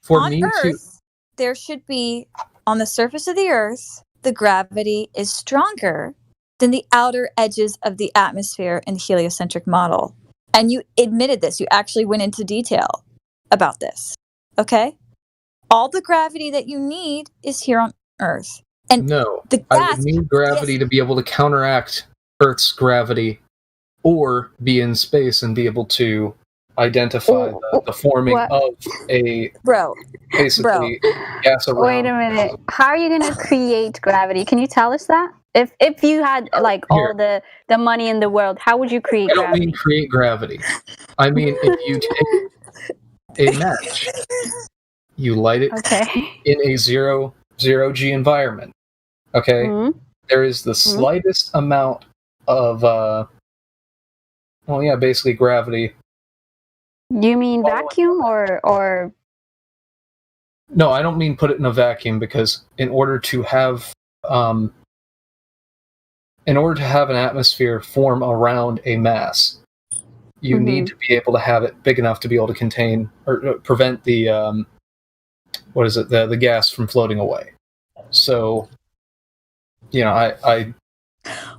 For on me Earth, there should be, on the surface of the Earth, the gravity is stronger than the outer edges of the atmosphere in the heliocentric model. And you admitted this. You actually went into detail about this. Okay? All the gravity that you need is here on Earth. And no, the gas, I would need gravity to be able to counteract Earth's gravity or be in space and be able to identify the forming of a basically gas around. Wait a minute. How are you going to create gravity? Can you tell us that? If you had like all the money in the world, how would you create gravity? I don't mean create gravity. I mean if you take a match, you light it in a zero G environment. Okay, there is the slightest amount of basically gravity. You mean vacuum or? No, I don't mean put it in a vacuum, because in order to have an atmosphere form around a mass, you need to be able to have it big enough to be able to contain or prevent the the gas from floating away. So, I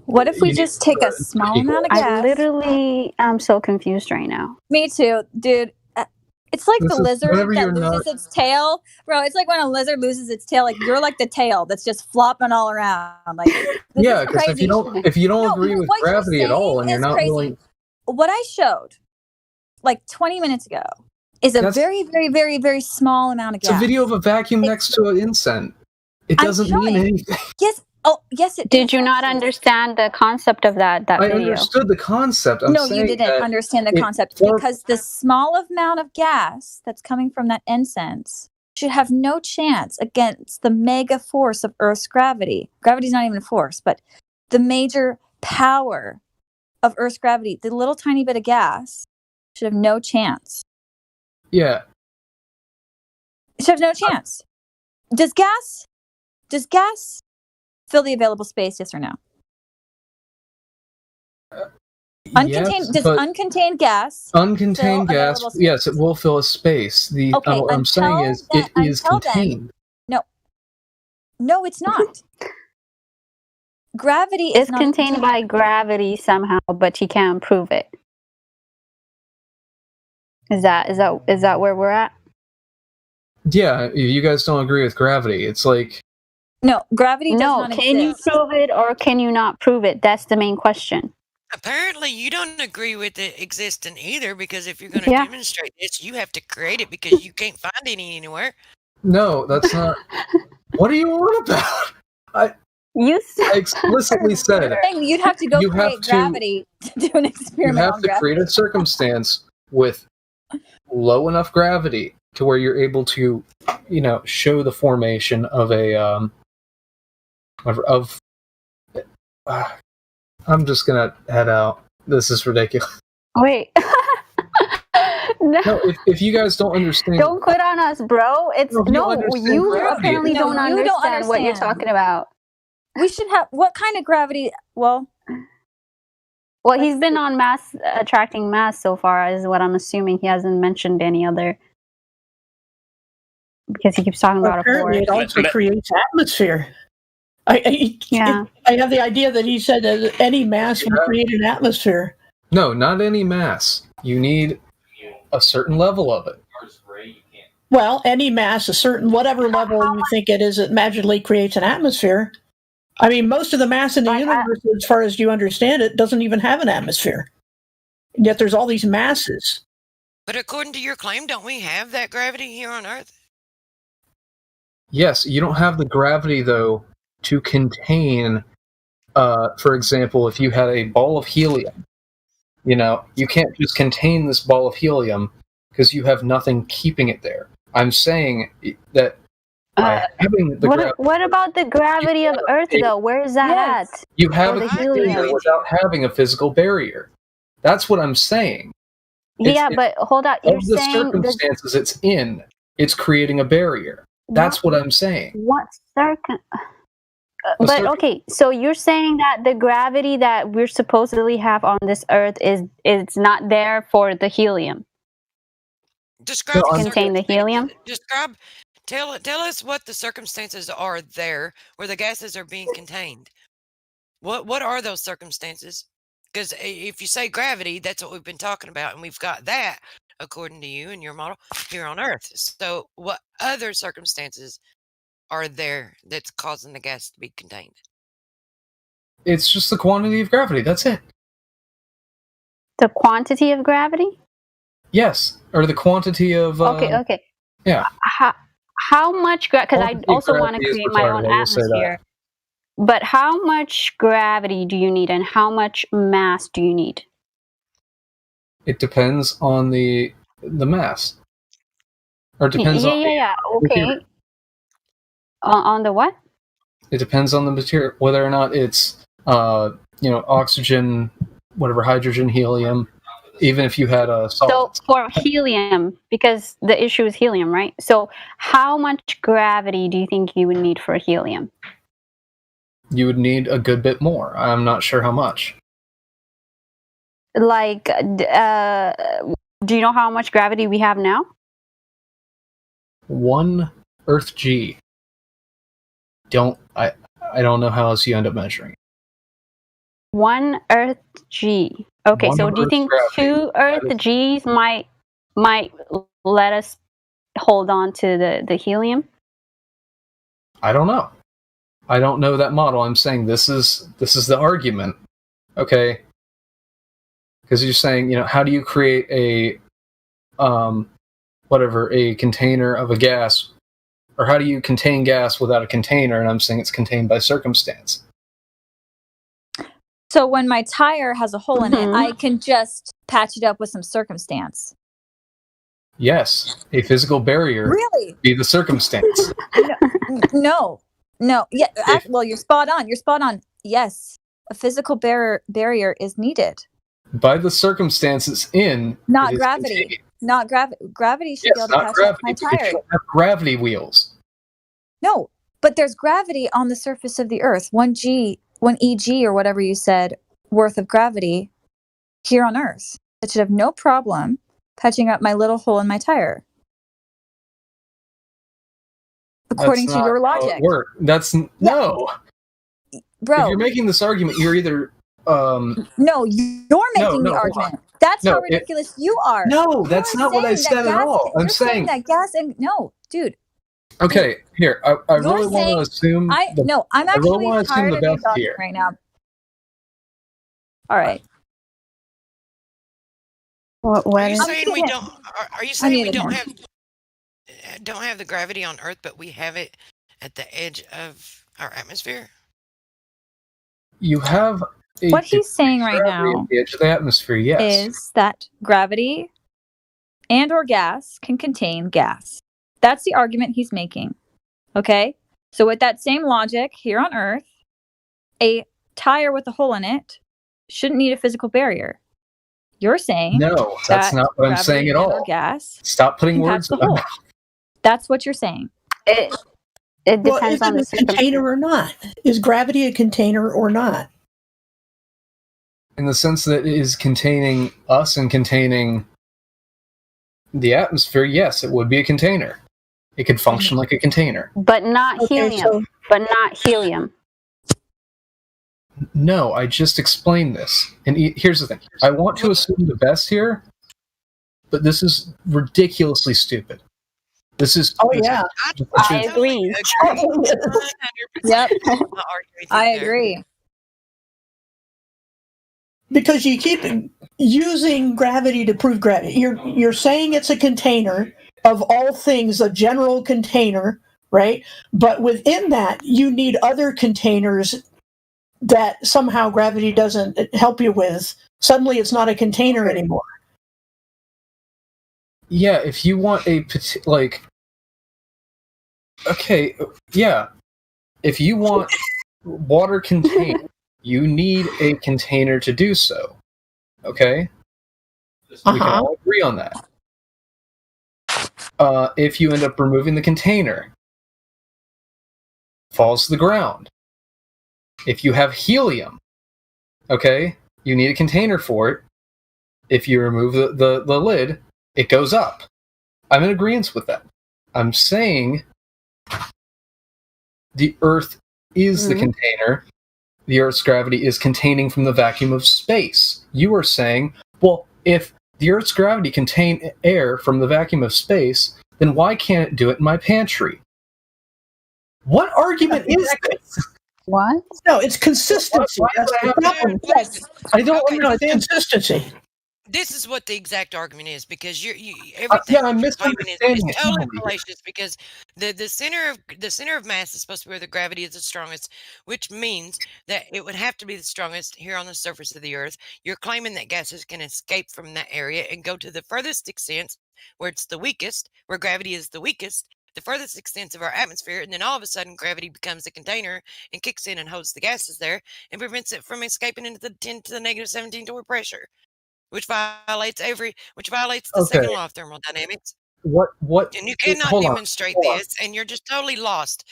what if we just take a small amount of gas? I literally am so confused right now. Me too, dude. It's like the lizard that loses its tail. Bro, it's like when a lizard loses its tail. Like, you're like the tail that's just flopping all around. Like, yeah, because if you don't agree with gravity at all, and you're not willing... What I showed, like 20 minutes ago, is a very, very, very, very small amount of gas. It's a video of a vacuum next to an incense. It doesn't mean anything. Yes. Oh, yes, it did. You not understand the concept of that video? I understood the concept. No, you didn't understand the concept, because the small amount of gas that's coming from that incense should have no chance against the mega force of Earth's gravity. Gravity's not even a force, but the major power of Earth's gravity, the little tiny bit of gas, should have no chance. Yeah. It should have no chance. Does gas fill the available space, yes or no? Uncontained, yes, does uncontained gas uncontained gas, yes, it will fill a space. What I'm saying is it is contained. No, it's not. Gravity is not contained by gravity somehow, but you can't prove it. Is that where we're at? Yeah, you guys don't agree with gravity. It's like No, gravity does No, not can you exist. prove it or can you not prove it? That's the main question. Apparently, you don't agree with it existing either, because if you're going to Yeah. demonstrate this, you have to create it because you can't find any anywhere. No, that's not. What are you on about? I explicitly said You'd have to go You have create to- gravity to do an you experiment have on to gravity. create a circumstance with low enough gravity to where you're able to, show the formation of a I'm just gonna head out. This is ridiculous. Wait. No, if you guys don't understand, Don't quit on us, bro. It's No, if you no, understand you gravity- apparently No, don't you understand don't what you're understand. talking about. We should have what kind of gravity? Well, he's been on mass attracting mass so far, is what I'm assuming. He hasn't mentioned any other because he keeps talking about a Apparently, it force. also creates atmosphere. I have the idea that he said that any mass can create an atmosphere. no, not any mass. You need a certain level of it. Well, any mass, a certain whatever level you think it is, it magically creates an atmosphere. I mean, most of the mass in the universe, as far as you understand it, doesn't even have an atmosphere. And yet there's all these masses. But according to your claim, don't we have that gravity here on Earth? Yes, you don't have the gravity though to contain. For example, if you had a ball of helium, you can't just contain this ball of helium because you have nothing keeping it there. I'm saying that by having the gravity, What about the gravity of Earth, though? Where is that at? you have Or a the helium? barrier without having a physical barrier. That's what I'm saying. But hold on. You're Of the saying circumstances it's in, it's creating a barrier. That's what I'm saying. what But okay, so you're saying that the gravity that we're supposedly have on this Earth is not there for the helium. Describe To contain the helium. Tell us what the circumstances are there where the gases are being contained. What are those circumstances? Because if you say gravity, that's what we've been talking about, and we've got that according to you and your model here on Earth. So, what other circumstances are there that's causing the gas to be contained? It's just the quantity of gravity. That's it. The quantity of gravity? Yes, or the quantity of. Okay. Yeah. How much gravity? Because I Quantity of also want to gravity is create my own retarded, I will say that. atmosphere. But how much gravity do you need, and how much mass do you need? It depends on the mass, or it depends on. Yeah. Okay. material. On the what? It depends on the material, whether or not it's oxygen, whatever, hydrogen, helium. Even if you had a solid. So for helium, because the issue is helium, right? So how much gravity do you think you would need for helium? You would need a good bit more. I'm not sure how much. Like, do you know how much gravity we have now? 1 Earth G. I don't know how else you end up measuring. 1 Earth G. Okay, One so do you Earth think gravity. 2 Earth Gs might let us hold on to the helium? I don't know. I don't know that model. I'm saying this is the argument. Okay? Because you're saying, how do you create a a container of a gas, or how do you contain gas without a container? And I'm saying it's contained by circumstance. So when my tire has a hole in it, I can just patch it up with some circumstance. Yes, a physical barrier. Really? Be the circumstance. No. Yeah. Well, you're spot on. Yes, a physical barrier is needed. By the circumstances in. Not it is gravity. contained. Not gravity. Gravity should be able to Not patch up gravity. my If you tire. don't have gravity wheels. No, but there's gravity on the surface of the Earth. 1 EG or whatever you said worth of gravity here on Earth. I should have no problem patching up my little hole in my tire. According That's to your not how logic. it works. That's no. Bro. If you're making this argument, you're either No, you're making the hold argument. on. That's No, how ridiculous you are. No, that's You're not what I saying said that at all. I'm you're saying saying that gas and no, dude. Okay, here. I You're really want saying- to assume. I'm I really actually wanna assume tired the of you best talking here. right now. All right. What Are you is saying we don't? Are you I saying we muted don't him. have the gravity on Earth, but we have it at the edge of our atmosphere? You have What he's saying right gravity now at the edge of the atmosphere. Yes. is that gravity and or gas can contain gas. That's the argument he's making. Okay? So with that same logic here on Earth, a tire with a hole in it shouldn't need a physical barrier. You're saying No, that's that not what I'm saying gravity at and or all. gas Stop putting can words patch in the my hole. mouth. That's what you're saying. It Well, depends is on it the a container or not? Is gravity a container or not? In the sense that it is containing us and containing the atmosphere, yes, it would be a container. It could function like a container. But not helium. But not helium. No, I just explained this. And here's the thing. I want to assume the best here, but this is ridiculously stupid. This is... Oh, yeah. I agree. Yep. I agree. Because you keep using gravity to prove gravity. You're saying it's a container of all things, a general container, right? But within that, you need other containers that somehow gravity doesn't help you with. Suddenly, it's not a container anymore. Yeah, if you want a okay, yeah. If you want water contained, you need a container to do so. Okay? We can all agree on that. If you end up removing the container, falls to the ground. If you have helium, okay, you need a container for it. If you remove the lid, it goes up. I'm in agreement with that. I'm saying the Earth is the container. The Earth's gravity is containing from the vacuum of space. You are saying, well, if the Earth's gravity contains air from the vacuum of space, then why can't it do it in my pantry? What argument is this? What? No, it's consistency. That's the problem. Yes. I don't understand consistency. This is what the exact argument is, because everything yeah, I'm you're claiming misunderstanding is it. totally fallacious, because the center of mass is supposed to be where the gravity is the strongest, which means that it would have to be the strongest here on the surface of the Earth. You're claiming that gases can escape from that area and go to the furthest extent where it's the weakest, where gravity is the weakest, the furthest extent of our atmosphere, and then all of a sudden gravity becomes a container and kicks in and holds the gases there and prevents it from escaping into the 10 to the negative 17 torr pressure, which violates the second law of thermodynamics. What? And you cannot hold on, demonstrate hold on. this, and you're just totally lost.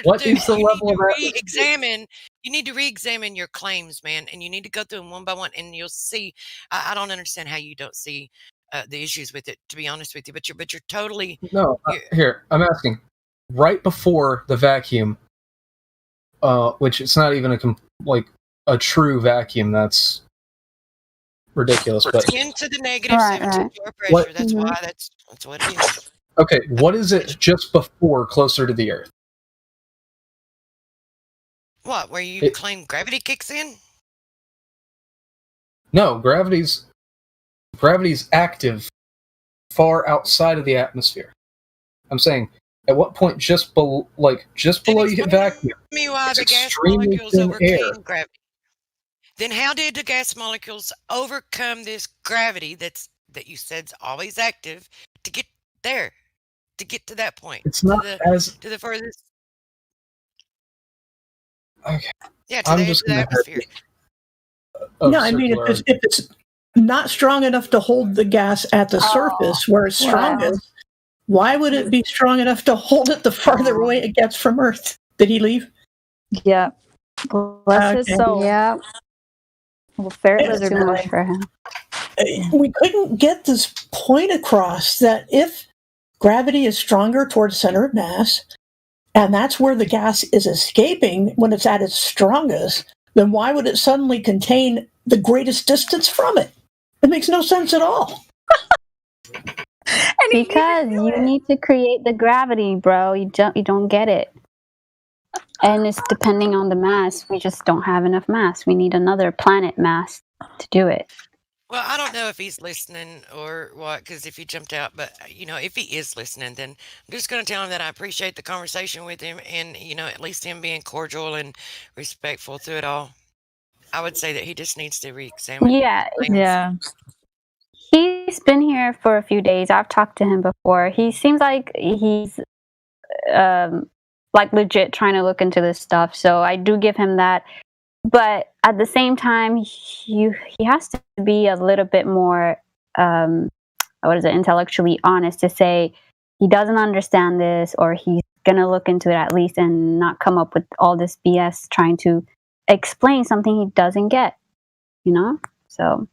What is the level of re-examine. You need to re-examine your claims, man, and you need to go through them one by one, and you'll see. I don't understand how you don't see the issues with it, to be honest with you. But you're totally No, here, I'm asking. Right before the vacuum, which it's not even a true vacuum, that's ridiculous. But 10 to the negative 17 torr pressure. What- That's why that's what it is. okay, what is it just before closer to the Earth? What? Where you claim gravity kicks in? No, gravity's active far outside of the atmosphere. I'm saying, at what point just below you hit vacuum? Me why it's the gas extremely molecules thin overcame air. gravity. Then how did the gas molecules overcome this gravity that you said's always active to get there, to get to that point? It's not to the furthest. Okay. Yeah, to I'm the edge just of the gonna atmosphere. No, I mean, if it's not strong enough to hold the gas at the surface where it's strongest, why would it be strong enough to hold it the farther away it gets from Earth? Did he leave? Yeah. Bless his soul. Yeah. Well, ferret lizard Too boy. much for him. We couldn't get this point across that if gravity is stronger towards the center of mass, and that's where the gas is escaping when it's at its strongest, then why would it suddenly contain the greatest distance from it? It makes no sense at all. Because you need to create the gravity, bro. You don't get it. And it's depending on the mass. We just don't have enough mass. We need another planet mass to do it. Well, I don't know if he's listening or what, because if he jumped out, but if he is listening, then I'm just going to tell him that I appreciate the conversation with him, and at least him being cordial and respectful through it all. I would say that he just needs to re-examine. Yeah. Yeah. He's been here for a few days. I've talked to him before. He seems like he's like legit trying to look into this stuff. So I do give him that. But at the same time, he has to be a little bit more intellectually honest to say he doesn't understand this, or he's gonna look into it at least and not come up with all this BS trying to explain something he doesn't get. So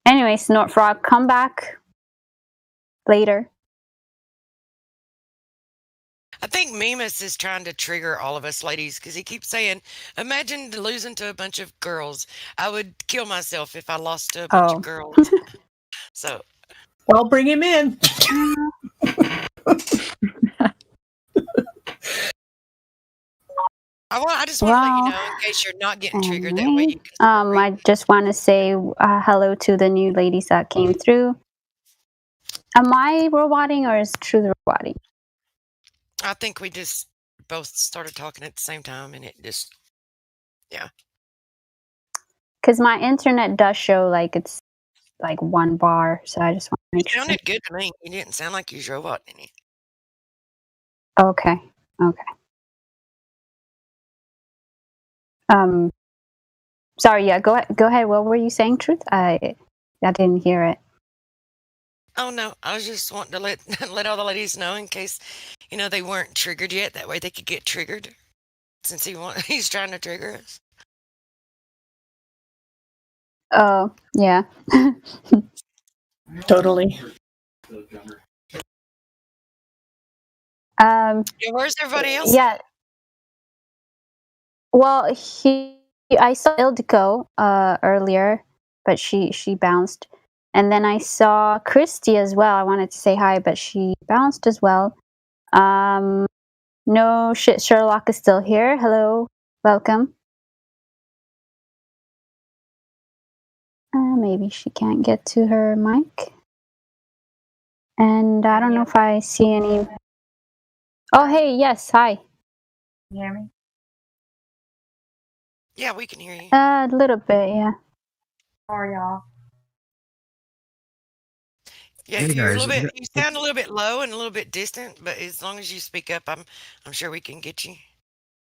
anyway, Snort Frog, come back later. I think Mimas is trying to trigger all of us ladies, because he keeps saying, imagine losing to a bunch of girls. I would kill myself if I lost to a bunch of girls. So, well, bring him in. I just want to let you know, in case you're not getting triggered, that way you can. I just want to say hello to the new ladies that came through. Am I roboting or is Truth roboting? I think we just both started talking at the same time, and it just, yeah. Because my internet does show like it's like one bar, so I just want to make It sure. sounded good to me. You didn't sound like you was roboting any. Okay. Sorry. Yeah. Go ahead. What were you saying, Truth? I didn't hear it. Oh no, I was just wanting to let all the ladies know, in case they weren't triggered yet. That way they could get triggered, since he's trying to trigger us. Oh yeah. Totally. Yeah, where's everybody else? Yeah. Well, I saw Ildiko earlier, but she bounced. And then I saw Christy as well. I wanted to say hi, but she bounced as well. No shit, Sherlock is still here. Hello, welcome. Maybe she can't get to her mic. And I don't know if I see any. Oh, hey, yes, hi. Can you hear me? Yeah, we can hear you. A little bit, yeah. How are y'all? Yeah, Hey, you're a guys. little bit. You sound a little bit low and a little bit distant, but as long as you speak up, I'm sure we can get you.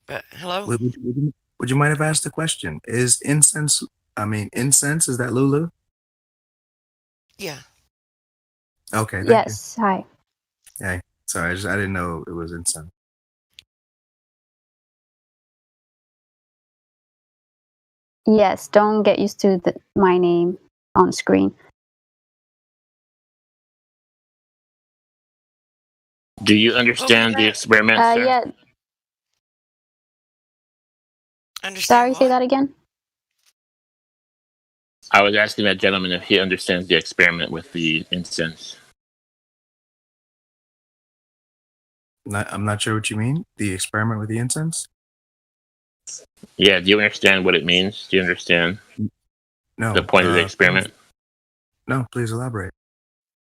But hello. Would you mind if I asked the question? Is incense? Is that Lulu? Yeah. Okay. Thank Yes, hi. you. Hey, sorry, I didn't know it was incense. Yes, don't get used to my name on screen. Do you understand the experiment, sir? Yeah. Sorry, say that again. I was asking that gentleman if he understands the experiment with the incense. I'm not sure what you mean. The experiment with the incense? Yeah, do you understand what it means? Do you understand the point of the experiment? No, please elaborate.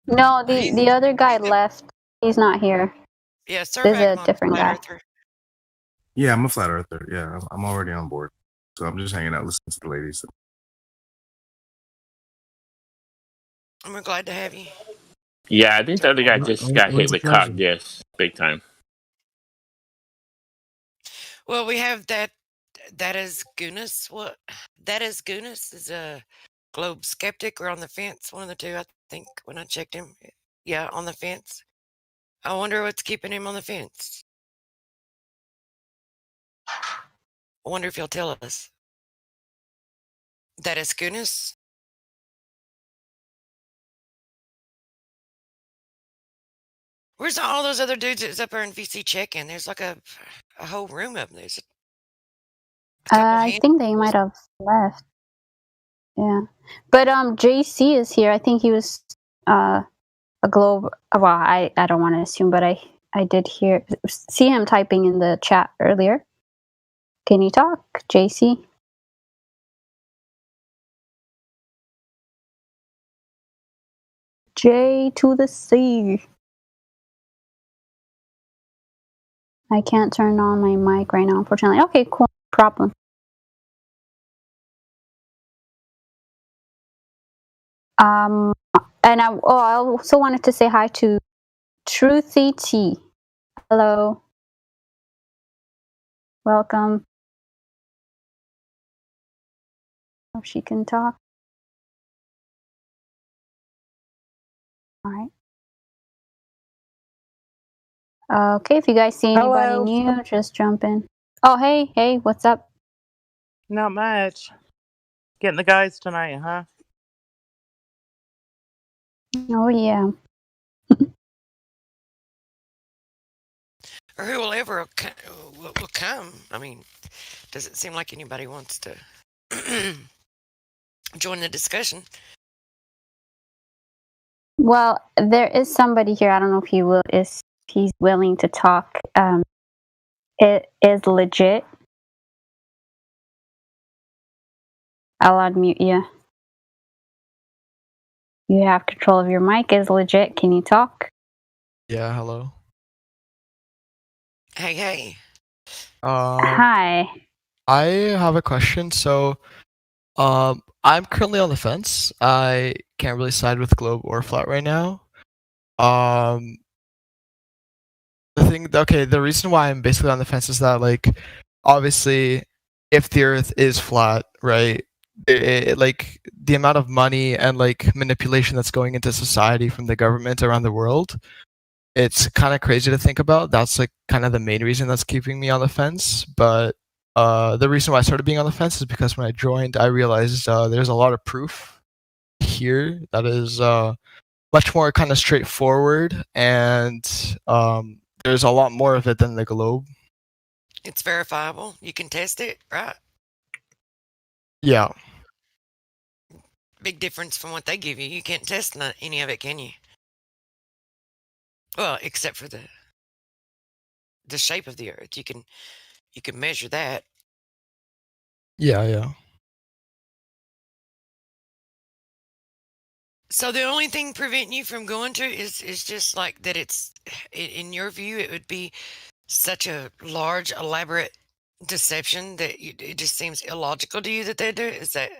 No, the other guy left. He's not here. Yeah, Sir There's a Vagabond's different flat guy. earther. Yeah, I'm a flat earther. Yeah, I'm already on board. So I'm just hanging out listening to the ladies. I'm glad to have you. Yeah, I think the other guy just got hit with pleasure. Cogdis big time. Well, we have that is Gunas. What? That is Gunas is a globe skeptic or on the fence. One of the two, I think, when I checked him. Yeah, on the fence. I wonder what's keeping him on the fence. I wonder if he'll tell us. That is Gunas. Where's all those other dudes that's up there in VC check-in? There's like a whole room of them. There's I think they might have left. Yeah, but JC is here. I think he was a globe. Well, I don't want to assume, but I did see him typing in the chat earlier. Can you talk, JC? J to the C. I can't turn on my mic right now, unfortunately. Okay, cool. No problem. And I also wanted to say hi to Truthy T. Hello. Welcome. Hope she can talk. All right. Okay, if you guys see anybody Hello. new, just jump in. Oh, hey, what's up? Not much. Getting the guys tonight, huh? Oh, yeah. Or who will ever will come. I mean, doesn't seem like anybody wants to join the discussion. Well, there is somebody here. I don't know if he's willing to talk. It is legit. I'll unmute you. You have control of your mic. Is legit. Can you talk? Yeah, hello. Hey. Hi. I have a question. So, I'm currently on the fence. I can't really side with globe or flat right now. The reason why I'm basically on the fence is that, like, obviously, if the Earth is flat, right, like the amount of money and like manipulation that's going into society from the government around the world, it's kind of crazy to think about. That's like kind of the main reason that's keeping me on the fence. But the reason why I started being on the fence is because when I joined, I realized there's a lot of proof here that is much more kind of straightforward, and there's a lot more of it than the globe. It's verifiable. You can test it, right? Yeah. Big difference from what they give you. You can't test any of it, can you? Well, except for the shape of the Earth. You can measure that. Yeah. So the only thing preventing you from going to it is just like that. It's in your view, it would be such a large, elaborate deception that it just seems illogical to you that they do. Is that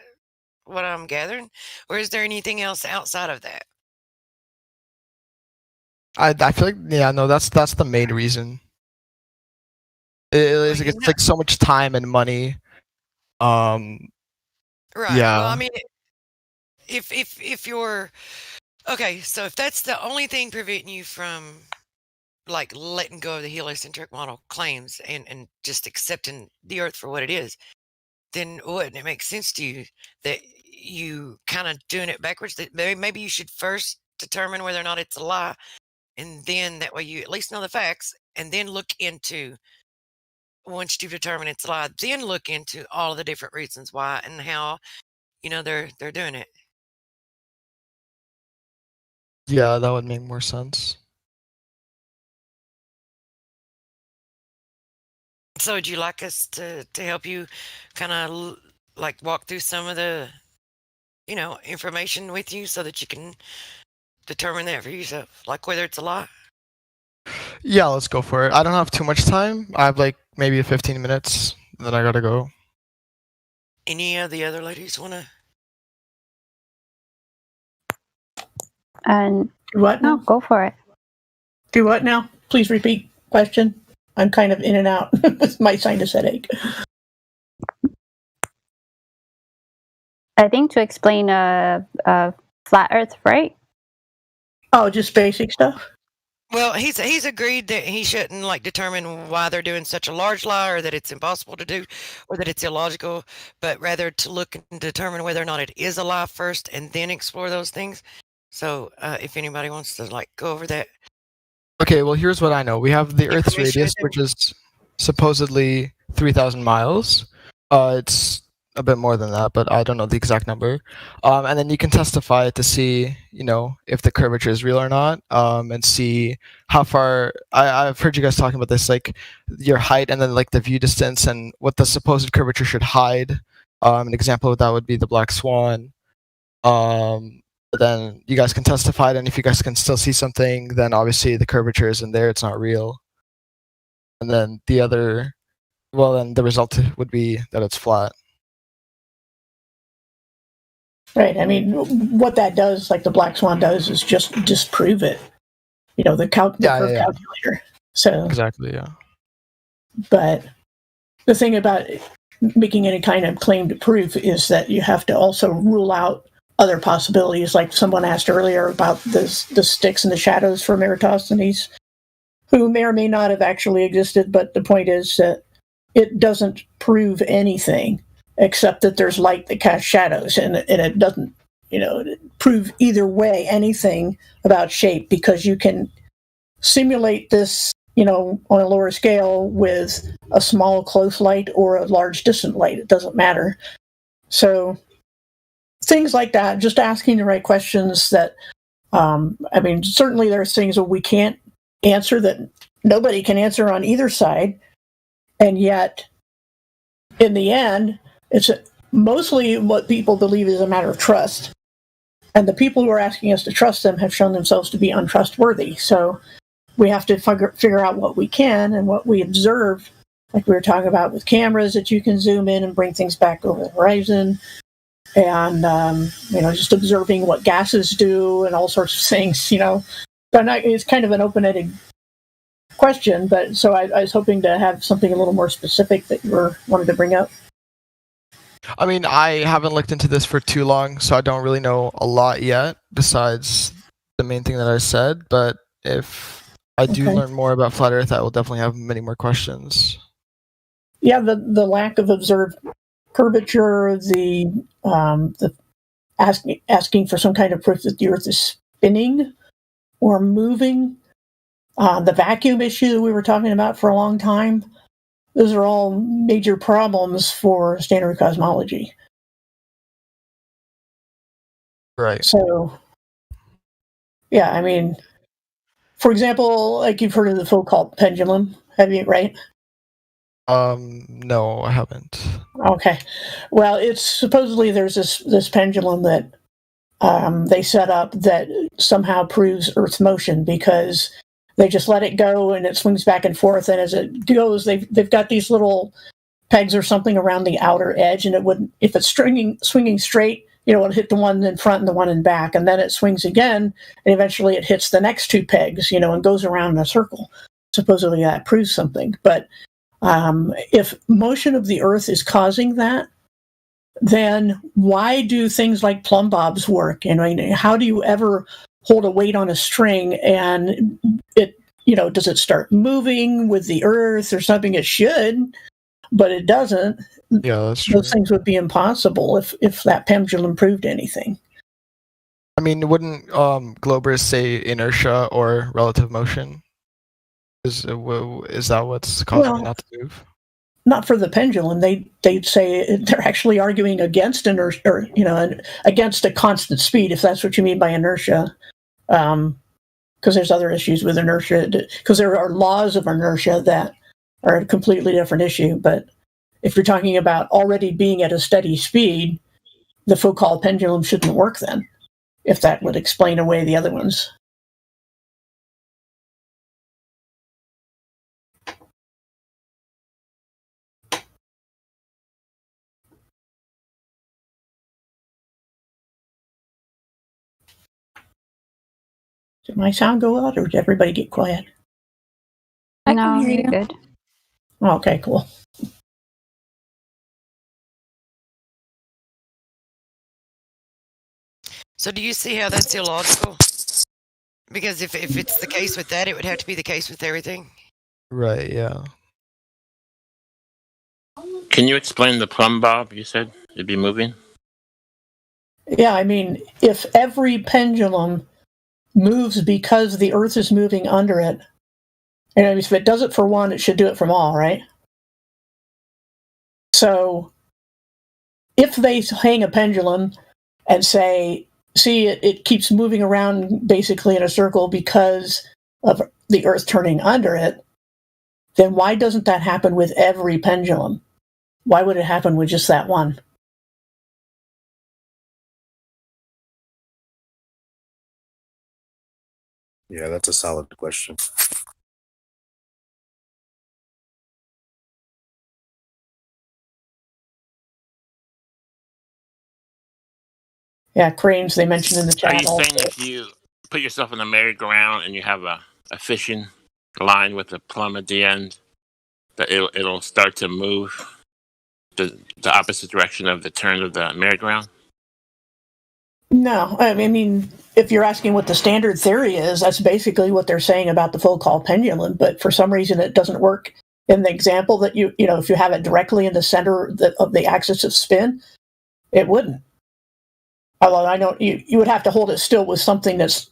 what I'm gathering, or is there anything else outside of that? I feel like that's the main reason. It's like so much time and money. Right. Yeah. Well, I mean, if you're okay, so if that's the only thing preventing you from like letting go of the heliocentric model claims and just accepting the Earth for what it is, then wouldn't it make sense to you that you kind of doing it backwards? That maybe you should first determine whether or not it's a lie, and then that way you at least know the facts, and then look into, once you've determined it's a lie, then look into all of the different reasons why and how they're doing it. Yeah, that would make more sense. So would you like us to help you kind of like walk through some of the information with you so that you can determine that for yourself, like whether it's a lie? Yeah, let's go for it. I don't have too much time. I have like maybe 15 minutes, then I gotta go. Any of the other ladies want to? And what now? Go for it. Do what now? Please repeat question. I'm kind of in and out with my sinus headache. I think to explain flat Earth, right? Oh, just basic stuff. Well, he's agreed that he shouldn't like determine why they're doing such a large lie, or that it's impossible to do, or that it's illogical, but rather to look and determine whether or not it is a lie first, and then explore those things. So, if anybody wants to like go over that. Okay, well, here's what I know. We have the Earth's radius, which is supposedly 3,000 miles. It's a bit more than that, but I don't know the exact number. And then you can testify to see, if the curvature is real or not, and see how far. I've heard you guys talking about this, like your height and then like the view distance and what the supposed curvature should hide. An example of that would be the black swan. But then you guys can testify, and if you guys can still see something, then obviously the curvature isn't there; it's not real. And then then the result would be that it's flat. Right. I mean, what that does, like the black swan does, is just disprove it. The curve calculator. So exactly, yeah. But the thing about making any kind of claim to proof is that you have to also rule out other possibilities, like someone asked earlier about the sticks and the shadows from Eratosthenes, who may or may not have actually existed, but the point is that it doesn't prove anything except that there's light that casts shadows, and it doesn't, prove either way anything about shape, because you can simulate this, on a lower scale with a small close light or a large distant light. It doesn't matter. So things like that, just asking the right questions that, certainly there's things that we can't answer that nobody can answer on either side. And yet, in the end, it's mostly what people believe is a matter of trust. And the people who are asking us to trust them have shown themselves to be untrustworthy. So we have to figure out what we can and what we observe, like we were talking about with cameras that you can zoom in and bring things back over the horizon. And, just observing what gases do and all sorts of things, So it's kind of an open-ended question, but so I was hoping to have something a little more specific that you wanted to bring up. I mean, I haven't looked into this for too long, so I don't really know a lot yet, besides the main thing that I said. But if I do learn more about Flat Earth, I will definitely have many more questions. Yeah, the lack of observed curvature, the asking for some kind of proof that the Earth is spinning or moving, the vacuum issue that we were talking about for a long time. Those are all major problems for standard cosmology. Right. So, yeah, I mean, for example, like you've heard of the Foucault pendulum, have you, right? No, I haven't. Okay. Well, it's supposedly there's this pendulum that they set up that somehow proves Earth's motion, because they just let it go and it swings back and forth, and as it goes, they've got these little pegs or something around the outer edge, and it would, if it's swinging straight, it'll hit the one in front and the one in back, and then it swings again, and eventually it hits the next two pegs, and goes around in a circle. Supposedly that proves something, but if motion of the Earth is causing that, then why do things like plumb bobs work? How do you ever hold a weight on a string and it, does it start moving with the Earth or something? It should, but it doesn't. Yeah, that's true. Those things would be impossible if that pendulum proved anything. I mean, wouldn't Globers say inertia or relative motion? Is that what's causing it not to move? Not for the pendulum. They'd say they're actually arguing against inertia, or against a constant speed, if that's what you mean by inertia. Because there's other issues with inertia, because there are laws of inertia that are a completely different issue. But if you're talking about already being at a steady speed, the Foucault pendulum shouldn't work then, if that would explain away the other ones. Did my sound go out, or did everybody get quiet? No, you're good. Okay, cool. So do you see how that's illogical? Because if it's the case with that, it would have to be the case with everything. Right, yeah. Can you explain the plumb bob you said it'd be moving? Yeah, I mean, if every pendulum moves because the Earth is moving under it, and if it does it for one, it should do it from all, right? So if they hang a pendulum and say, see, it keeps moving around basically in a circle because of the Earth turning under it, then why doesn't that happen with every pendulum? Why would it happen with just that one? Yeah, that's a solid question. Yeah, cranes, they mentioned in the Are chat you also. saying if you put yourself in a merry-go-round and you have a fishing line with a plumb at the end, that it'll start to move the opposite direction of the turn of the merry-go-round? No, I mean, if you're asking what the standard theory is, that's basically what they're saying about the Foucault pendulum. But for some reason, it doesn't work in the example that you know, if you have it directly in the center of the axis of spin, it wouldn't. Although I don't, you would have to hold it still with something that's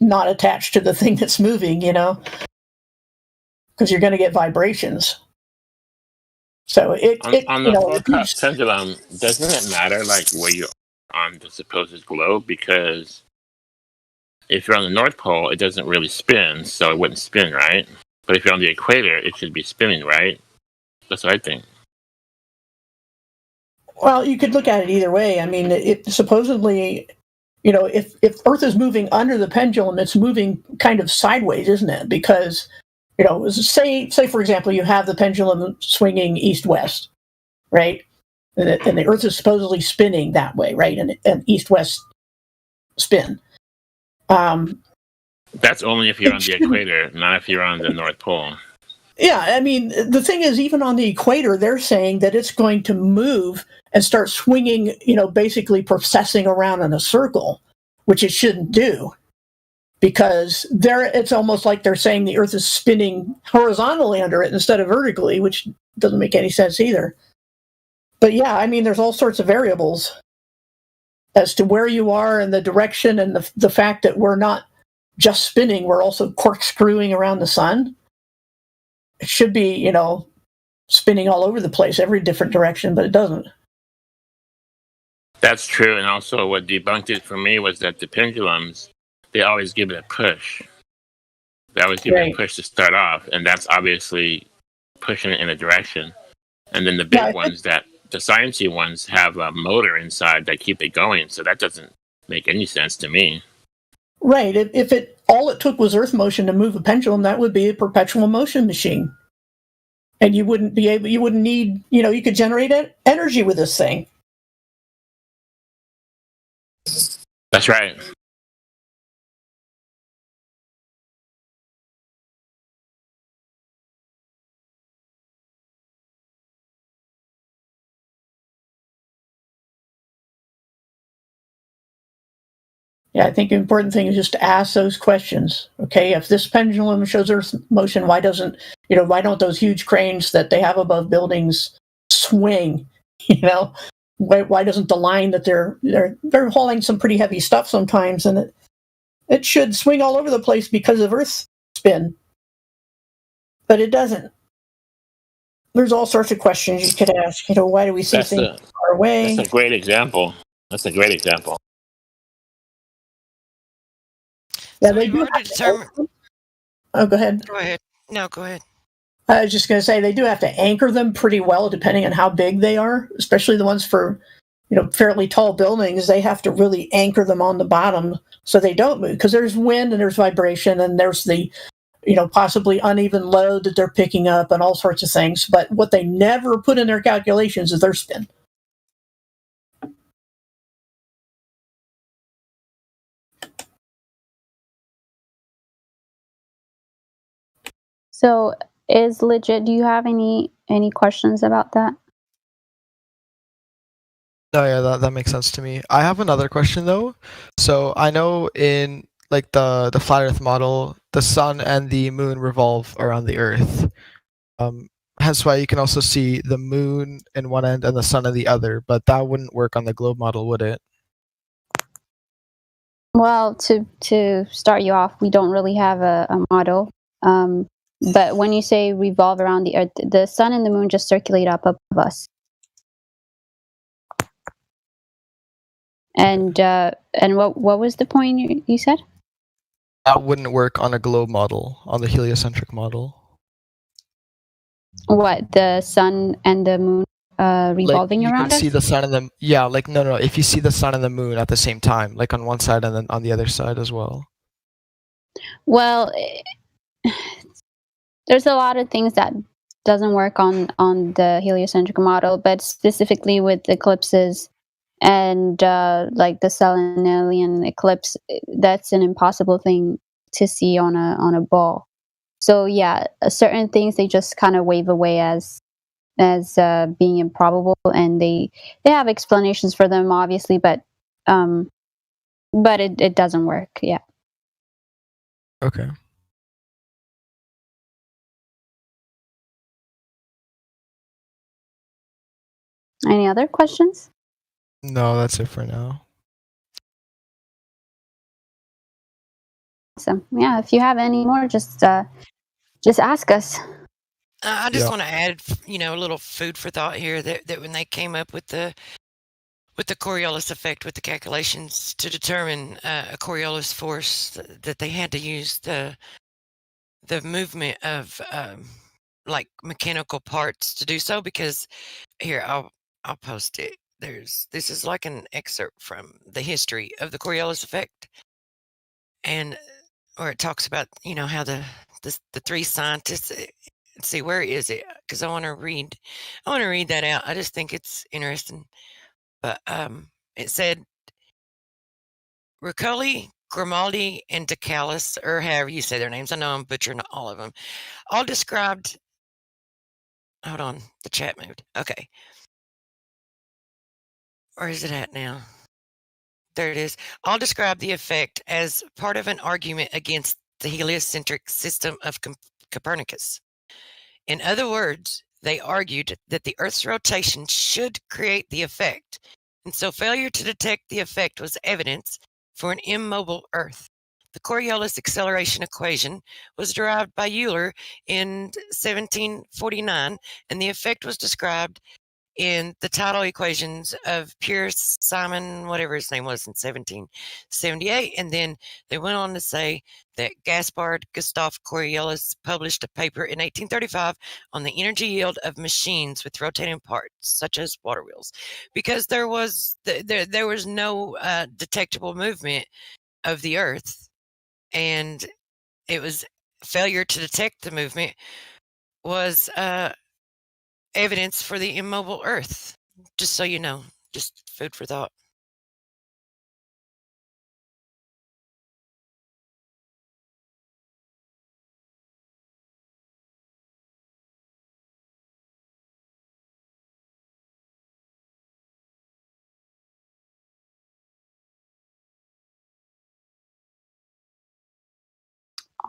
not attached to the thing that's moving, you know, because you're going to get vibrations. So On the Foucault pendulum, doesn't it matter like where you're on the supposed globe? Because if you're on the North Pole, it doesn't really spin, so it wouldn't spin, right? But if you're on the equator, it should be spinning, right? That's what I think. Well, you could look at it either way. I mean, it supposedly, you know, if Earth is moving under the pendulum, it's moving kind of sideways, isn't it? Because, you know, say for example, you have the pendulum swinging east-west, right? And the Earth is supposedly spinning that way, right? And east-west spin. That's only if you're on the equator, not if you're on the North Pole. Yeah, I mean, the thing is, even on the equator, they're saying that it's going to move and start swinging, you know, basically processing around in a circle, which it shouldn't do. Because it's almost like they're saying the Earth is spinning horizontally under it instead of vertically, which doesn't make any sense either. But yeah, I mean, there's all sorts of variables as to where you are and the direction, and the fact that we're not just spinning, we're also corkscrewing around the sun. It should be, you know, spinning all over the place, every different direction, but it doesn't. That's true, and also what debunked it for me was that the pendulums, they always give it a push. They always give it a push to start off, and that's obviously pushing it in a direction. And then the big ones, the sciencey ones, have a motor inside that keep it going, so that doesn't make any sense to me. Right. If all it took was earth motion to move a pendulum, that would be a perpetual motion machine. And you wouldn't need, you know, you could generate energy with this thing. That's right. Yeah, I think the important thing is just to ask those questions. Okay, if this pendulum shows earth motion, why don't those huge cranes that they have above buildings swing? You know, why doesn't the line that they're hauling some pretty heavy stuff sometimes, and it should swing all over the place because of earth spin, but it doesn't. There's all sorts of questions you could ask. You know, why do we see things far away? That's a great example. Yeah, they do have to determine. Oh, go ahead. Go ahead. No, go ahead. I was just going to say they do have to anchor them pretty well, depending on how big they are, especially the ones for, you know, fairly tall buildings. They have to really anchor them on the bottom so they don't move, because there's wind and there's vibration and there's the, you know, possibly uneven load that they're picking up and all sorts of things. But what they never put in their calculations is their spin. So is legit, do you have any questions about that? No, yeah, that makes sense to me. I have another question though. So I know in like the flat Earth model, the sun and the moon revolve around the Earth. Hence why you can also see the moon in one end and the sun in the other, but that wouldn't work on the globe model, would it? Well, to start you off, we don't really have a model. But when you say revolve around the Earth, the sun and the moon just circulate up above us. And what was the point you said? That wouldn't work on a globe model, on the heliocentric model. What, the sun and the moon revolving like, you around can see us? the sun and the no. If you see the sun and the moon at the same time, like on one side and then on the other side as well. Well, there's a lot of things that doesn't work on the heliocentric model, but specifically with eclipses and like the Selenian eclipse, that's an impossible thing to see on a ball. So yeah, certain things they just kind of wave away as being improbable, and they have explanations for them, obviously, but it doesn't work. Yeah. Okay. Any other questions? No, that's it for now. So yeah, if you have any more, just ask us. I just want to add, a little food for thought here. That when they came up with the Coriolis effect, with the calculations to determine a Coriolis force, that they had to use the movement of like mechanical parts to do so. Because here, I'll post it. This is like an excerpt from the history of the Coriolis effect, and where it talks about how the three scientists. Let's see, where is it? Because I want to read that out. I just think it's interesting. But it said Ruccoli, Grimaldi, and Decalis, or however you say their names. I know I'm butchering all of them. All described. Hold on, the chat moved. Okay. Where is it at now? There it is. All describe the effect as part of an argument against the heliocentric system of Copernicus. In other words, they argued that the Earth's rotation should create the effect, and so failure to detect the effect was evidence for an immobile Earth. The Coriolis acceleration equation was derived by Euler in 1749, and the effect was described in the tidal equations of Pierce Simon, whatever his name was, in 1778. And then they went on to say that Gaspard Gustave Coriolis published a paper in 1835 on the energy yield of machines with rotating parts, such as water wheels, because there was no detectable movement of the Earth, and it was failure to detect the movement was evidence for the immobile Earth. Just so you know, just food for thought.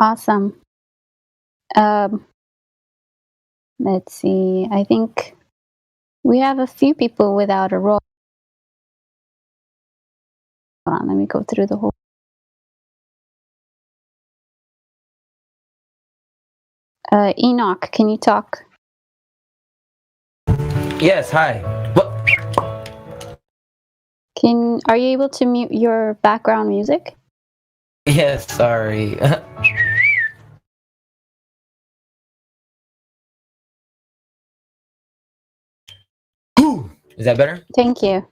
Awesome. Let's see. I think we have a few people without a role. Hold on, let me go through the whole. Enoch, can you talk? Yes, hi. What? Are you able to mute your background music? Yes, sorry. Is that better? Thank you.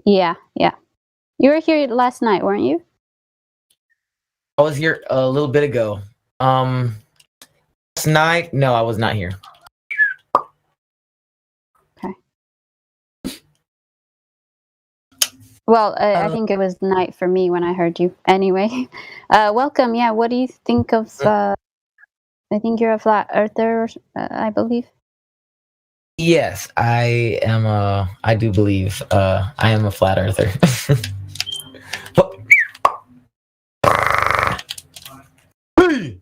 Yeah. You were here last night, weren't you? I was here a little bit ago. Last night, no, I was not here. Okay. Well, I think it was night for me when I heard you. Anyway, welcome. Yeah, what do you think of? I think you're a flat earther, I believe. Yes, I am. I do believe. I am a flat earther.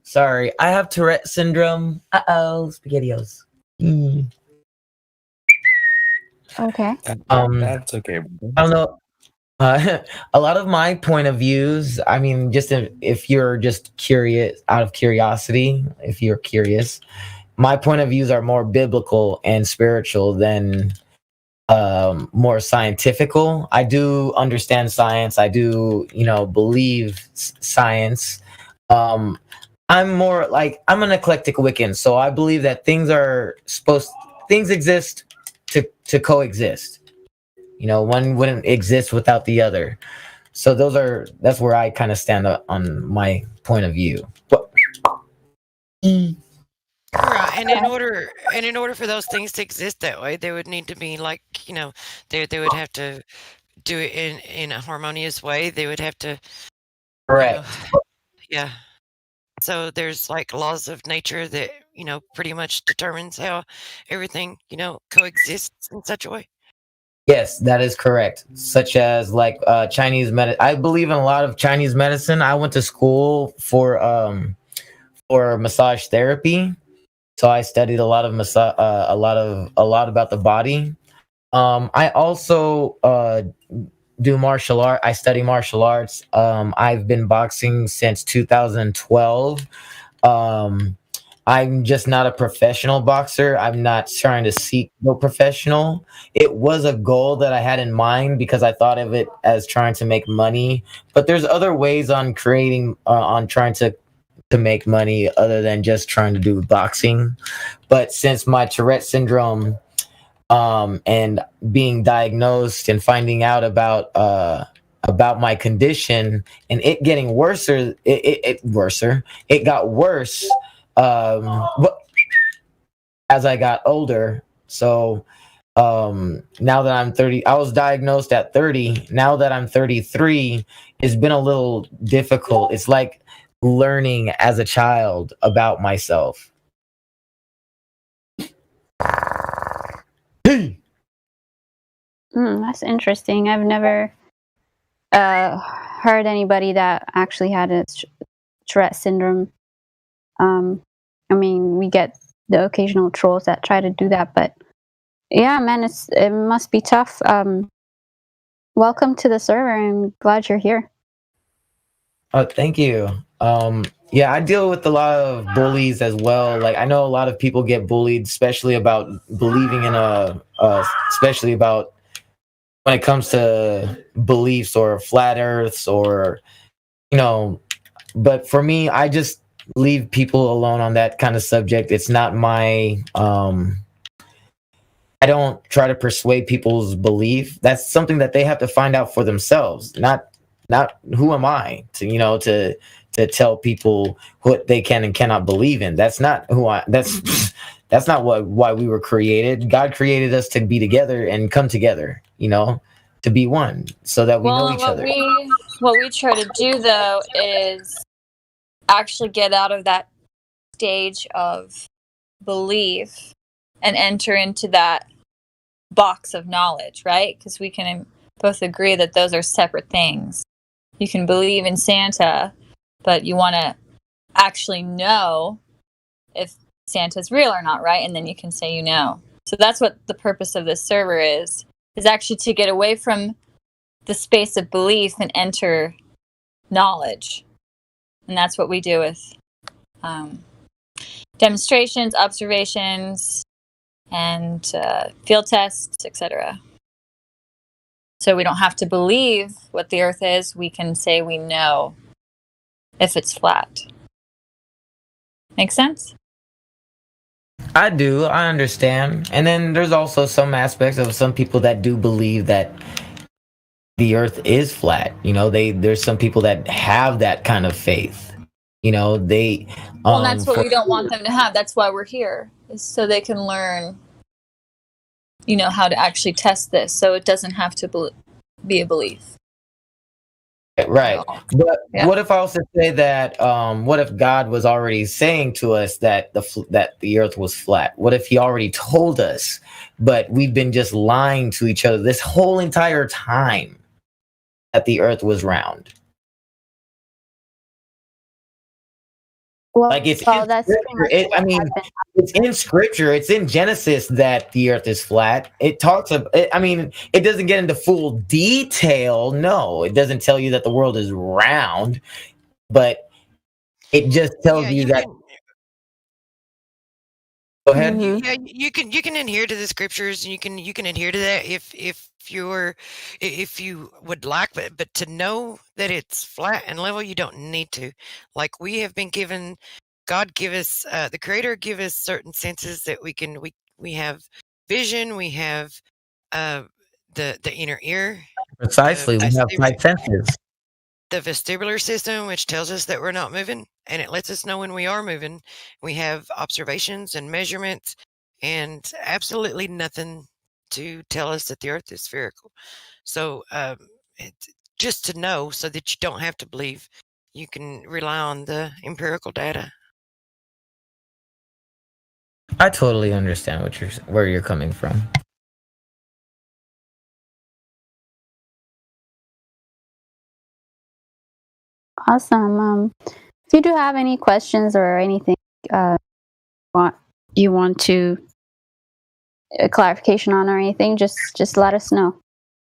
Sorry, I have Tourette syndrome. SpaghettiOs. Okay. That's okay. I don't know. A lot of my point of views, I mean, just if you're just curious, out of curiosity, if you're curious, my point of views are more biblical and spiritual than more scientifical. I do understand science. I do, believe science. I'm more like I'm an eclectic Wiccan, so I believe that things exist to coexist. One wouldn't exist without the other. So that's where I kind of stand up on my point of view. Right, and in order for those things to exist that way, they would need to be like, they would have to do it in a harmonious way. They would have to. Correct. Yeah. So there's like laws of nature that pretty much determines how everything coexists in such a way. Yes, that is correct. Such as like Chinese medicine. I believe in a lot of Chinese medicine. I went to school for massage therapy, so I studied a lot of a lot about the body. I also do martial art. I study martial arts. I've been boxing since 2012. I'm just not a professional boxer. I'm not trying to seek no professional. It was a goal that I had in mind because I thought of it as trying to make money. But there's other ways on trying to make money other than just trying to do boxing. But since my Tourette syndrome, and being diagnosed and finding out about my condition and it getting worse, it got worse as I got older. So now that I'm 30, I was diagnosed at 30. Now that I'm 33, it's been a little difficult. It's like learning as a child about myself. That's interesting. I've never heard anybody that actually had a Tourette syndrome. I mean, we get the occasional trolls that try to do that, but yeah, man, it must be tough. Welcome to the server. I'm glad you're here. Oh, thank you. Yeah, I deal with a lot of bullies as well. Like I know a lot of people get bullied, especially about believing in especially about when it comes to beliefs or flat earths or, but for me, I just leave people alone on that kind of subject. It's not my, I don't try to persuade people's belief. That's something that they have to find out for themselves. Not who am I to tell people what they can and cannot believe in. That's not that's not why we were created. God created us to be together and come together, to be one so that we know each other. What we try to do though is actually get out of that stage of belief and enter into that box of knowledge, right? Because we can both agree that those are separate things. You can believe in Santa, but you want to actually know if Santa's real or not, right? And then you can say you know. So that's what the purpose of this server is actually to get away from the space of belief and enter knowledge. And that's what we do with demonstrations, observations, and field tests, etc. So we don't have to believe what the Earth is. We can say we know if it's flat. Make sense? I do. I understand. And then there's also some aspects of some people that do believe that the Earth is flat. There's some people that have that kind of faith. They. Well, that's what we don't want them to have. That's why we're here, is so they can learn. How to actually test this, so it doesn't have to be a belief. Right. But what if I also say that? What if God was already saying to us that the Earth was flat? What if He already told us, but we've been just lying to each other this whole entire time that the Earth was round? Well, like it's in scripture. It's in scripture. It's in Genesis that the Earth is flat. It talks of. It doesn't get into full detail. No, it doesn't tell you that the world is round, but it just tells you that. Go ahead. Yeah, you can adhere to the scriptures, and you can adhere to that if you would like, but to know that it's flat and level, you don't need to. Like we have been given, God give us, the Creator give us certain senses that we have vision, we have the inner ear, Precisely. We have 5 senses. the vestibular system, which tells us that we're not moving, and it lets us know when we are moving. We have observations and measurements, and absolutely nothing to tell us that the Earth is spherical. So, just to know, so that you don't have to believe, you can rely on the empirical data. I totally understand where you're coming from. Awesome. If you do have any questions or anything you want to clarification on or anything, just let us know.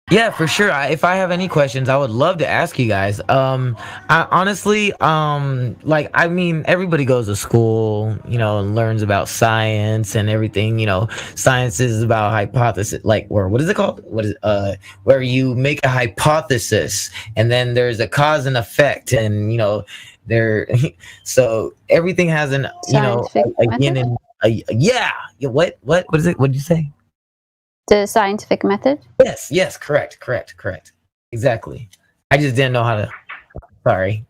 Yeah, for sure. If I have any questions, I would love to ask you guys. I honestly, like, I mean, everybody goes to school, and learns about science and everything. Science is about hypothesis, like, or what is it called? Where you make a hypothesis and then there's a cause and effect, and so everything has an, a yin and yeah. What is it? What did you say? The scientific method? Yes, correct. Exactly. I just didn't know how to. Sorry.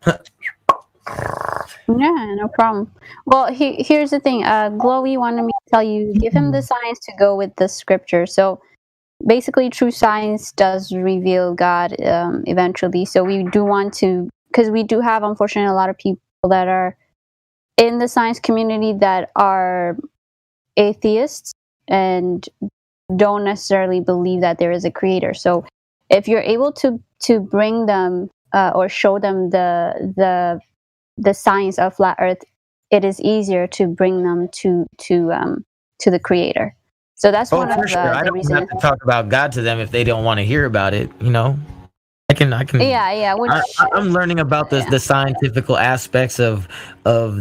Yeah, no problem. Well, here's the thing. Glowy wanted me to tell you, give him the science to go with the scripture. So basically, true science does reveal God eventually. So we do want to, because we do have, unfortunately, a lot of people that are in the science community that are atheists and don't necessarily believe that there is a creator. So if you're able to bring them or show them the science of flat Earth, it is easier to bring them to the creator. So that's one of sure. I the don't reasons. have to talk about God to them if they don't want to hear about it. I can. Yeah. I'm learning about the scientific aspects of how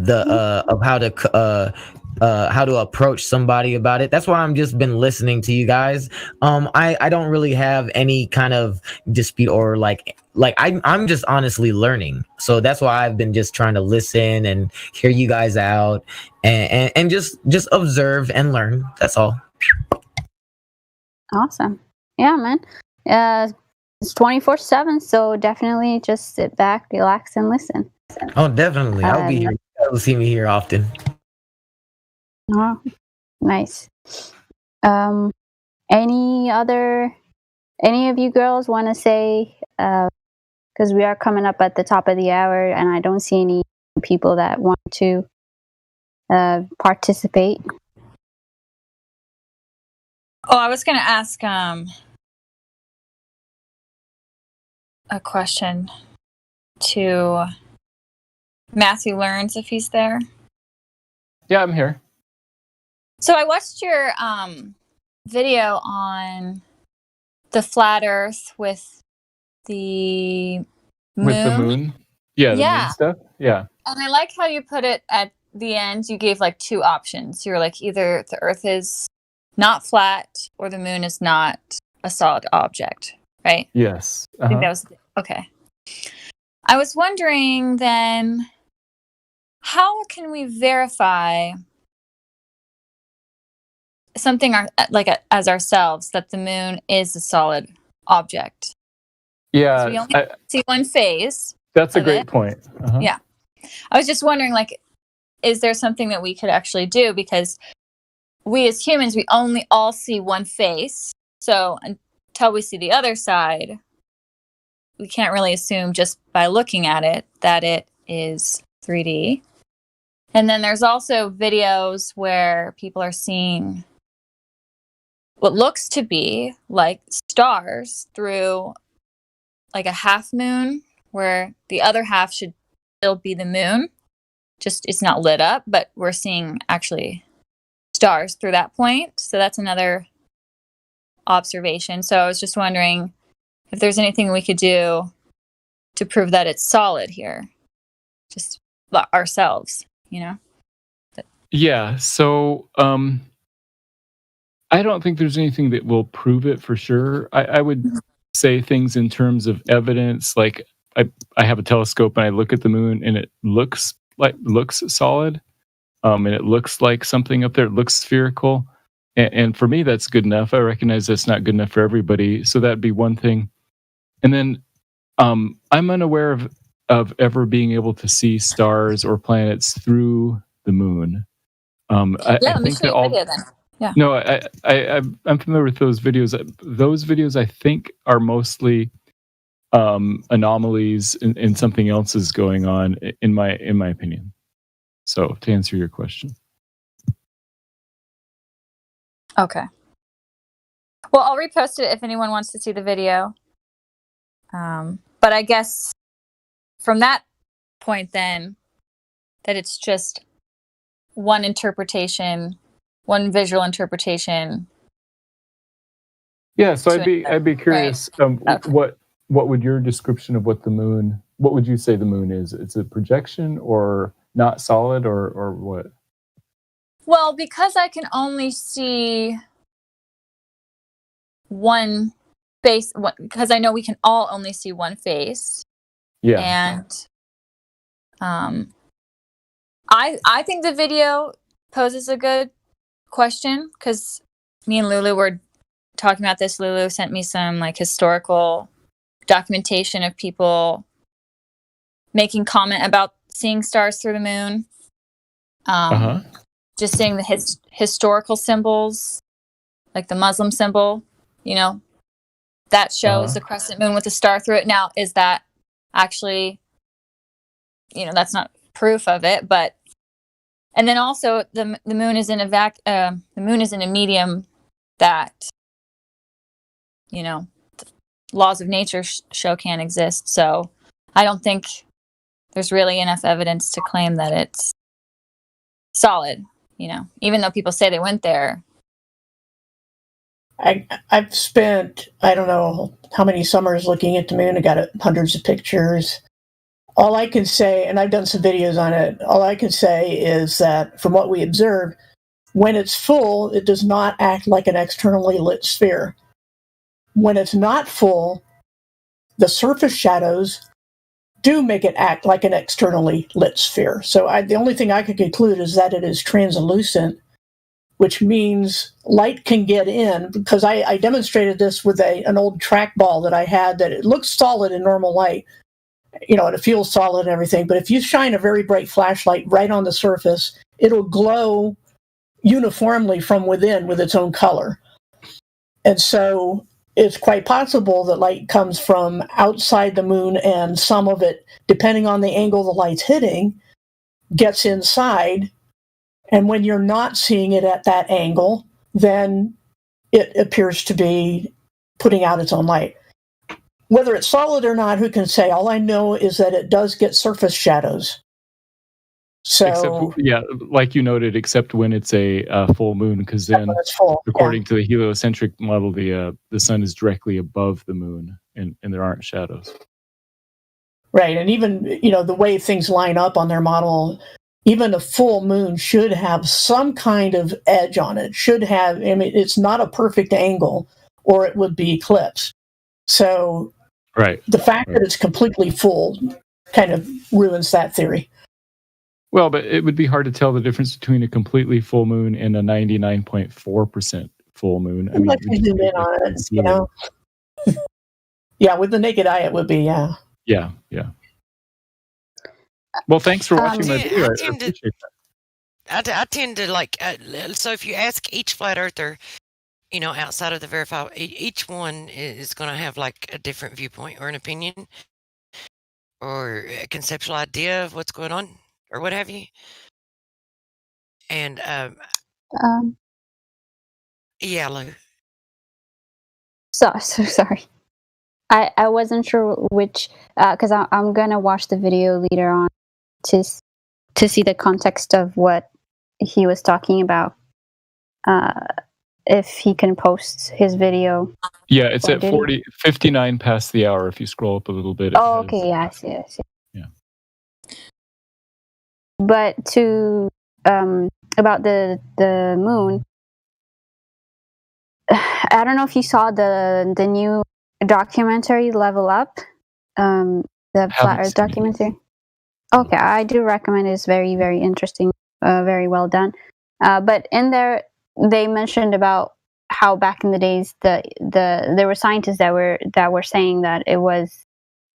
to approach somebody about it. That's why I'm just been listening to you guys. I don't really have any kind of dispute or like I'm just honestly learning. So that's why I've been just trying to listen and hear you guys out and just observe and learn. That's all. Awesome. Yeah, man. It's 24/7, so definitely just sit back, relax, and listen. Oh, definitely. I'll be here. You'll see me here often. Oh, nice. Any of you girls want to say, because we are coming up at the top of the hour and I don't see any people that want to participate. Oh, I was going to ask a question to Matthew Learns if he's there. Yeah, I'm here. So I watched your video on the flat Earth with the moon. With the moon? Yeah, the Yeah. moon stuff? Yeah. And I like how you put it at the end. You gave like 2 options. You're like, either the Earth is not flat or the moon is not a solid object, right? Yes. I think that was okay. I was wondering then, how can we verify something as ourselves that the moon is a solid object? Yeah. We only see one phase. That's a great point. Yeah. I was just wondering, like, is there something that we could actually do? Because we as humans, we only all see one face. So until we see the other side, we can't really assume just by looking at it that it is 3D. And then there's also videos where people are seeing what looks to be like stars through like a half moon, where the other half should still be the moon. Just it's not lit up, but we're seeing actually stars through that point. So that's another observation. So I was just wondering if there's anything we could do to prove that it's solid here, just ourselves, Yeah. So I don't think there's anything that will prove it for sure. I would say things in terms of evidence. Like I have a telescope and I look at the moon and it looks solid. And it looks like something up there. It looks spherical. And for me, that's good enough. I recognize that's not good enough for everybody. So that'd be one thing. And then I'm unaware of ever being able to see stars or planets through the moon. I Let me think show that you a video then. Yeah. No, I'm familiar with those videos. Those videos, I think, are mostly anomalies and something else is going on, in my opinion. So, to answer your question. Okay. Well, I'll repost it if anyone wants to see the video. But I guess from that point, then, that it's just one interpretation, one visual interpretation. Yeah, so I'd be curious. What would your description of what the moon? What would you say the moon is? It's a projection, or not solid, or what? Well, because I can only see one face, because I know we can all only see one face. Yeah. And I think the video poses a good question, because me and Lulu were talking about this. Lulu sent me some like historical documentation of people making comment about seeing stars through the moon. Just seeing the historical symbols, like the Muslim symbol, that shows the crescent moon with a star through it. Now, is that actually, that's not proof of it, but, and then also the moon is in the moon is in a medium that, laws of nature show can't exist. So I don't think there's really enough evidence to claim that it's solid, even though people say they went there. I've spent, I don't know how many summers looking at the moon. I got hundreds of pictures. All I can say, and I've done some videos on it, all I can say is that from what we observe, when it's full, it does not act like an externally lit sphere. When it's not full, the surface shadows do make it act like an externally lit sphere. So the only thing I could conclude is that it is translucent, which means light can get in, because I demonstrated this with an old trackball that I had, that it looks solid in normal light, and it feels solid and everything. But if you shine a very bright flashlight right on the surface, it'll glow uniformly from within with its own color. And so it's quite possible that light comes from outside the moon, and some of it, depending on the angle the light's hitting, gets inside. And when you're not seeing it at that angle, then it appears to be putting out its own light. Whether it's solid or not, who can say? All I know is that it does get surface shadows. So, like you noted, except when it's a full moon, because then, according to the heliocentric model, the sun is directly above the moon, and there aren't shadows. Right, and even the way things line up on their model, even a full moon should have some kind of edge on it. Should have. I mean, it's not a perfect angle, or it would be eclipsed. So, the fact that it's completely full kind of ruins that theory. Well, but it would be hard to tell the difference between a completely full moon and a 99.4% full moon. I mean, let's zoom in on it. Yeah, with the naked eye, it would be. Yeah. Well, thanks for watching my video. I appreciate that. I tend to like. So if you ask each flat earther, outside of the verifiable, each one is going to have like a different viewpoint or an opinion or a conceptual idea of what's going on, or what have you. And yeah, Lou. So sorry. I wasn't sure which, because I'm gonna watch the video later on to see the context of what he was talking about. If he can post his video. Yeah, it's at 59 past the hour. If you scroll up a little bit. Oh, okay. Yes. Yeah. But to about the moon. I don't know if you saw the new documentary Level Up, the Flat Earth documentary. Okay, I do recommend it. It's very, very interesting, very well done. But in there, they mentioned about how back in the days there were scientists that were saying that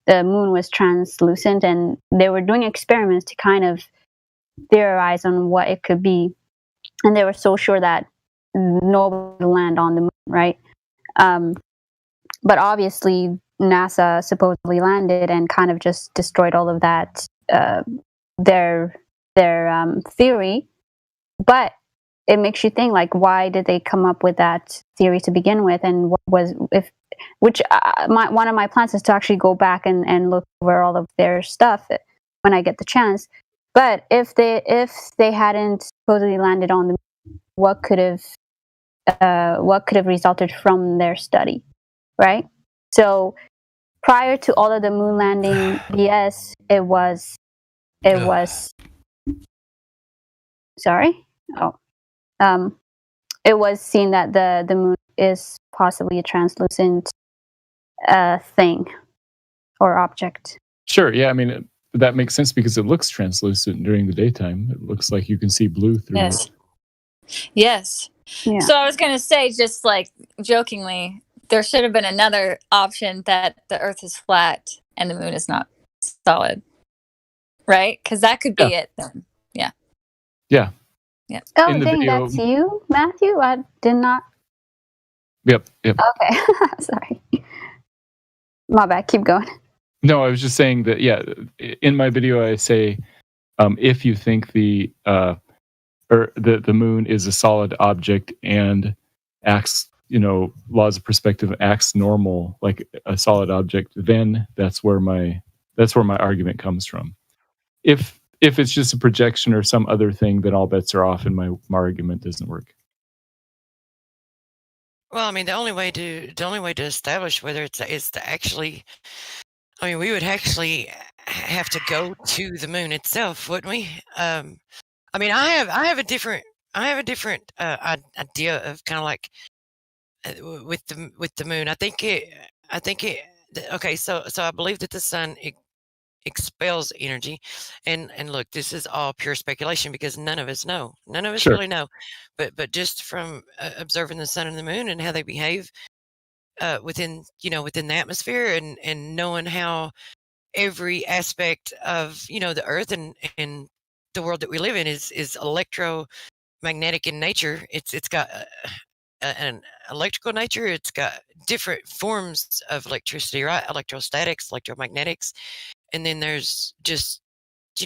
the moon was translucent, and they were doing experiments to kind of theorize on what it could be, and they were so sure that nobody would land on the moon, right? But obviously, NASA supposedly landed and kind of just destroyed all of that, their theory. But it makes you think, like, why did they come up with that theory to begin with, and what was one of my plans is to actually go back and look over all of their stuff when I get the chance. But if they hadn't supposedly landed on the moon, what could have resulted from their study, right? So prior to all of the moon landing BS, it was sorry. It was seen that the moon is possibly a translucent thing or object. Sure. Yeah. I mean, that makes sense because it looks translucent during the daytime. It looks like you can see blue through Yes. it. Yes. Yeah. So I was going to say, just like jokingly, there should have been another option that the Earth is flat and the moon is not solid, right? Because that could be it then. Yeah. Yeah. Yeah. Oh, In the dang, video- that's you, Matthew? I did not. Yep. Okay. Sorry. My bad. Keep going. No, I was just saying that, yeah, in my video, I say, if you think the moon is a solid object and acts, laws of perspective, acts normal like a solid object, then that's where my argument comes from. If it's just a projection or some other thing, then all bets are off and my argument doesn't work. Well, I mean, the only way to establish whether it's to actually, I mean, we would actually have to go to the moon itself, wouldn't we? I mean, I have a different idea of kind of like with the moon. I think it. Okay, so I believe that the sun expels energy, and look, this is all pure speculation because none of us know. None of us Sure. really know, but just from observing the sun and the moon and how they behave within the atmosphere, and knowing how every aspect of the earth and the world that we live in is electromagnetic in nature. It's got an electrical nature. It's got different forms of electricity, right? Electrostatics, electromagnetics, and then there's just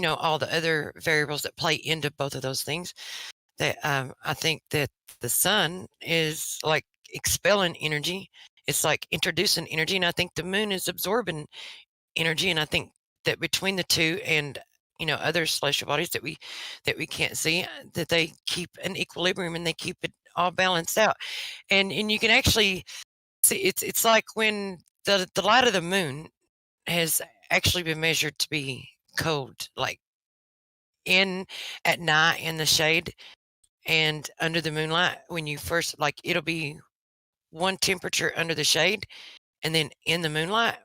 all the other variables that play into both of those things. That I think that the sun is like expelling energy. It's like introducing energy, and I think the moon is absorbing energy. And I think that between the two and other celestial bodies that we can't see, that they keep an equilibrium and they keep it all balanced out. And you can actually see it's like when the light of the moon has actually been measured to be cold, like at night in the shade and under the moonlight. When you first, like, it'll be one temperature under the shade, and then in the moonlight,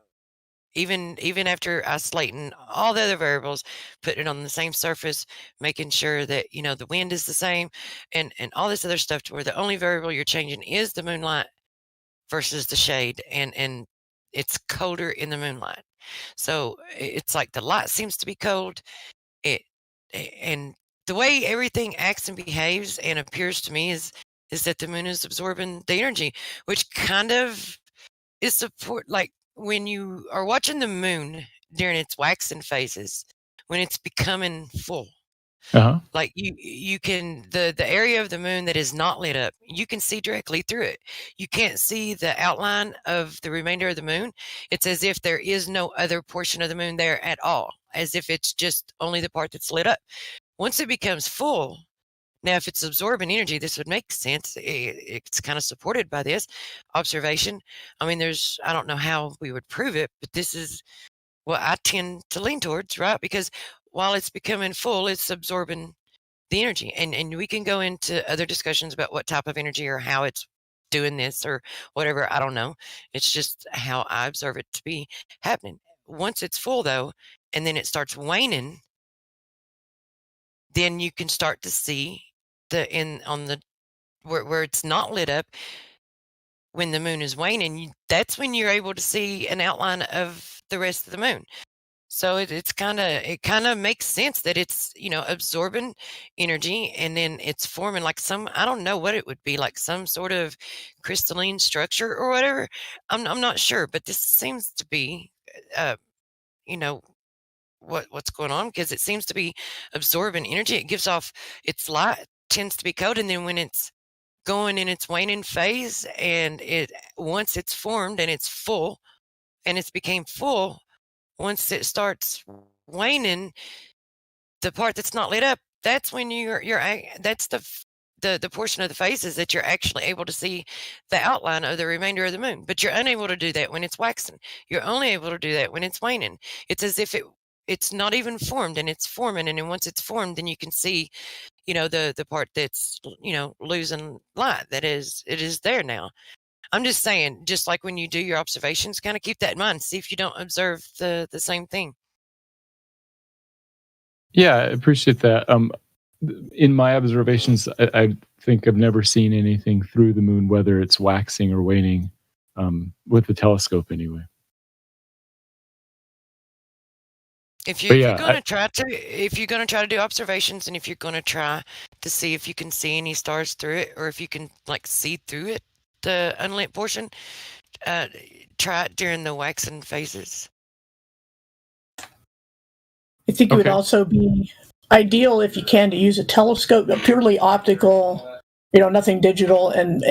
even after isolating all the other variables, putting it on the same surface, making sure that the wind is the same, and all this other stuff, to where the only variable you're changing is the moonlight versus the shade, and it's colder in the moonlight. So it's like the light seems to be cold, and the way everything acts and behaves and appears to me is that the moon is absorbing the energy, which kind of is support, like when you are watching the moon during its waxing phases, when it's becoming full. Uh-huh. Like you can the area of the moon that is not lit up, you can see directly through it. You can't see the outline of the remainder of the moon. It's as if there is no other portion of the moon there at all, as if it's just only the part that's lit up. Once it becomes full, now if it's absorbing energy, this would make sense. It's kind of supported by this observation. I mean, I don't know how we would prove it, but this is what I tend to lean towards, right? Because while it's becoming full, it's absorbing the energy. And we can go into other discussions about what type of energy or how it's doing this or whatever. I don't know. It's just how I observe it to be happening. Once it's full though, and then it starts waning, then you can start to see where it's not lit up. When the moon is waning, that's when you're able to see an outline of the rest of the moon. So it kind of makes sense that it's, absorbing energy and then it's forming like I don't know what it would be, like some sort of crystalline structure or whatever. I'm not sure, but this seems to be, what's going on, because it seems to be absorbing energy. It gives off its light, tends to be cold, and then when it's going in its waning phase, and once it's formed and it's full, and it's became full, once it starts waning, the part that's not lit up, that's when that's the portion of the phases that you're actually able to see the outline of the remainder of the moon. But you're unable to do that when it's waxing. You're only able to do that when it's waning. It's as if it's not even formed and it's forming, and then once it's formed, then you can see, the part that's, losing light. It is there now. I'm just saying, just like when you do your observations, kind of keep that in mind. See if you don't observe the same thing. Yeah, I appreciate that. In my observations, I think I've never seen anything through the moon, whether it's waxing or waning, with the telescope anyway. If But you're yeah, going to try to do observations, and if you're going to try to see if you can see any stars through it, or if you can see through it, the unlit portion, try it during the waxing phases. I think it would also be ideal if you can to use a telescope, a purely optical, nothing digital, and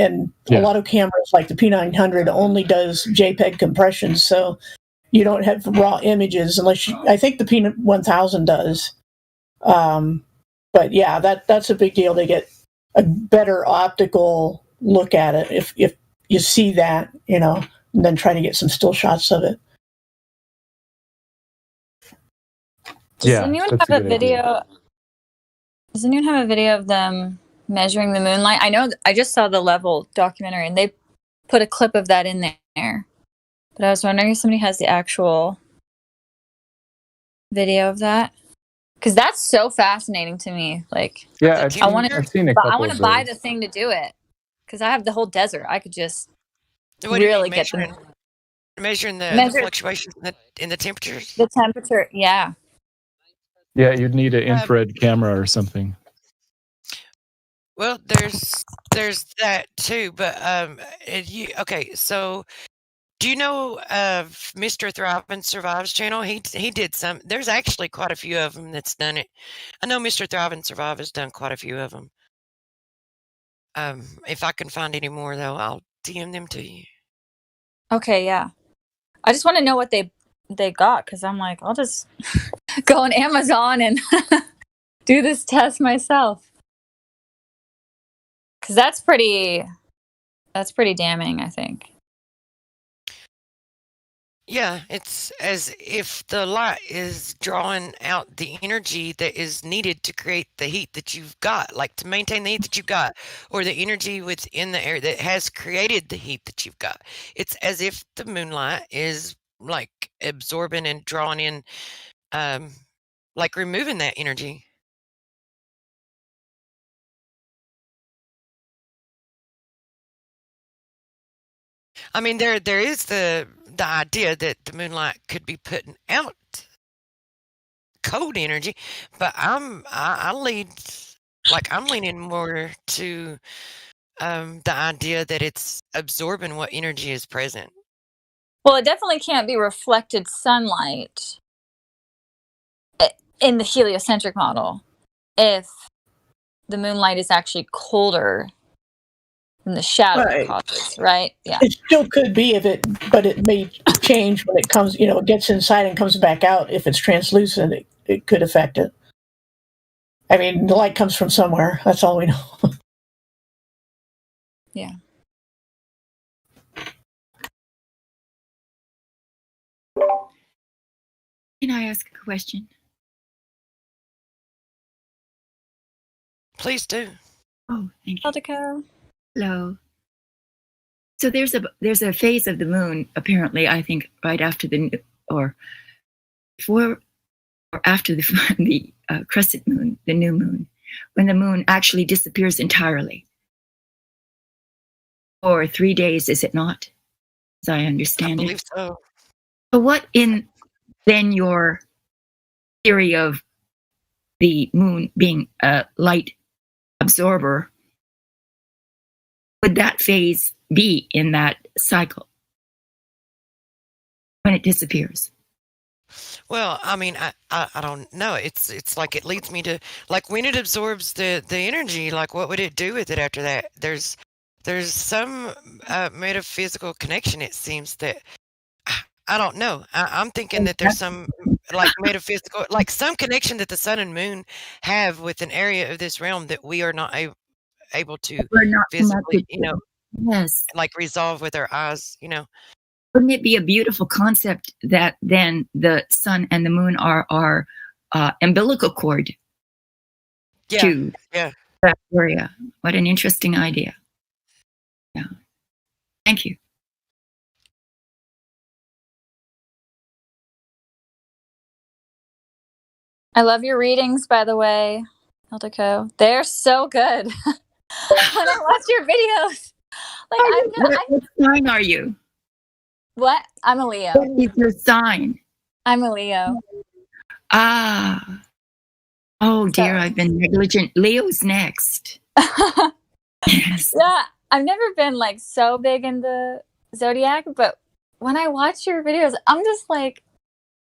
a lot of cameras like the P900 only does JPEG compression, so you don't have raw images I think the P1000 does. But yeah, that's a big deal to get a better optical look at it if you see that, and then try to get some still shots of it. Does anyone have a video? Does anyone have a video of them measuring the moonlight? I know I just saw the Level documentary, and they put a clip of that in there. But I was wondering if somebody has the actual video of that, because that's so fascinating to me. Yeah, I've seen a couple. I want to buy the thing to do it, because I have the whole desert. I could just really get them. Measuring the fluctuations in the temperatures. The temperature, yeah. Yeah, you'd need an infrared camera or something. Well, there's that too, but okay. So, do you know of Mr. Thrive and Survive's channel? He did some. There's actually quite a few of them that's done it. I know Mr. Thrive and Survive has done quite a few of them. If I can find any more though, I'll DM them to you. Okay, yeah. I just want to know what they got, because I'm like, I'll just go on Amazon and do this test myself. Because that's pretty damning, I think. Yeah, it's as if the light is drawing out the energy that is needed to create the heat that you've got, like to maintain the heat that you've got, or the energy within the air that has created the heat that you've got. It's as if the moonlight is absorbing and drawing in, removing that energy. I mean, there is the idea that the moonlight could be putting out cold energy, but I'm leaning more to the idea that it's absorbing what energy is present. Well, it definitely can't be reflected sunlight in the heliocentric model if the moonlight is actually colder than the shadow causes, right? Yeah. It still could be but it may change when it comes, it gets inside and comes back out. If it's translucent, it could affect it. I mean, the light comes from somewhere. That's all we know. Yeah. Can I ask a question? Please do. Oh, thank you. Aldiko. Hello. So there's a phase of the moon, apparently, I think right after or before or after the crescent moon, the new moon, when the moon actually disappears entirely. For 3 days, is it not? As I understand I believe so. So what in then your theory of the moon being a light absorber, would that phase be in that cycle when it disappears? Well, I mean, I don't know. It's like it leads me to, like, when it absorbs the energy, like what would it do with it after that? There's some metaphysical connection, it seems, that I don't know. I'm thinking that there's some like metaphysical, like some connection that the sun and moon have with an area of this realm that we are not able to We're not physically, connected to. Yes. like resolve with our eyes, Wouldn't it be a beautiful concept that then the sun and the moon are our umbilical cord to that area? What an interesting idea. Yeah. Thank you. I love your readings, by the way, Aldiko. They're so good. When I watch your videos, like What sign are you? What? I'm a Leo. What is your sign? I'm a Leo. Ah. Oh dear, I've been negligent. Leo's next. Yes. Yeah, I've never been like so big in the zodiac, but when I watch your videos, I'm just like,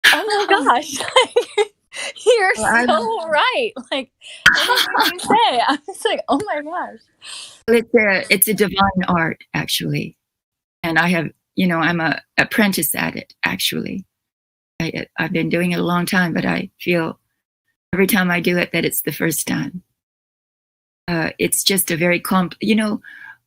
oh my gosh, like, you're so right. Like everything you say, I'm just like, oh my gosh. It's a divine art, actually, and I have, I'm a apprentice at it. Actually, I've been doing it a long time, but I feel every time I do it that it's the first time. It's just a very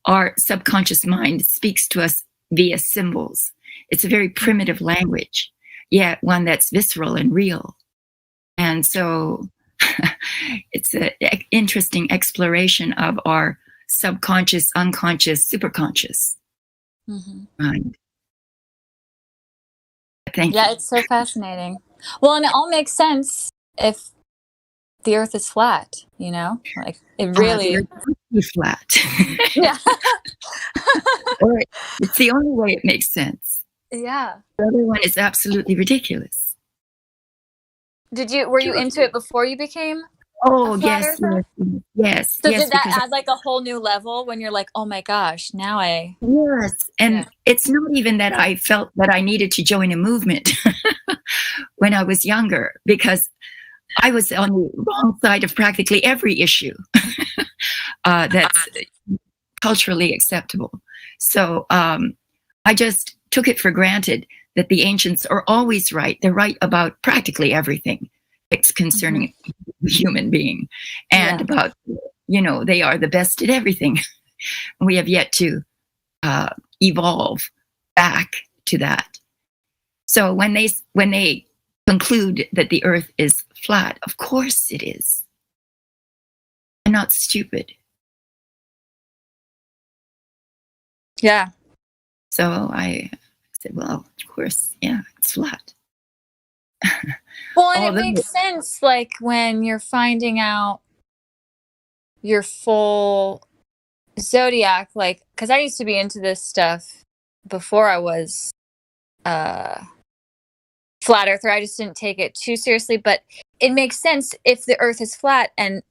our subconscious mind speaks to us via symbols. It's a very primitive language, yet one that's visceral and real. And so it's an interesting exploration of our subconscious, unconscious, superconscious mind. Thank you. Yeah, it's so fascinating. Well, and it all makes sense if the Earth is flat, like it really is flat. Yeah. Or it's the only way it makes sense. Yeah. The other one is absolutely ridiculous. Were you into it before you became? Oh, a flat yes, earther? yes. So yes, did that because add like a whole new level when you're like, oh my gosh, now I. Yes, and it's not even that I felt that I needed to join a movement when I was younger, because I was on the wrong side of practically every issue that's culturally acceptable. So I just took it for granted that the ancients are always right. They're right about practically everything. It's concerning the human being, and about, they are the best at everything. We have yet to evolve back to that. So when they conclude that the Earth is flat, of course it is. I'm not stupid. Yeah. So I said, well, of course, yeah, it's flat. Well, and it makes sense, like when you're finding out your full zodiac, like, because I used to be into this stuff before I was flat earther. I just didn't take it too seriously, but it makes sense if the Earth is flat, and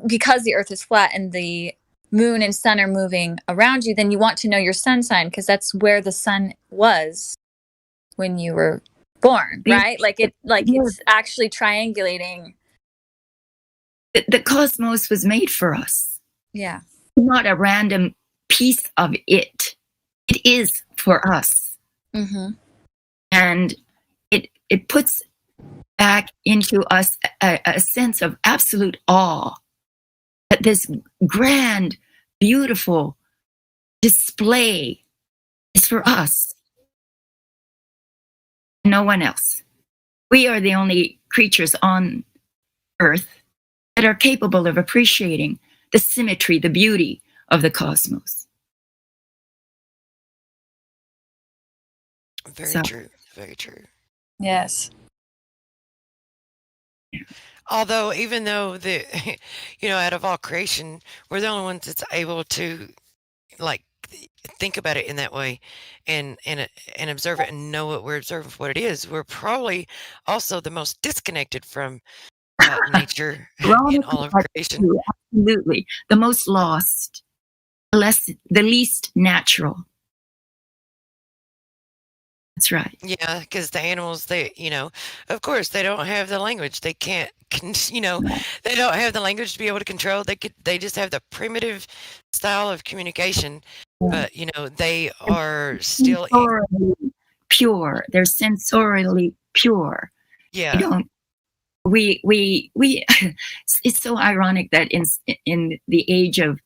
because the Earth is flat and the moon and sun are moving around you, then you want to know your sun sign, because that's where the sun was when you were born, right? It's actually triangulating. The cosmos was made for us. Yeah. Not a random piece of it. It is for us. And it puts back into us a sense of absolute awe that this grand, beautiful display is for us. No one else. We are the only creatures on Earth that are capable of appreciating the symmetry, the beauty of the cosmos. Very So- true. Very true. Yes. Although, even though out of all creation, we're the only ones that's able to, like, think about it in that way, and observe it and know what we're observing for what it is. We're probably also the most disconnected from nature in all of creation. Absolutely, the most lost, the least natural. That's right. Yeah, because the animals, of course, they don't have the language. They can't, they don't have the language to be able to control. They just have the primitive style of communication. But they are still Sensorially pure. They're sensorially pure. Yeah. They don't. We. It's so ironic that in the age of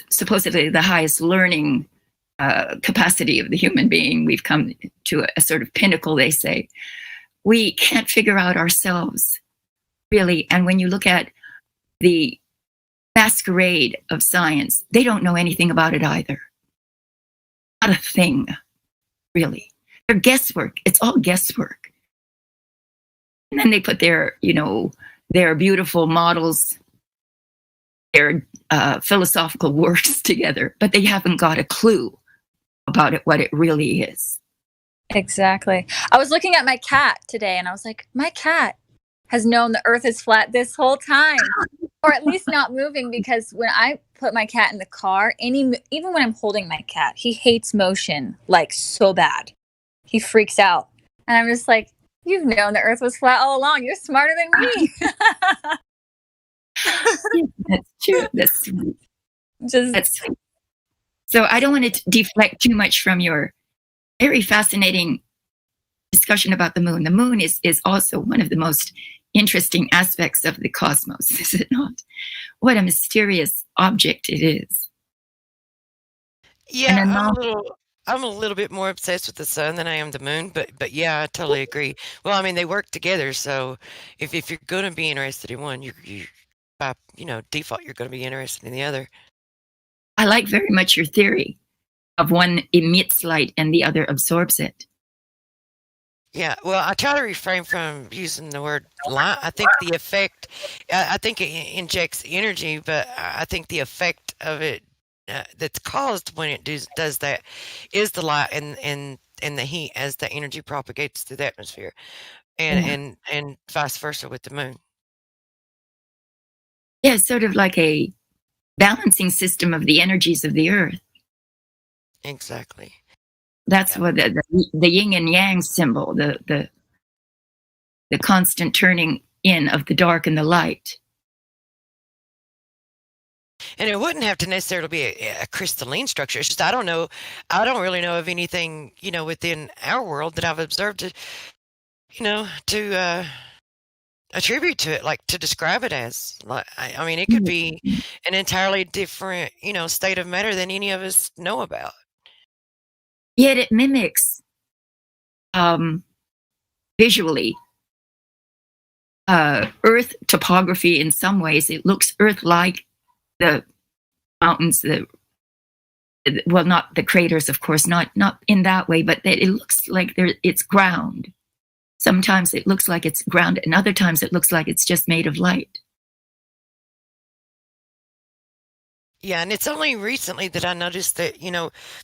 supposedly the highest learning capacity of the human being, we've come to a sort of pinnacle, they say. We can't figure out ourselves, really. And when you look at the masquerade of science, they don't know anything about it either. Not a thing, really. They're guesswork. It's all guesswork. And then they put their beautiful models, their philosophical works together, but they haven't got a clue about it, what it really is. Exactly. I was looking at my cat today and I was like, my cat has known the earth is flat this whole time, or at least not moving, because when I put my cat in the car, even when I'm holding my cat, he hates motion like so bad. He freaks out. And I'm just like, you've known the earth was flat all along. You're smarter than me. That's true. That's sweet. That's sweet. So I don't want to deflect too much from your very fascinating discussion about the moon. The moon is also one of the most interesting aspects of the cosmos, is it not? What a mysterious object it is. Yeah, I'm a little bit more obsessed with the sun than I am the moon, but yeah, I totally agree. Well, I mean, they work together, so if you're going to be interested in one, you by default you're going to be interested in the other. I like very much your theory of one emits light and the other absorbs it. Yeah, well, I try to refrain from using the word light. I think the effect, I think it injects energy, but I think the effect of it that's caused when it does that is the light and the heat as the energy propagates through the atmosphere, and vice versa with the moon. Yeah, it's sort of like a balancing system of the energies of the earth. Exactly. That's what the yin and yang symbol, the constant turning in of the dark and the light. And it wouldn't have to necessarily be a crystalline structure. It's just I don't really know of anything within our world that I've observed to attribute to it, like to describe it as. Like, I mean, it could be an entirely different state of matter than any of us know about. Yet it mimics visually Earth topography in some ways. It looks Earth-like. The mountains, not the craters, of course, not in that way, but it looks like it's ground. Sometimes it looks like it's ground, and other times it looks like it's just made of light. Yeah, and it's only recently that I noticed that,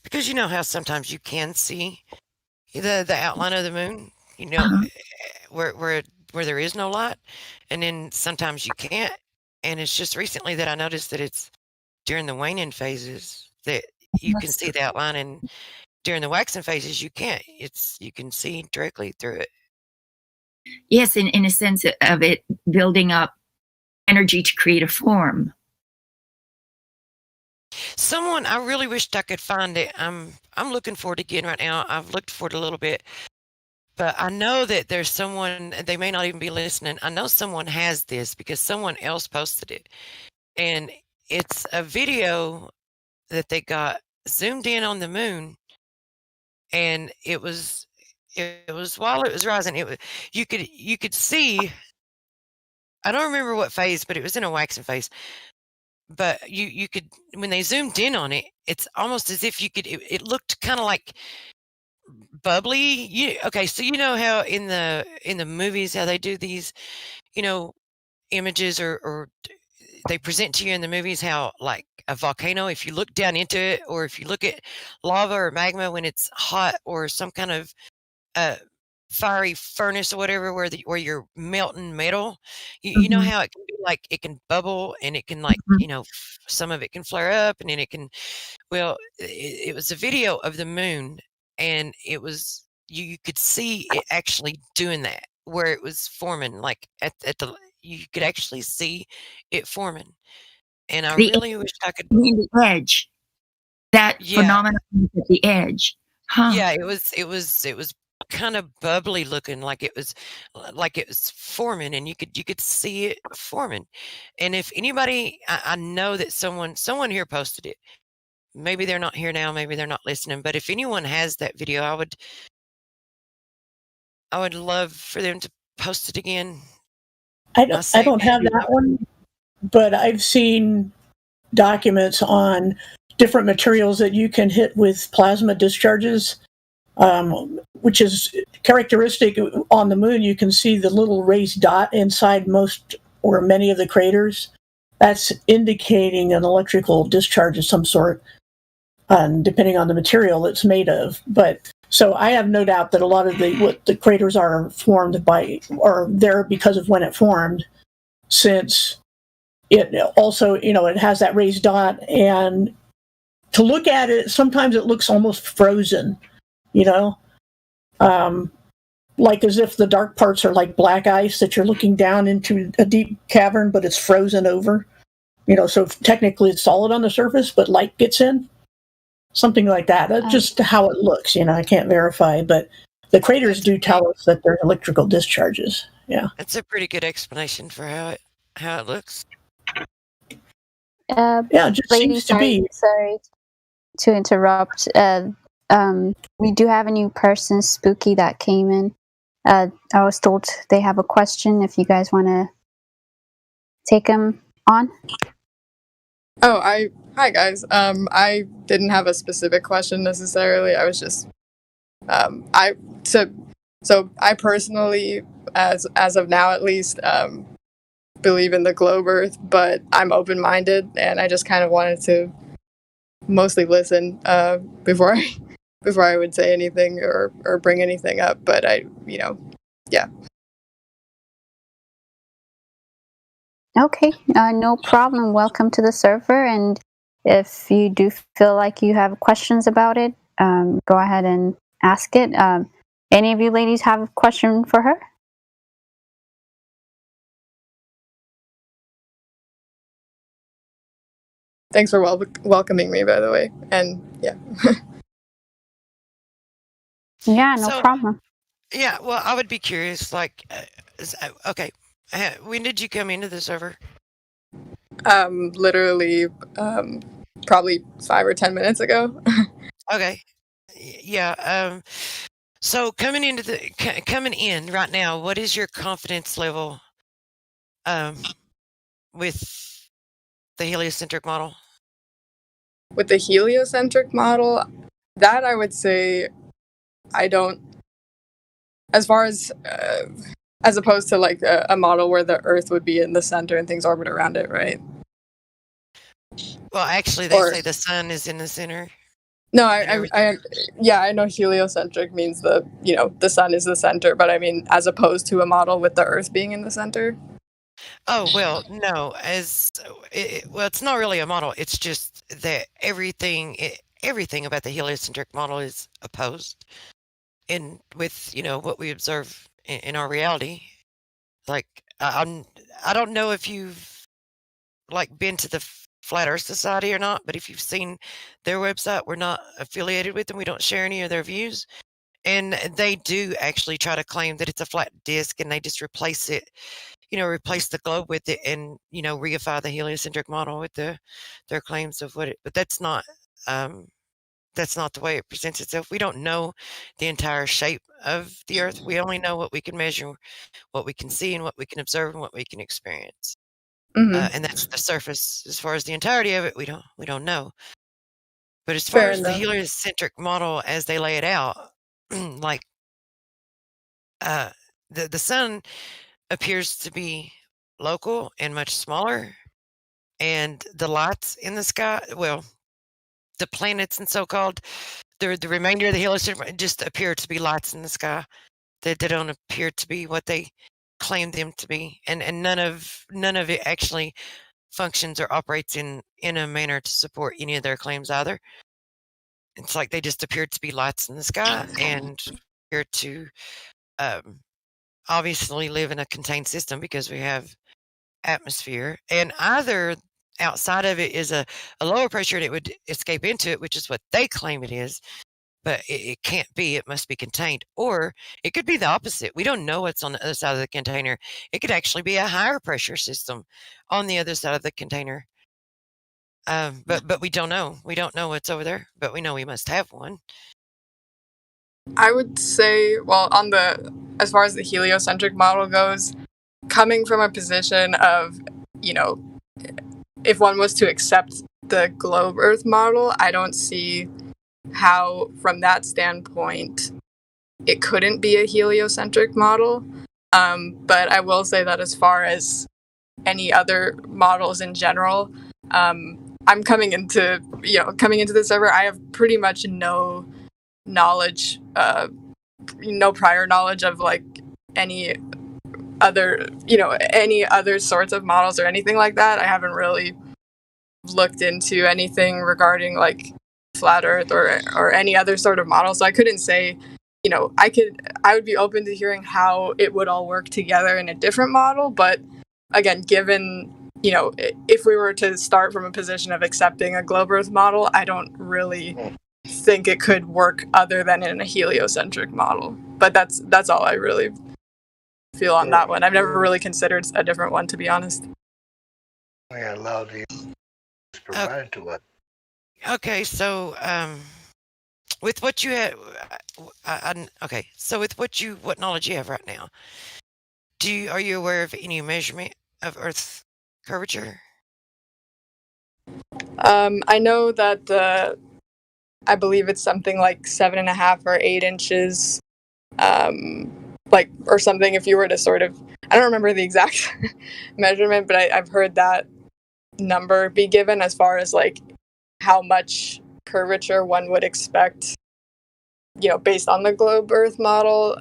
because how sometimes you can see the outline of the moon, where there is no light, and then sometimes you can't. And it's just recently that I noticed that it's during the waning phases that you can see the outline, and during the waxing phases you can't. You can see directly through it. Yes, in a sense of it building up energy to create a form. I really wished I could find it. I'm looking for it again right now. I've looked for it a little bit, but I know that there's someone, they may not even be listening. I know someone has this because someone else posted it, and it's a video that they got zoomed in on the moon, and it was while it was rising. You could see I don't remember what phase, but it was in a waxing phase. But you could, when they zoomed in on it, it's almost as if you could. It looked kind of like bubbly. Okay, so you know how in the movies how they do these, images or they present to you in the movies how like a volcano, if you look down into it, or if you look at lava or magma when it's hot, or some kind of fiery furnace or whatever, where you're melting metal, you know how it can be like it can bubble, and it can like some of it can flare up, and then it can. Well, it was a video of the moon, and it was you could see it actually doing that, where it was forming like at the you could actually see it forming, and I really wish I could. The edge, that phenomenon at the edge, huh? Yeah, it was kind of bubbly looking, like it was forming, and you could see it forming. And if anybody, I know that someone here posted it. Maybe they're not here now, maybe they're not listening, but if anyone has that video, I would love for them to post it again. I don't have that one, but I've seen documents on different materials that you can hit with plasma discharges, which is characteristic on the moon. You can see the little raised dot inside most or many of the craters. That's indicating an electrical discharge of some sort, depending on the material it's made of. But so I have no doubt that a lot of what the craters are formed by are there because of when it formed, since it also, it has that raised dot, and to look at it, sometimes it looks almost frozen, like as if the dark parts are like black ice that you're looking down into a deep cavern, but it's frozen over, so technically it's solid on the surface, but light gets in. Something like that. That's just how it looks. I can't verify, but the craters do tell us that they're electrical discharges. Yeah, that's a pretty good explanation for how it looks. Yeah, it just seems to be. Sorry to interrupt. We do have a new person, Spooky, that came in. I was told they have a question. If you guys want to take them on. Oh, hi guys. I didn't have a specific question necessarily. I was just, I personally, as of now at least, believe in the globe Earth, but I'm open-minded, and I just kind of wanted to mostly listen before I would say anything or bring anything up. But yeah. Okay, no problem. Welcome to the server, and if you do feel like you have questions about it, go ahead and ask it. Any of you ladies have a question for her? Thanks for welcoming me, by the way, and yeah. Yeah, no problem. Yeah, well, I would be curious, like, okay, when did you come into the server? Literally, probably 5 or 10 minutes ago. Okay, yeah. So coming in right now, what is your confidence level, with the heliocentric model? With the heliocentric model, that I would say, I don't. As far as opposed to like a model where the Earth would be in the center and things orbit around it, right? Well, actually, they say the sun is in the center. No, I know heliocentric means the sun is the center, but I mean as opposed to a model with the Earth being in the center. Oh well, no, it's not really a model. It's just that everything about the heliocentric model is opposed. And with what we observe in our reality, like I don't know if you've like been to the Flat Earth Society or not, but if you've seen their website, we're not affiliated with them. We don't share any of their views, and they do actually try to claim that it's a flat disk, and they just replace it, replace the globe with it, and reify the heliocentric model with their claims of what it. But that's not that's not the way it presents itself. We don't know the entire shape of the Earth. We only know what we can measure, what we can see, and what we can observe, and what we can experience. And that's the surface. As far as the entirety of it, we don't know. But as far Fair as the enough. heliocentric model as they lay it out, like the sun appears to be local and much smaller, and the lights in the sky, well, the planets and so-called, the remainder of the heliocentric just appear to be lights in the sky. They don't appear to be what they claim them to be, and none of it actually functions or operates in a manner to support any of their claims either. It's like they just appear to be lights in the sky and appear to obviously live in a contained system because we have atmosphere, and either outside of it is a lower pressure and it would escape into it, which is what they claim it is, but it can't be. It must be contained. Or it could be the opposite. We don't know what's on the other side of the container. It could actually be a higher pressure system on the other side of the container. But we don't know. We don't know what's over there, but we know we must have one. I would say, well, as far as the heliocentric model goes, coming from a position of, if one was to accept the globe Earth model, I don't see how, from that standpoint, it couldn't be a heliocentric model. But I will say that as far as any other models in general, I'm coming into the server, I have pretty much no knowledge, no prior knowledge of like any other sorts of models or anything like that. I haven't really looked into anything regarding like flat Earth or any other sort of model, so I couldn't say, I would be open to hearing how it would all work together in a different model. But again, given if we were to start from a position of accepting a globe Earth model, I don't really think it could work other than in a heliocentric model. But that's all I really feel on that one. I've never really considered a different one, to be honest. We allow these provided to us. Okay, so with what you have, so with what knowledge you have right now, are you aware of any measurement of Earth's curvature? I know that I believe it's something like 7.5 or 8 inches, or something. If you were to sort of, I don't remember the exact measurement, but I've heard that number be given as far as like how much curvature one would expect, based on the globe Earth model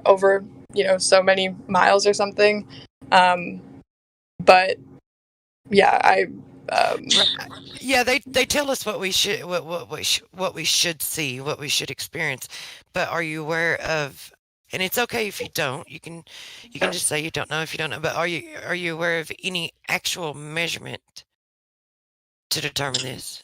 over, so many miles or something. But yeah, they tell us what we should what we should see, what we should experience. But are you aware of? And it's okay if you don't. You can just say you don't know if you don't know. But are you aware of any actual measurement to determine this?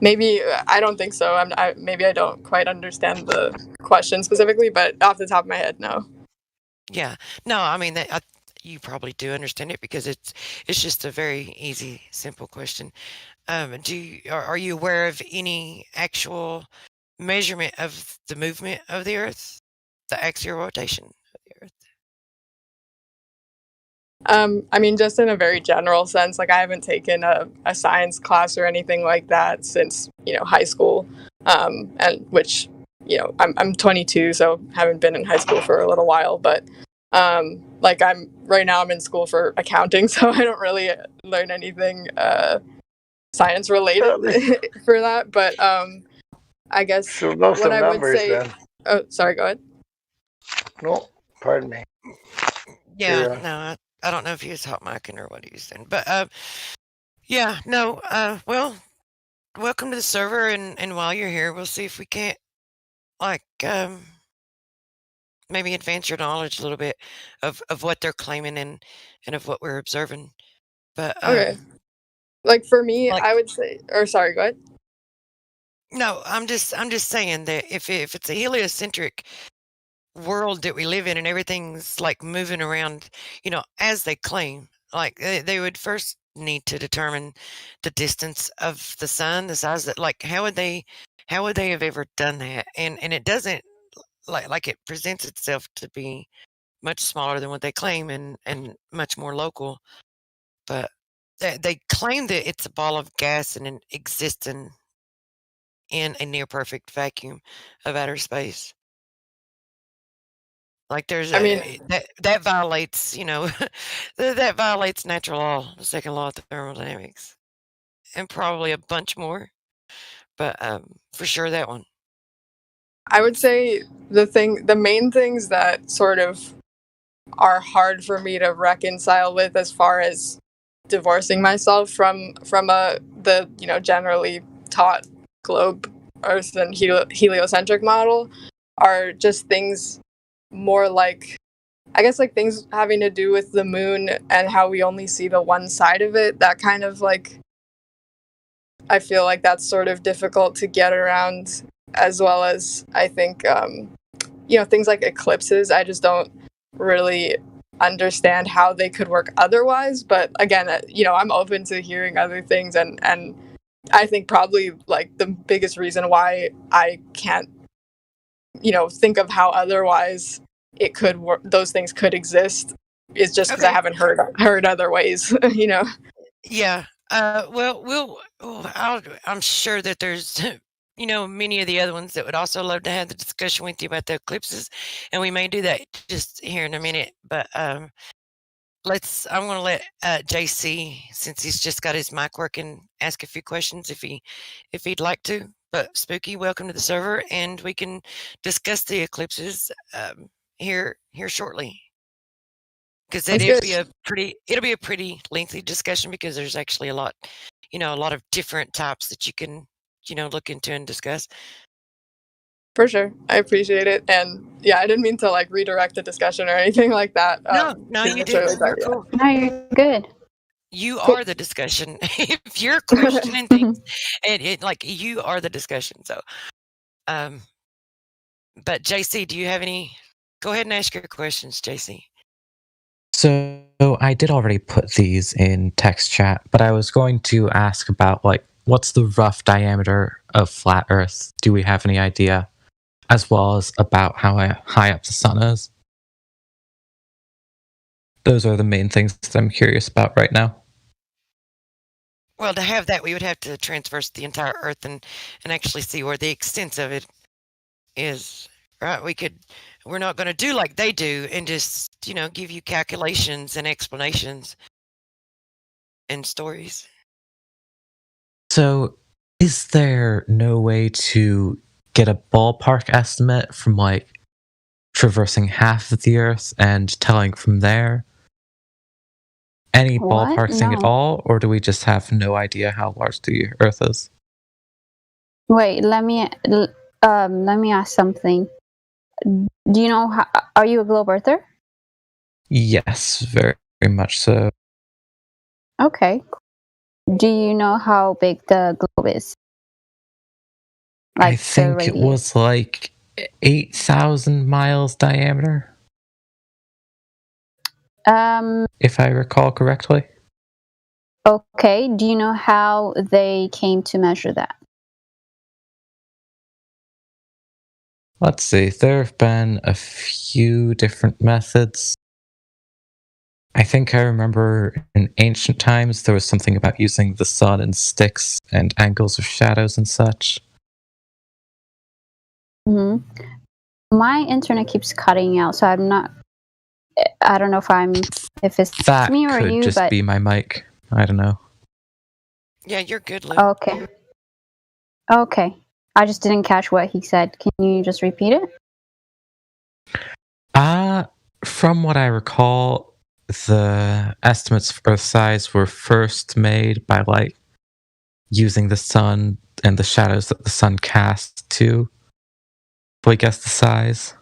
Maybe I don't think so. Maybe I don't quite understand the question specifically, but off the top of my head, no. Yeah, no. I mean, you probably do understand it because it's just a very easy, simple question. Are you aware of any actual measurement of the movement of the Earth, the axial rotation of the Earth? I mean, just in a very general sense, like I haven't taken a science class or anything like that since, high school. And which, I'm 22, so haven't been in high school for a little while, but like I'm in school for accounting, so I don't really learn anything science related for that. But I guess So know what some I would numbers say. then. Oh, sorry. Go ahead. No, pardon me. Yeah, no, I don't know if he was hot micing or what he was doing, but yeah, no. Well, welcome to the server, and while you're here, we'll see if we can't maybe advance your knowledge a little bit of what they're claiming and of what we're observing. But Okay. Like for me, I would say, or sorry, go ahead. No, I'm just saying that if it's a heliocentric world that we live in and everything's like moving around, as they claim, like they would first need to determine the distance of the sun, the size that, like, how would they have ever done that? And it doesn't like it presents itself to be much smaller than what they claim and much more local. But they claim that it's a ball of gas and it exists in a near perfect vacuum of outer space. Like there's I mean, that violates, that violates natural law, the second law of thermodynamics, and probably a bunch more, but for sure that one. I would say the main things that sort of are hard for me to reconcile with, as far as divorcing myself from the generally taught globe, Earth, and heliocentric model, are just things more like, I guess, like things having to do with the moon and how we only see the one side of it. That kind of like, I feel like that's sort of difficult to get around, as well as I think things like eclipses. I just don't really understand how they could work otherwise. But again, I'm open to hearing other things, and I think probably like the biggest reason why I can't think of how otherwise it could work, those things could exist, is just because I haven't heard other ways. Yeah. Well, I'm sure that there's many of the other ones that would also love to have the discussion with you about the eclipses, and we may do that just here in a minute. But I'm going to let JC, since he's just got his mic working, ask a few questions if he'd like to. But Spooky, welcome to the server, and we can discuss the eclipses here shortly, because it'll be a pretty lengthy discussion, because there's actually a lot of different types that you can look into and discuss. For sure, I appreciate it, and yeah, I didn't mean to like redirect the discussion or anything like that. No, you didn't. You're cool. No, you're good. You are the discussion. If you're questioning things, you are the discussion. So, but JC, do you have any? Go ahead and ask your questions, JC. So I did already put these in text chat, but I was going to ask about what's the rough diameter of flat Earth? Do we have any idea? As well as about how high up the sun is. Those are the main things that I'm curious about right now. Well, to have that, we would have to transverse the entire Earth and actually see where the extent of it is. Right? We're not going to do like they do and just, give you calculations and explanations and stories. So, is there no way to get a ballpark estimate from traversing half of the Earth and telling from there? Any ballpark thing at all, or do we just have no idea how large the Earth is? Wait, let me ask something. Do you know are you a globe earther? Yes, very, very much so. Okay. Do you know how big the globe is? I think it was 8,000 miles diameter. If I recall correctly. Okay. Do you know how they came to measure that? Let's see. There have been a few different methods. I think I remember in ancient times there was something about using the sun and sticks and angles of shadows and such. Mm-hmm. My internet keeps cutting out, so I don't know if it's that me or could you, just but be my mic. I don't know. Yeah, you're good, Luke. Okay. I just didn't catch what he said. Can you just repeat it? From what I recall, the estimates for Earth size were first made by using the sun and the shadows that the sun casts to guess the size.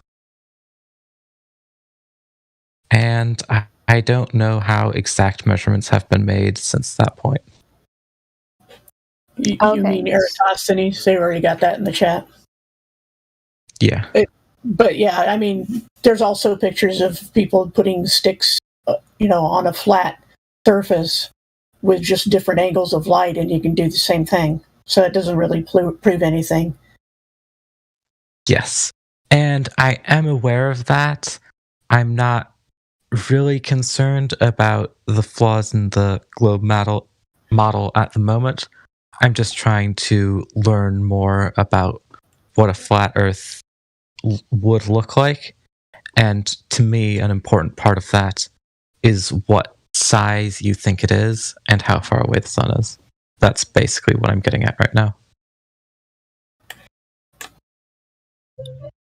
And I don't know how exact measurements have been made since that point. You mean Eratosthenes? They already got that in the chat. Yeah. But yeah, I mean, there's also pictures of people putting sticks, on a flat surface with just different angles of light, and you can do the same thing. So it doesn't really prove anything. Yes. And I am aware of that. I'm not really concerned about the flaws in the globe model at the moment. I'm just trying to learn more about what a flat Earth would look like. And to me, an important part of that is what size you think it is and how far away the sun is. That's basically what I'm getting at right now.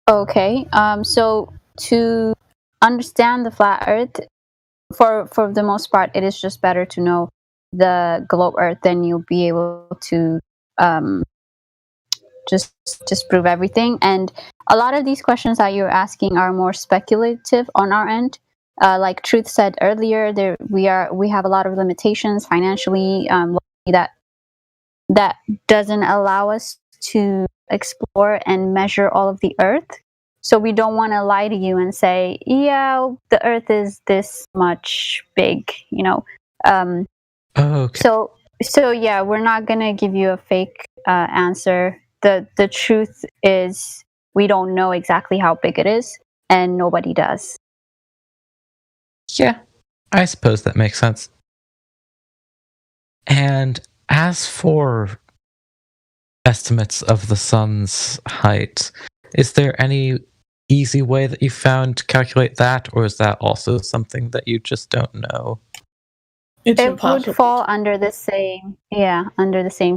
Okay. So to understand the flat Earth, for the most part, it is just better to know the globe Earth, then you'll be able to just prove everything. And a lot of these questions that you're asking are more speculative on our end. Like Truth said earlier, we have a lot of limitations financially that doesn't allow us to explore and measure all of the Earth. So we don't want to lie to you and say, yeah, the Earth is this much big, you know. Okay. So yeah, we're not gonna give you a fake answer. The truth is we don't know exactly how big it is, and nobody does. Yeah, I suppose that makes sense. And as for estimates of the sun's height, is there any easy way that you found to calculate that, or is that also something that you just don't know? It's it impossible. would fall under the same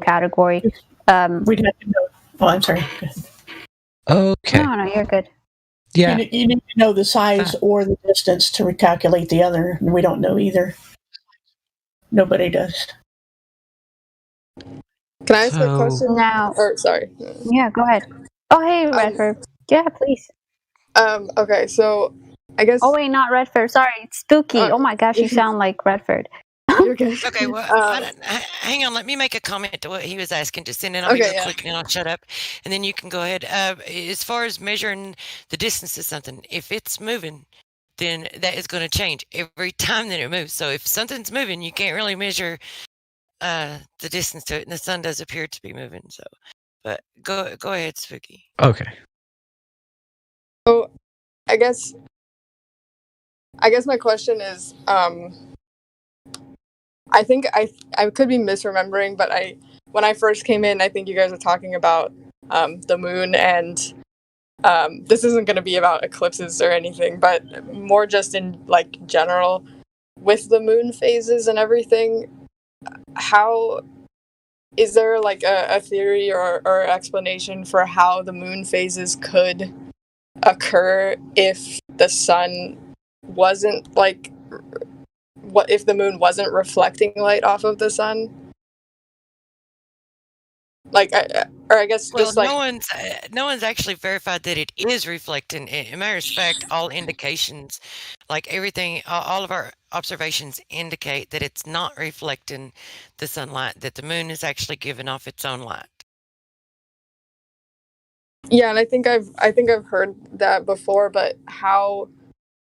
category. We'd have to know. Oh, I'm sorry. Go ahead. Okay. No, you're good. Yeah. You need to know the size or the distance to recalculate the other, and we don't know either. Nobody does. Can I ask a question now? Or sorry. Yeah, go ahead. Oh, hey, Redford. Yeah, please. Okay, so I guess. Oh wait, not Redford. Sorry, it's Spooky. Oh my gosh, you sound like Redford. You're good. Okay, well, hang on. Let me make a comment to what he was asking. Just and then I'll be real quick, and then I'll shut up, and then you can go ahead. As far as measuring the distance of something, if it's moving, then that is going to change every time that it moves. So if something's moving, you can't really measure the distance to it, and the sun does appear to be moving. So, but go ahead, Spooky. Okay. So, I guess my question is, I think I could be misremembering, but when I first came in, I think you guys were talking about the moon, and this isn't going to be about eclipses or anything, but more just in like general with the moon phases and everything. How is there like a theory or explanation for how the moon phases could occur if the sun wasn't like what if the moon wasn't reflecting light off of the sun? Like, I guess Well, just like no one's actually verified that it is reflecting. In matter of fact, all indications, like everything, all of our observations indicate that it's not reflecting the sunlight. That the moon is actually giving off its own light. yeah, and I think I've heard that before, but how?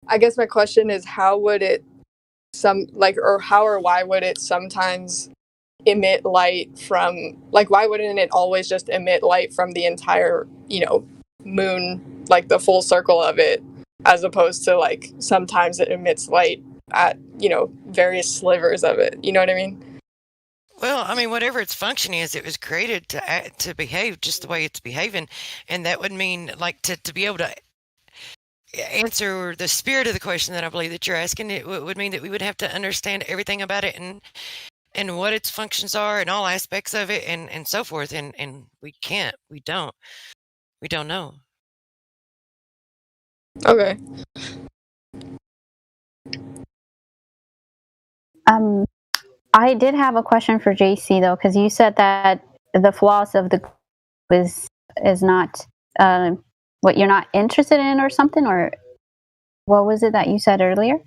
I guess my question is, how would it how or why would it sometimes emit light from, like, why wouldn't it always just emit light from the entire, moon, like the full circle of it, as opposed to like sometimes it emits light at, various slivers of it. You know what I mean? Well, I mean, whatever its function is, it was created to behave just the way it's behaving, and that would mean, like, to be able to answer the spirit of the question that I believe that you're asking, it would mean that we would have to understand everything about it and what its functions are and all aspects of it and so forth, and we don't know. Okay. I did have a question for JC though, because you said that the flaws of the is not what you're not interested in or something, or what was it that you said earlier?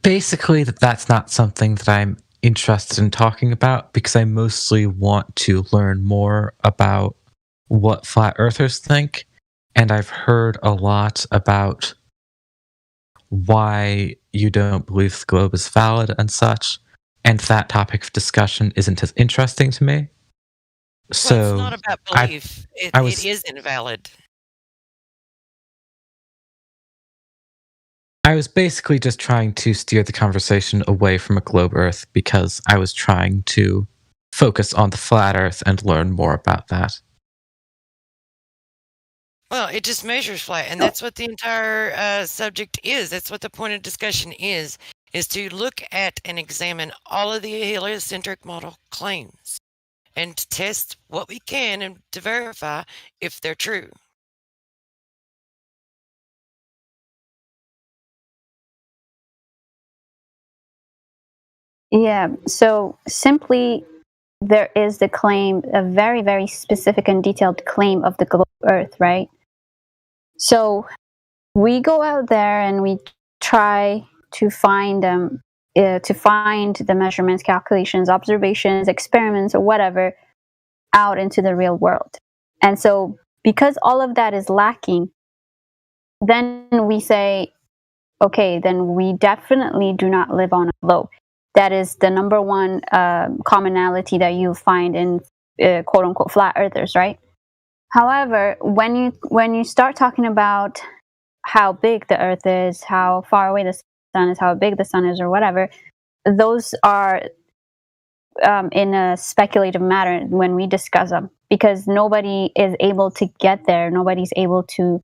Basically, that's not something that I'm interested in talking about, because I mostly want to learn more about what flat earthers think, and I've heard a lot about why you don't believe the globe is valid and such, and that topic of discussion isn't as interesting to me. So Well, it's not about belief. It is invalid. I was basically just trying to steer the conversation away from a globe Earth because I was trying to focus on the flat Earth and learn more about that. Well, it just measures flat, and that's what the entire subject is. That's what the point of discussion is to look at and examine all of the heliocentric model claims and to test what we can and to verify if they're true. Yeah, so simply there is the claim, a very, very specific and detailed claim of the globe Earth, right? So we go out there and we try to find them, to find the measurements, calculations, observations, experiments, or whatever out into the real world. And so because all of that is lacking, then we say, okay, then we definitely do not live on a globe. That is the number one commonality that you'll find in quote unquote flat earthers, right? However, when you start talking about how big the earth is, how far away the sun is, how big the sun is, or whatever, those are in a speculative matter when we discuss them, because nobody is able to get there. Nobody's able to,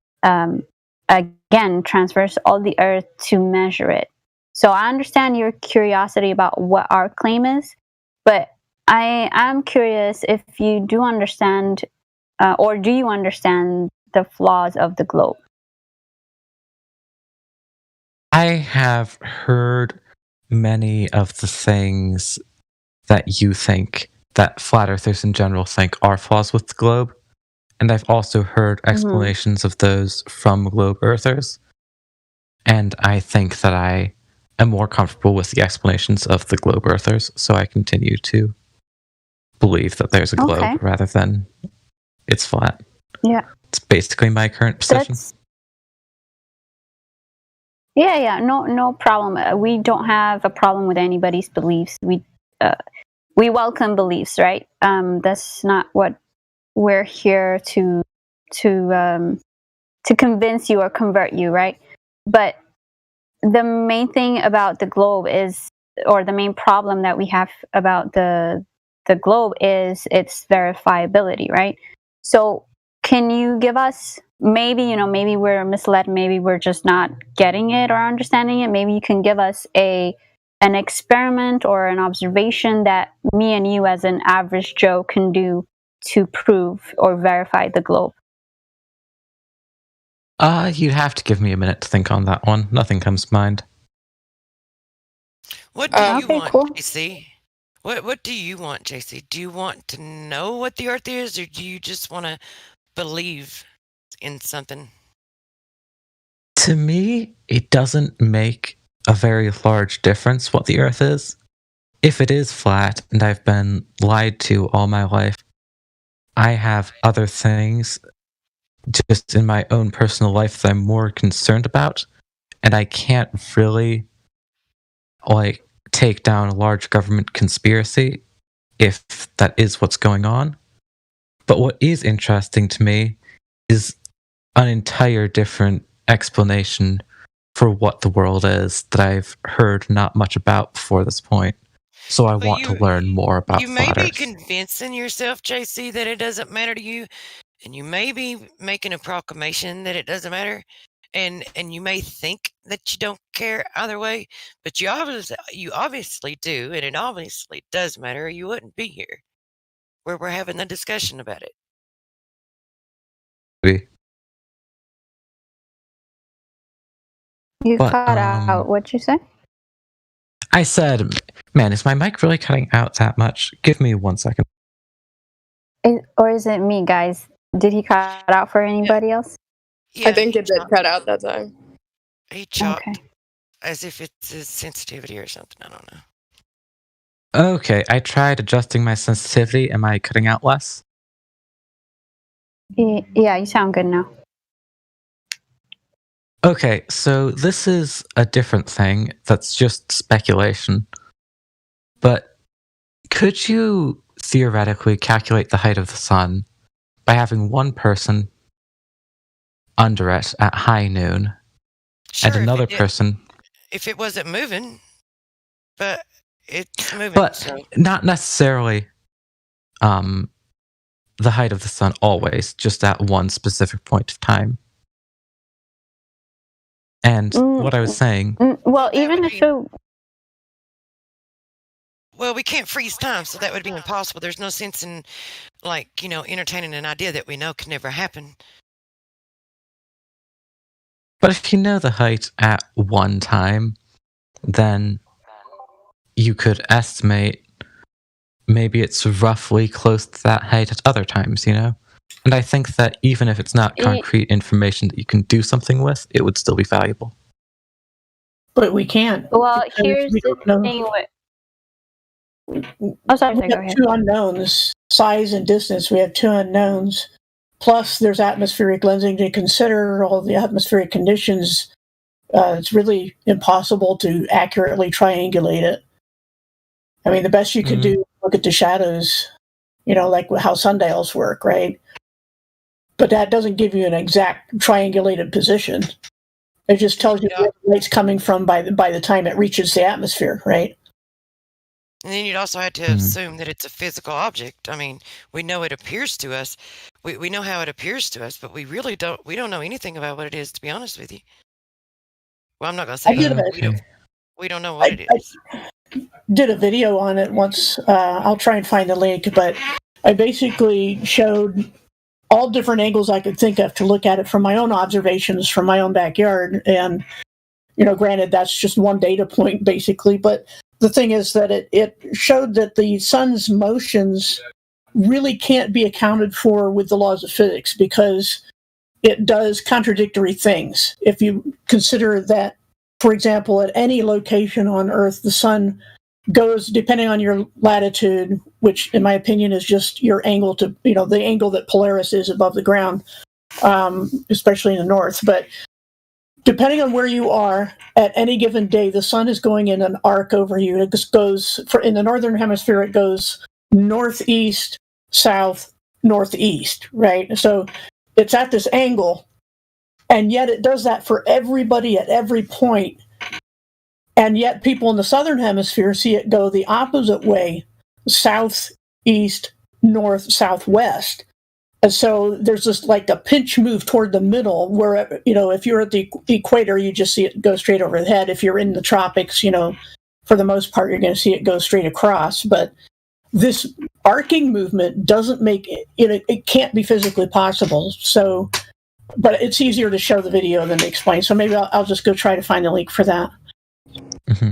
again, transverse all the earth to measure it. So I understand your curiosity about what our claim is, but I am curious if you do understand, or do you understand the flaws of the globe? I have heard many of the things that you think, that flat earthers in general think are flaws with the globe. And I've also heard explanations of those from globe earthers. And I think that I am more comfortable with the explanations of the globe earthers, so I continue to believe that there's a globe rather than it's flat. Yeah. It's basically my current position. Yeah, no problem. We don't have a problem with anybody's beliefs. We welcome beliefs, right? That's not what we're here to convince you or convert you, right? But the main thing about the globe is, or the main problem that we have about the globe is its verifiability, right? So can you give us, maybe we're misled, maybe we're just not getting it or understanding it, maybe you can give us an experiment or an observation that me and you as an average Joe can do to prove or verify the globe. You'd have to give me a minute to think on that one. Nothing comes to mind. What do you want, JC? What do you want, JC? Do you want to know what the earth is, or do you just want to believe in something? To me, it doesn't make a very large difference what the earth is. If it is flat and I've been lied to all my life, I have other things just in my own personal life that I'm more concerned about, and I can't really take down a large government conspiracy if that is what's going on. But what is interesting to me is an entire different explanation for what the world is that I've heard not much about before this point. So I want to learn more about You may flat be Earth. convincing yourself, JC, that it doesn't matter to you, and you may be making a proclamation that it doesn't matter, and you may think that you don't care either way, but you obviously do, and it obviously does matter, or you wouldn't be here where we're having the discussion about it. You cut out. What'd you say? I said, man, is my mic really cutting out that much? Give me 1 second. Or is it me, guys? Did he cut out for anybody else? I think it did cut out that time. He chopped as if it's a sensitivity or something. I don't know. Okay, I tried adjusting my sensitivity. Am I cutting out less? Yeah, you sound good now. Okay, so this is a different thing that's just speculation. But could you theoretically calculate the height of the sun by having one person under it at high noon and another person? If it wasn't moving, but it's moving. But so. not necessarily the height of the sun always, just at one specific point of time. And what I was saying... Well, even if it... Well, we can't freeze time, so that would be impossible. There's no sense in, entertaining an idea that we know can never happen. But if you know the height at one time, then you could estimate maybe it's roughly close to that height at other times, And I think that even if it's not concrete information that you can do something with, it would still be valuable. But we can't. Well, here's the thing with... Oh, sorry, we go have ahead. two unknowns, size and distance. We have two unknowns. Plus, there's atmospheric lensing to consider, all the atmospheric conditions. It's really impossible to accurately triangulate it. I mean, the best you could do is look at the shadows, like how sundials work, right? But that doesn't give you an exact triangulated position. It just tells you where the light's coming from by the time it reaches the atmosphere, right? And then you'd also have to assume that it's a physical object. I mean, we know it appears to us. We know how it appears to us, but we really don't. We don't know anything about what it is, to be honest with you. Well, I'm not going to say we don't know what it is. I did a video on it once. I'll try and find the link, but I basically showed all different angles I could think of to look at it from my own observations from my own backyard. And, granted, that's just one data point, basically, but the thing is that it showed that the sun's motions really can't be accounted for with the laws of physics because it does contradictory things. If you consider that, for example, at any location on Earth, the sun goes, depending on your latitude, which in my opinion is just your angle to, the angle that Polaris is above the ground, especially in the north. But depending on where you are at any given day, the sun is going in an arc over you. It just goes, in the northern hemisphere, it goes northeast, south, northeast, right? So it's at this angle, and yet it does that for everybody at every point. And yet people in the southern hemisphere see it go the opposite way, southeast, north, southwest. And so there's this like a pinch move toward the middle where, if you're at the equator, you just see it go straight over the head. If you're in the tropics, for the most part, you're going to see it go straight across. But this arcing movement doesn't make it, it can't be physically possible. So, but it's easier to show the video than to explain. So maybe I'll just go try to find the link for that. Mm-hmm.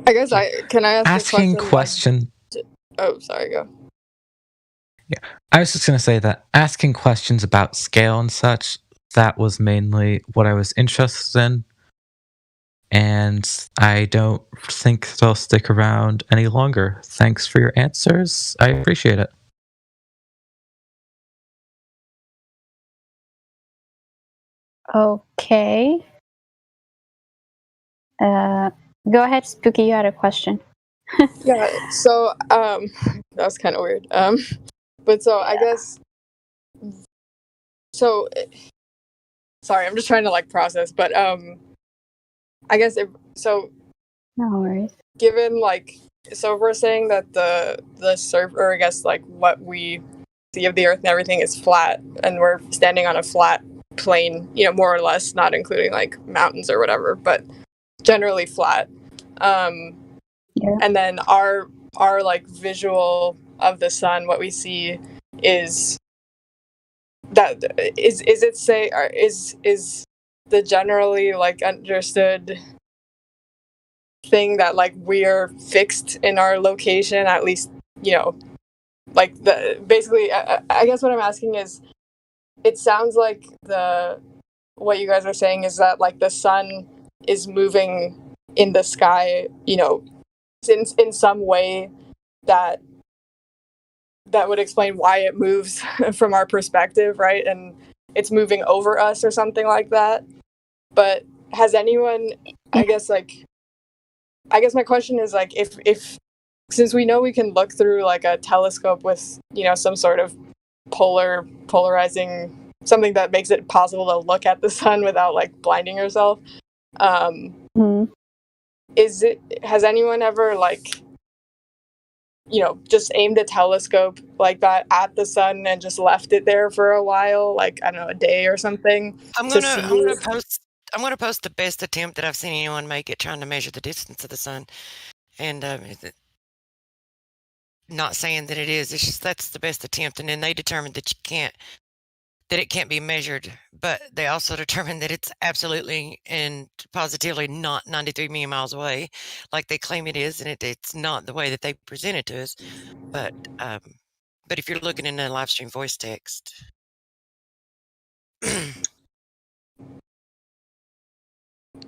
I guess can I ask asking a question? Oh, sorry, go. Yeah, I was just going to say that asking questions about scale and such, that was mainly what I was interested in. And I don't think they'll stick around any longer. Thanks for your answers. I appreciate it. Okay. Go ahead, Spooky. You had a question. Yeah. So that was kind of weird. But so I guess. So, sorry, I'm just trying to process. But I guess so. No worries. Given so if we're saying that the surf, or I guess what we see of the Earth and everything is flat, and we're standing on a flat plane, more or less, not including mountains or whatever, but generally flat. And then our visual of the sun, what we see is that is the generally understood thing that we're fixed in our location, at least basically I guess what I'm asking is, it sounds like what you guys are saying is that the sun is moving in the sky, in some way that would explain why it moves from our perspective, right? And it's moving over us or something like that. But has anyone, I guess my question is if since we know we can look through like a telescope with, you know, some sort of polarizing, something that makes it possible to look at the sun without like blinding yourself. Has anyone ever like, you know, just aimed a telescope like that at the sun and just left it there for a while, like, I don't know, a day or something? I'm gonna post the best attempt that I've seen anyone make at trying to measure the distance of the sun, and not saying that it is. It's just that's the best attempt, and then they determined that it can't be measured, but they also determined that it's absolutely and positively not 93 million miles away, like they claim it is, and it's not the way that they present it to us. But if you're looking in the live stream voice text.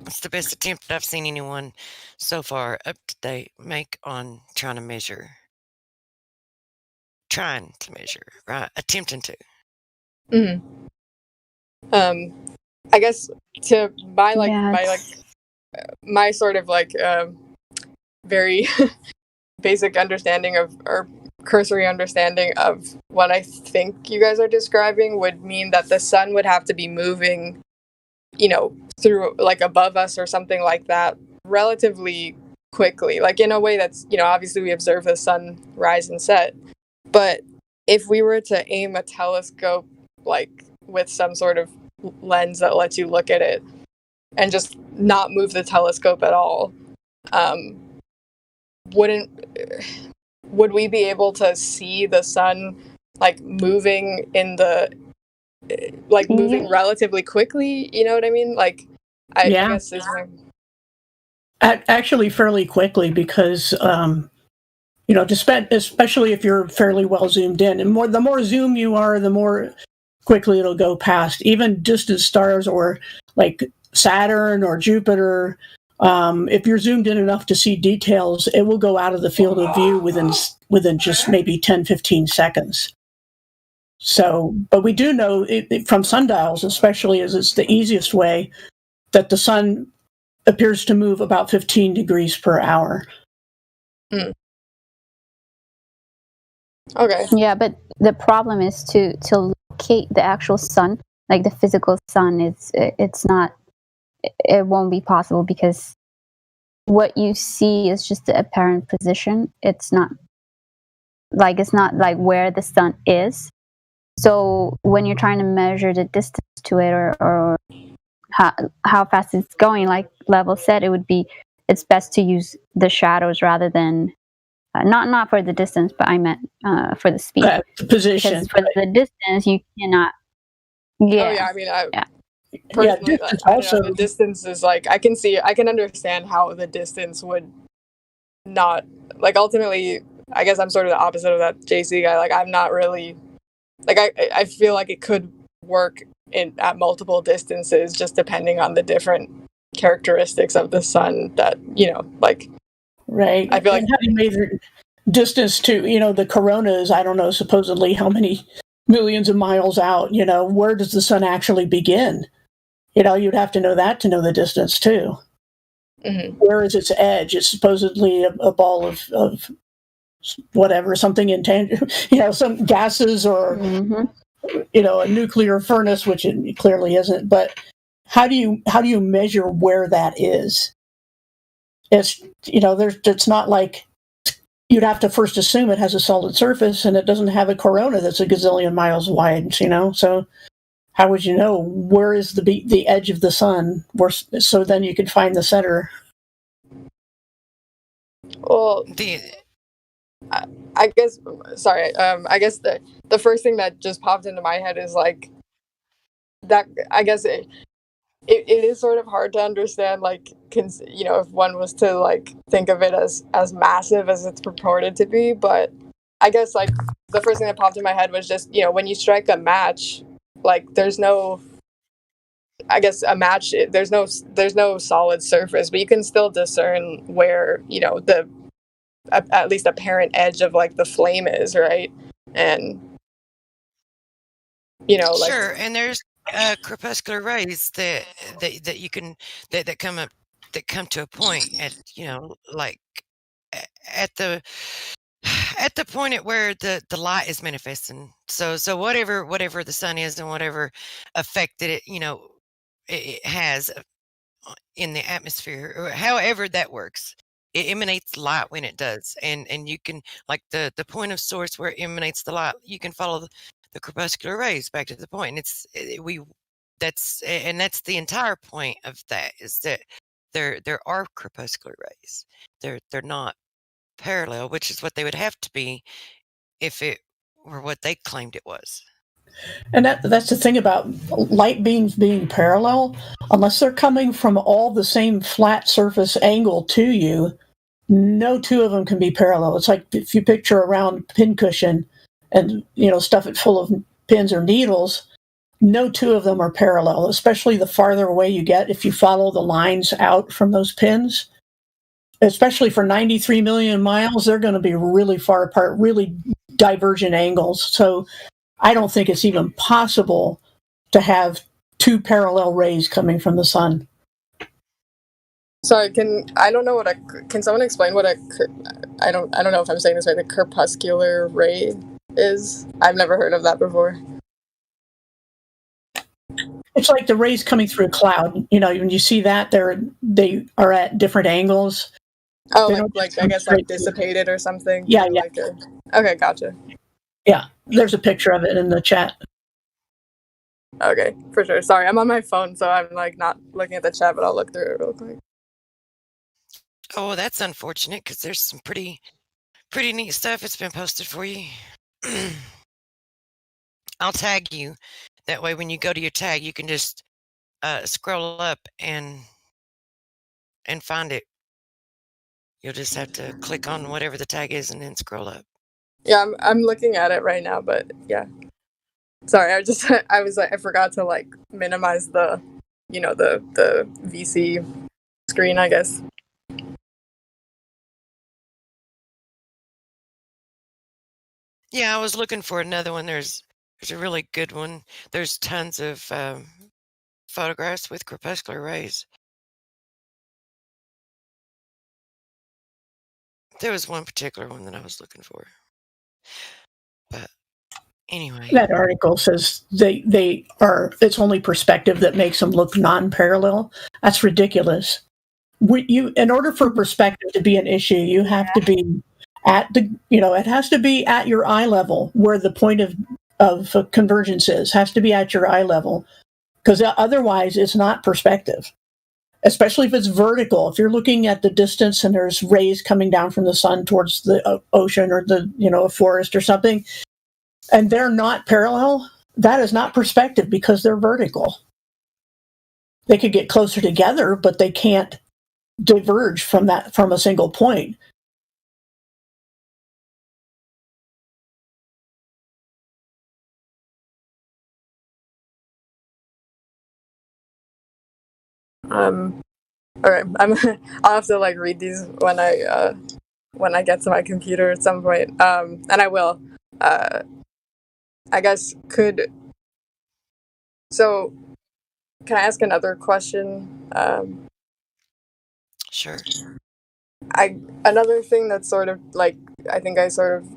It's the best attempt that I've seen anyone so far up to date make on trying to measure, right? Attempting to. I guess to my sort of like very basic understanding of, or cursory understanding of what I think you guys are describing would mean that the sun would have to be moving, you know, through like above us or something like that relatively quickly, like in a way that's, you know, obviously we observe the sun rise and set, but if we were to aim a telescope like with some sort of lens that lets you look at it and just not move the telescope at all, would we be able to see the sun like moving in the moving relatively quickly? You know what I mean? Like, I guess actually fairly quickly, because you know, especially if you're fairly well zoomed in, and the more zoom you are, the more quickly it'll go past even distant stars or like Saturn or Jupiter. If you're zoomed in enough to see details, it will go out of the field of view within just maybe 10-15 seconds. So, but we do know from sundials, especially, as it's the easiest way, that the sun appears to move about 15 degrees per hour. Okay. Yeah, but the problem is to locate the actual sun, like the physical sun. It won't be possible, because what you see is just the apparent position. It's not like where the sun is. So when you're trying to measure the distance to it, or how fast it's going, like Level said, it's best to use the shadows rather than not for the distance, but I meant for the speed. The position. Because for the distance, you cannot. Yeah. Oh yeah, I mean, personally, I don't know, the distance is like, I can understand how the distance would not, like, ultimately, I guess I'm sort of the opposite of that JC guy. Like, I'm not really, like, I feel like it could work at multiple distances, just depending on the different characteristics of the sun that, you know, like. Right. I feel like having measured distance to, you know, the coronas, I don't know, supposedly how many millions of miles out, you know, where does the sun actually begin? You know, you'd have to know that to know the distance too. Mm-hmm. Where is its edge? It's supposedly a ball of whatever, something intangible, you know, some gases or, you know, a nuclear furnace, which it clearly isn't. But how do you measure where that is? It's, you know, it's not like you'd have to first assume it has a solid surface and it doesn't have a corona that's a gazillion miles wide, you know? So how would you know where is the edge of the sun? So then you could find the center. Well, I guess, sorry, I guess the first thing that just popped into my head is like that. I guess it is sort of hard to understand, like, you know, if one was to like think of it as massive as it's purported to be. But I guess like the first thing that popped in my head was just, you know, when you strike a match, like there's no, I guess a match, there's no solid surface, but you can still discern where, you know, the at least apparent edge of like the flame is, right? And, you know, like, sure, and there's crepuscular rays that you can that come to a point at, you know, like at the point at where the light is manifesting. So whatever the sun is and whatever effect that it has in the atmosphere, or however that works, it emanates light when it does, and you can, like, the point of source where it emanates the light, you can follow the crepuscular rays back to the point, and that's the entire point of that, is that there are crepuscular rays. They're not parallel, which is what they would have to be if it were what they claimed it was. And that's the thing about light beams being parallel. Unless they're coming from all the same flat surface angle to you, no two of them can be parallel. It's like if you picture a round pincushion and stuff it full of pins or needles, no two of them are parallel, especially the farther away you get. If you follow the lines out from those pins, especially for 93 million miles, they're going to be really far apart, really divergent angles. So I don't think it's even possible to have two parallel rays coming from the sun. Sorry, can someone explain what I don't know if I'm saying this right, the crepuscular ray is? I've never heard of that before. It's like the rays coming through a cloud. When you see that, they are at different angles. Oh, like I guess like dissipated or something. Yeah. Okay, gotcha. Yeah, there's a picture of it in the chat. Okay, for sure. Sorry, I'm on my phone, so I'm like not looking at the chat, but I'll look through it real quick. Oh, that's unfortunate, because there's some pretty neat stuff that's been posted for you. I'll tag you. That way, when you go to your tag, you can just scroll up and find it. You'll just have to click on whatever the tag is and then scroll up. Yeah, I'm looking at it right now, but yeah. Sorry, I forgot to like minimize the the VC screen, I guess. Yeah, I was looking for another one. There's a really good one. There's tons of photographs with crepuscular rays. There was one particular one that I was looking for. But anyway. That article says they are, it's only perspective that makes them look non-parallel. That's ridiculous. In order for perspective to be an issue, you have to be at it has to be at your eye level, where the point of convergence has to be at your eye level, because otherwise it's not perspective. Especially if it's vertical. If you're looking at the distance and there's rays coming down from the sun towards the ocean or a forest or something, and they're not parallel, that is not perspective, because they're vertical. They could get closer together, but they can't diverge from a single point. Okay, I'll have to like read these when I get to my computer at some point. And I will. I guess so can I ask another question? Sure. Another thing that's sort of like, I think I sort of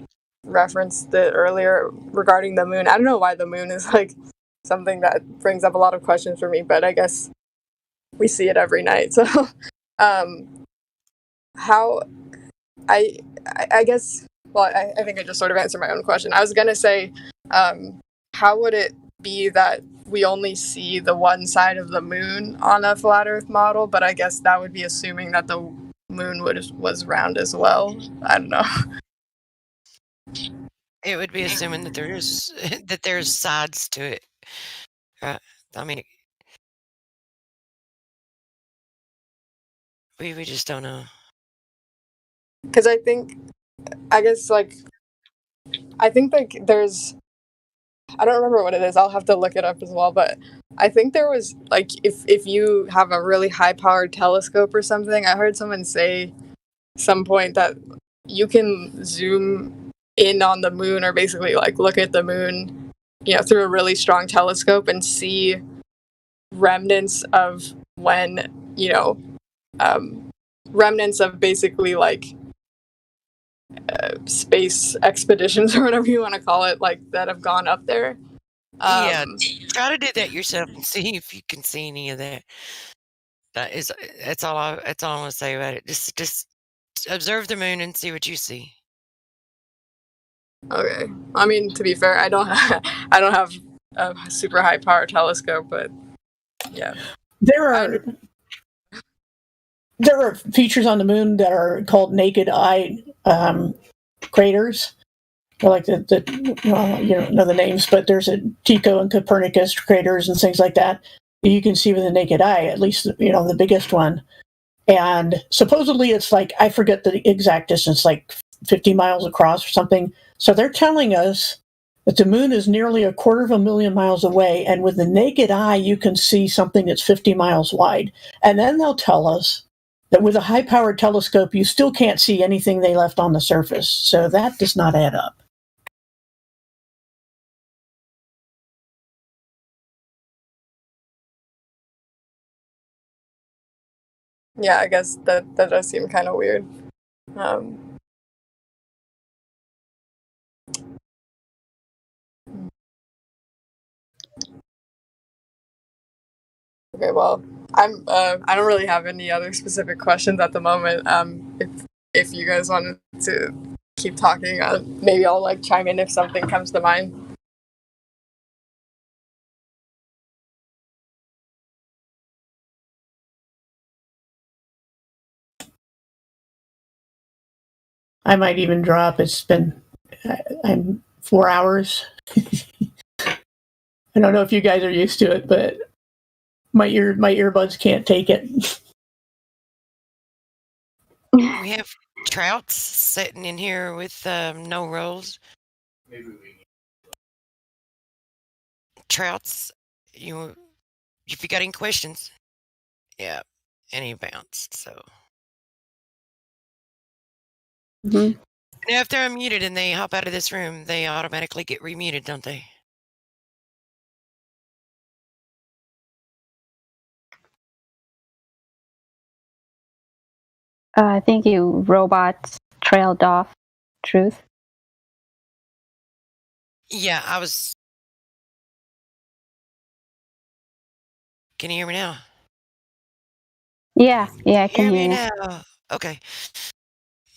referenced it earlier regarding the moon. I don't know why the moon is like something that brings up a lot of questions for me, but I guess we see it every night. So, how I guess, well, I think I just sort of answered my own question. I was going to say, how would it be that we only see the one side of the moon on a flat Earth model? But I guess that would be assuming that the moon was round as well. I don't know. It would be assuming that there's sides to it. I mean, we just don't know. Because I think there's, I don't remember what it is. I'll have to look it up as well. But I think there was, like, if you have a really high-powered telescope or something, I heard someone say some point that you can zoom in on the moon, or basically, like, look at the moon, through a really strong telescope and see remnants of when, remnants of basically, like, space expeditions or whatever you want to call it, like that have gone up there. Yeah, try to do that yourself and see if you can see any of that. That's all I want to say about it. Just observe the moon and see what you see. Okay. I mean, to be fair, I don't have a super high power telescope, but yeah. There are features on the moon that are called naked eye craters. I like you know the names, but there's a Tycho and Copernicus craters and things like that you can see with the naked eye. At least the biggest one, and supposedly it's like, I forget the exact distance, like 50 miles across or something. So they're telling us that the moon is nearly 250,000 miles away, and with the naked eye you can see something that's 50 miles wide. And then they'll tell us that with a high-powered telescope you still can't see anything they left on the surface. So that does not add up. Yeah, I guess that does seem kind of weird. Okay, well, I don't really have any other specific questions at the moment. If you guys wanted to keep talking, maybe I'll like chime in if something comes to mind. I might even drop. It's been I'm 4 hours. I don't know if you guys are used to it, but my earbuds can't take it. We have trouts sitting in here with no rolls. Maybe we trouts. If you got any questions, yeah, and he bounced. So Mm-hmm. now, if they're unmuted and they hop out of this room, they automatically get remuted, don't they? I think you robots trailed off. Truth. Yeah, I was. Can you hear me now? Yeah, I can hear you. Now. Okay.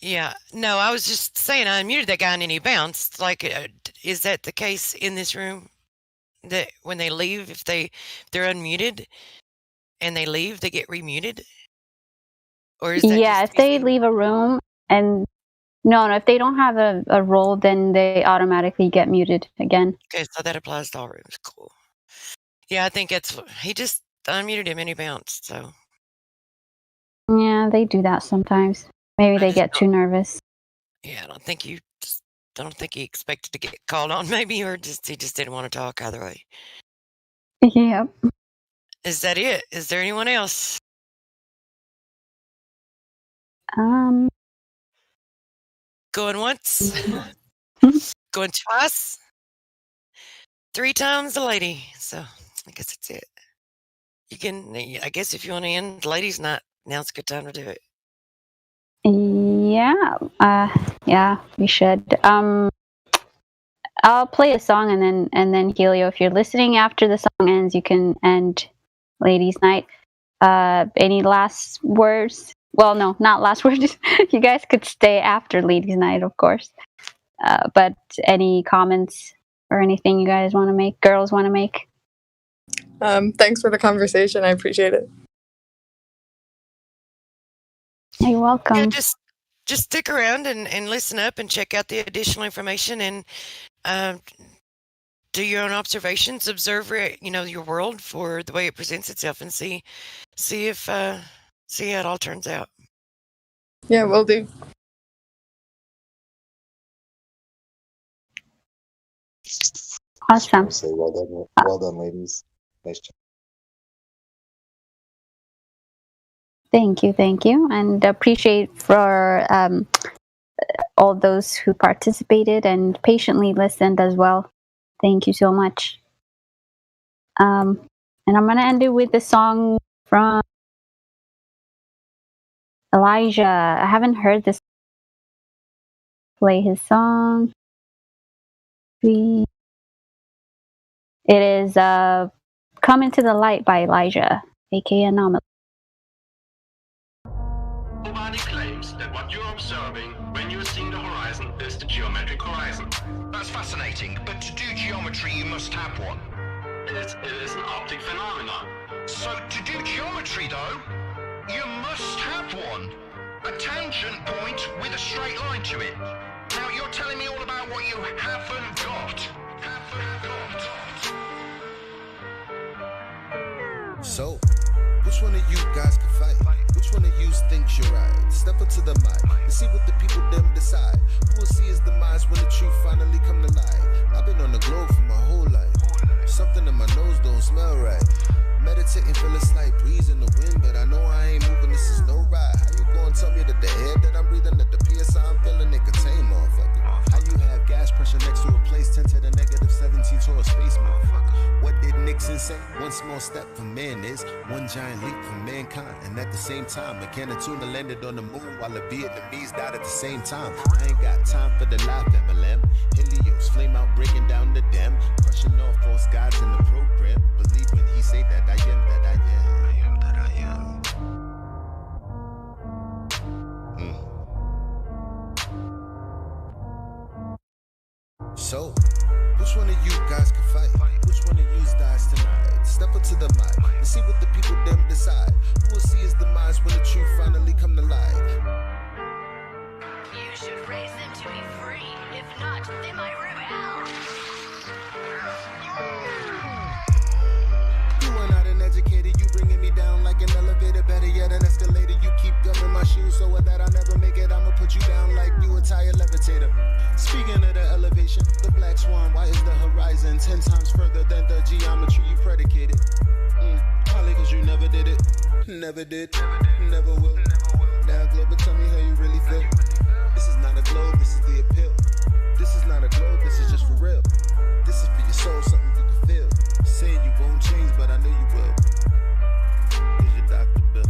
Yeah. No, I was just saying I unmuted that guy and then he bounced. Like, is that the case in this room? That when they leave, if they're unmuted and they leave, they get remuted? Or is that Yeah, if they leave a room and no, if they don't have a role, then they automatically get muted again. Okay, so that applies to all rooms. Cool. Yeah, I think he just unmuted him and he bounced. So Yeah, they do that sometimes. Maybe they get too nervous. yeah, I don't think he expected to get called on, maybe, or he just didn't want to talk. Either way. Yep. Is that it? Is there anyone else? Going once, going twice, 3 times the lady. So I guess that's it. You can, I guess, if you want to end ladies' night, now's a good time to do it. Yeah, we should. I'll play a song and then Helio, if you're listening after the song ends, you can end ladies' night. Any last words? Well, no, not last words. You guys could stay after ladies' night, of course. But any comments or anything you guys want to make, girls want to make? Thanks for the conversation. I appreciate it. You're welcome. Yeah, just stick around and listen up and check out the additional information and do your own observations. Observe your world for the way it presents itself and see how it all turns out. Yeah, will do. Awesome. Say well done, ladies. Nice job. Thank you, and appreciate for all those who participated and patiently listened as well. Thank you so much. And I'm gonna end it with a song from Elijah. I haven't heard this play his song. It is Come Into the Light by Elijah, aka Anomaly. Nobody claims that what you're observing when you're seeing the horizon is the geometric horizon. That's fascinating, but to do geometry you must have one. It is an optic phenomenon. So to do geometry though, you must have one. A tangent point with a straight line to it. Now you're telling me all about what you haven't got. So, which one of you guys can fight? Which one of you thinks you're right? Step up to the mic and see what the people them decide. Who will see his demise when the truth finally come to light? I've been on the globe for my whole life. Something in my nose don't smell right. Meditating, feel a slight breeze in the wind, but I know I ain't moving, this is no ride. How you gonna tell me that the air that I'm breathing, that the PSI I'm feeling, it contain, motherfucker? How you have gas pressure next to a place 10 to the negative 17 to a space, motherfucker? What did Nixon say? One small step for man is one giant leap for mankind. And at the same time, a can of tuna landed on the moon while the Vietnamese died at the same time. I ain't got time for the life MLM. Helios, flame out, breaking down the dam. Crushing off false gods in the program. Believe when he say that I am that I am. I am that I am. So, which one of you guys can fight? Which one of you dies tonight? Step up to the mic and see what the people them decide. Who will see his demise when the truth finally come to light? You should raise them to be free. If not, they might rebel. You are not an educator, you bringing me down like an elevator. Better yet, an escalator. You keep gumming my shoes so with that I never make it. I'ma put you down like you a tire levitator. Speaking of the elevation, the black swan, why is the horizon 10 times further than the geometry you predicated? Probably cause you never did it. Never did, never will. Now globe, tell me how you really feel. This is not a globe, this is the appeal. This is not a globe, this is just for real. This is for your soul, something you can feel. Saying you won't change, but I know you will. Here's your Dr. Bill.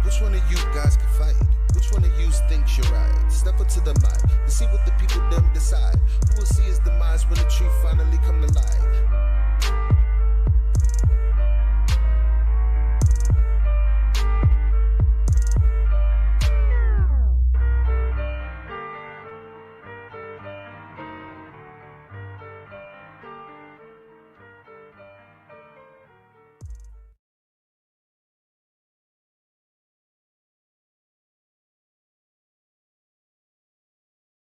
Which one of you guys can fight? Which one of you thinks you're right? Step up to the mic and see what the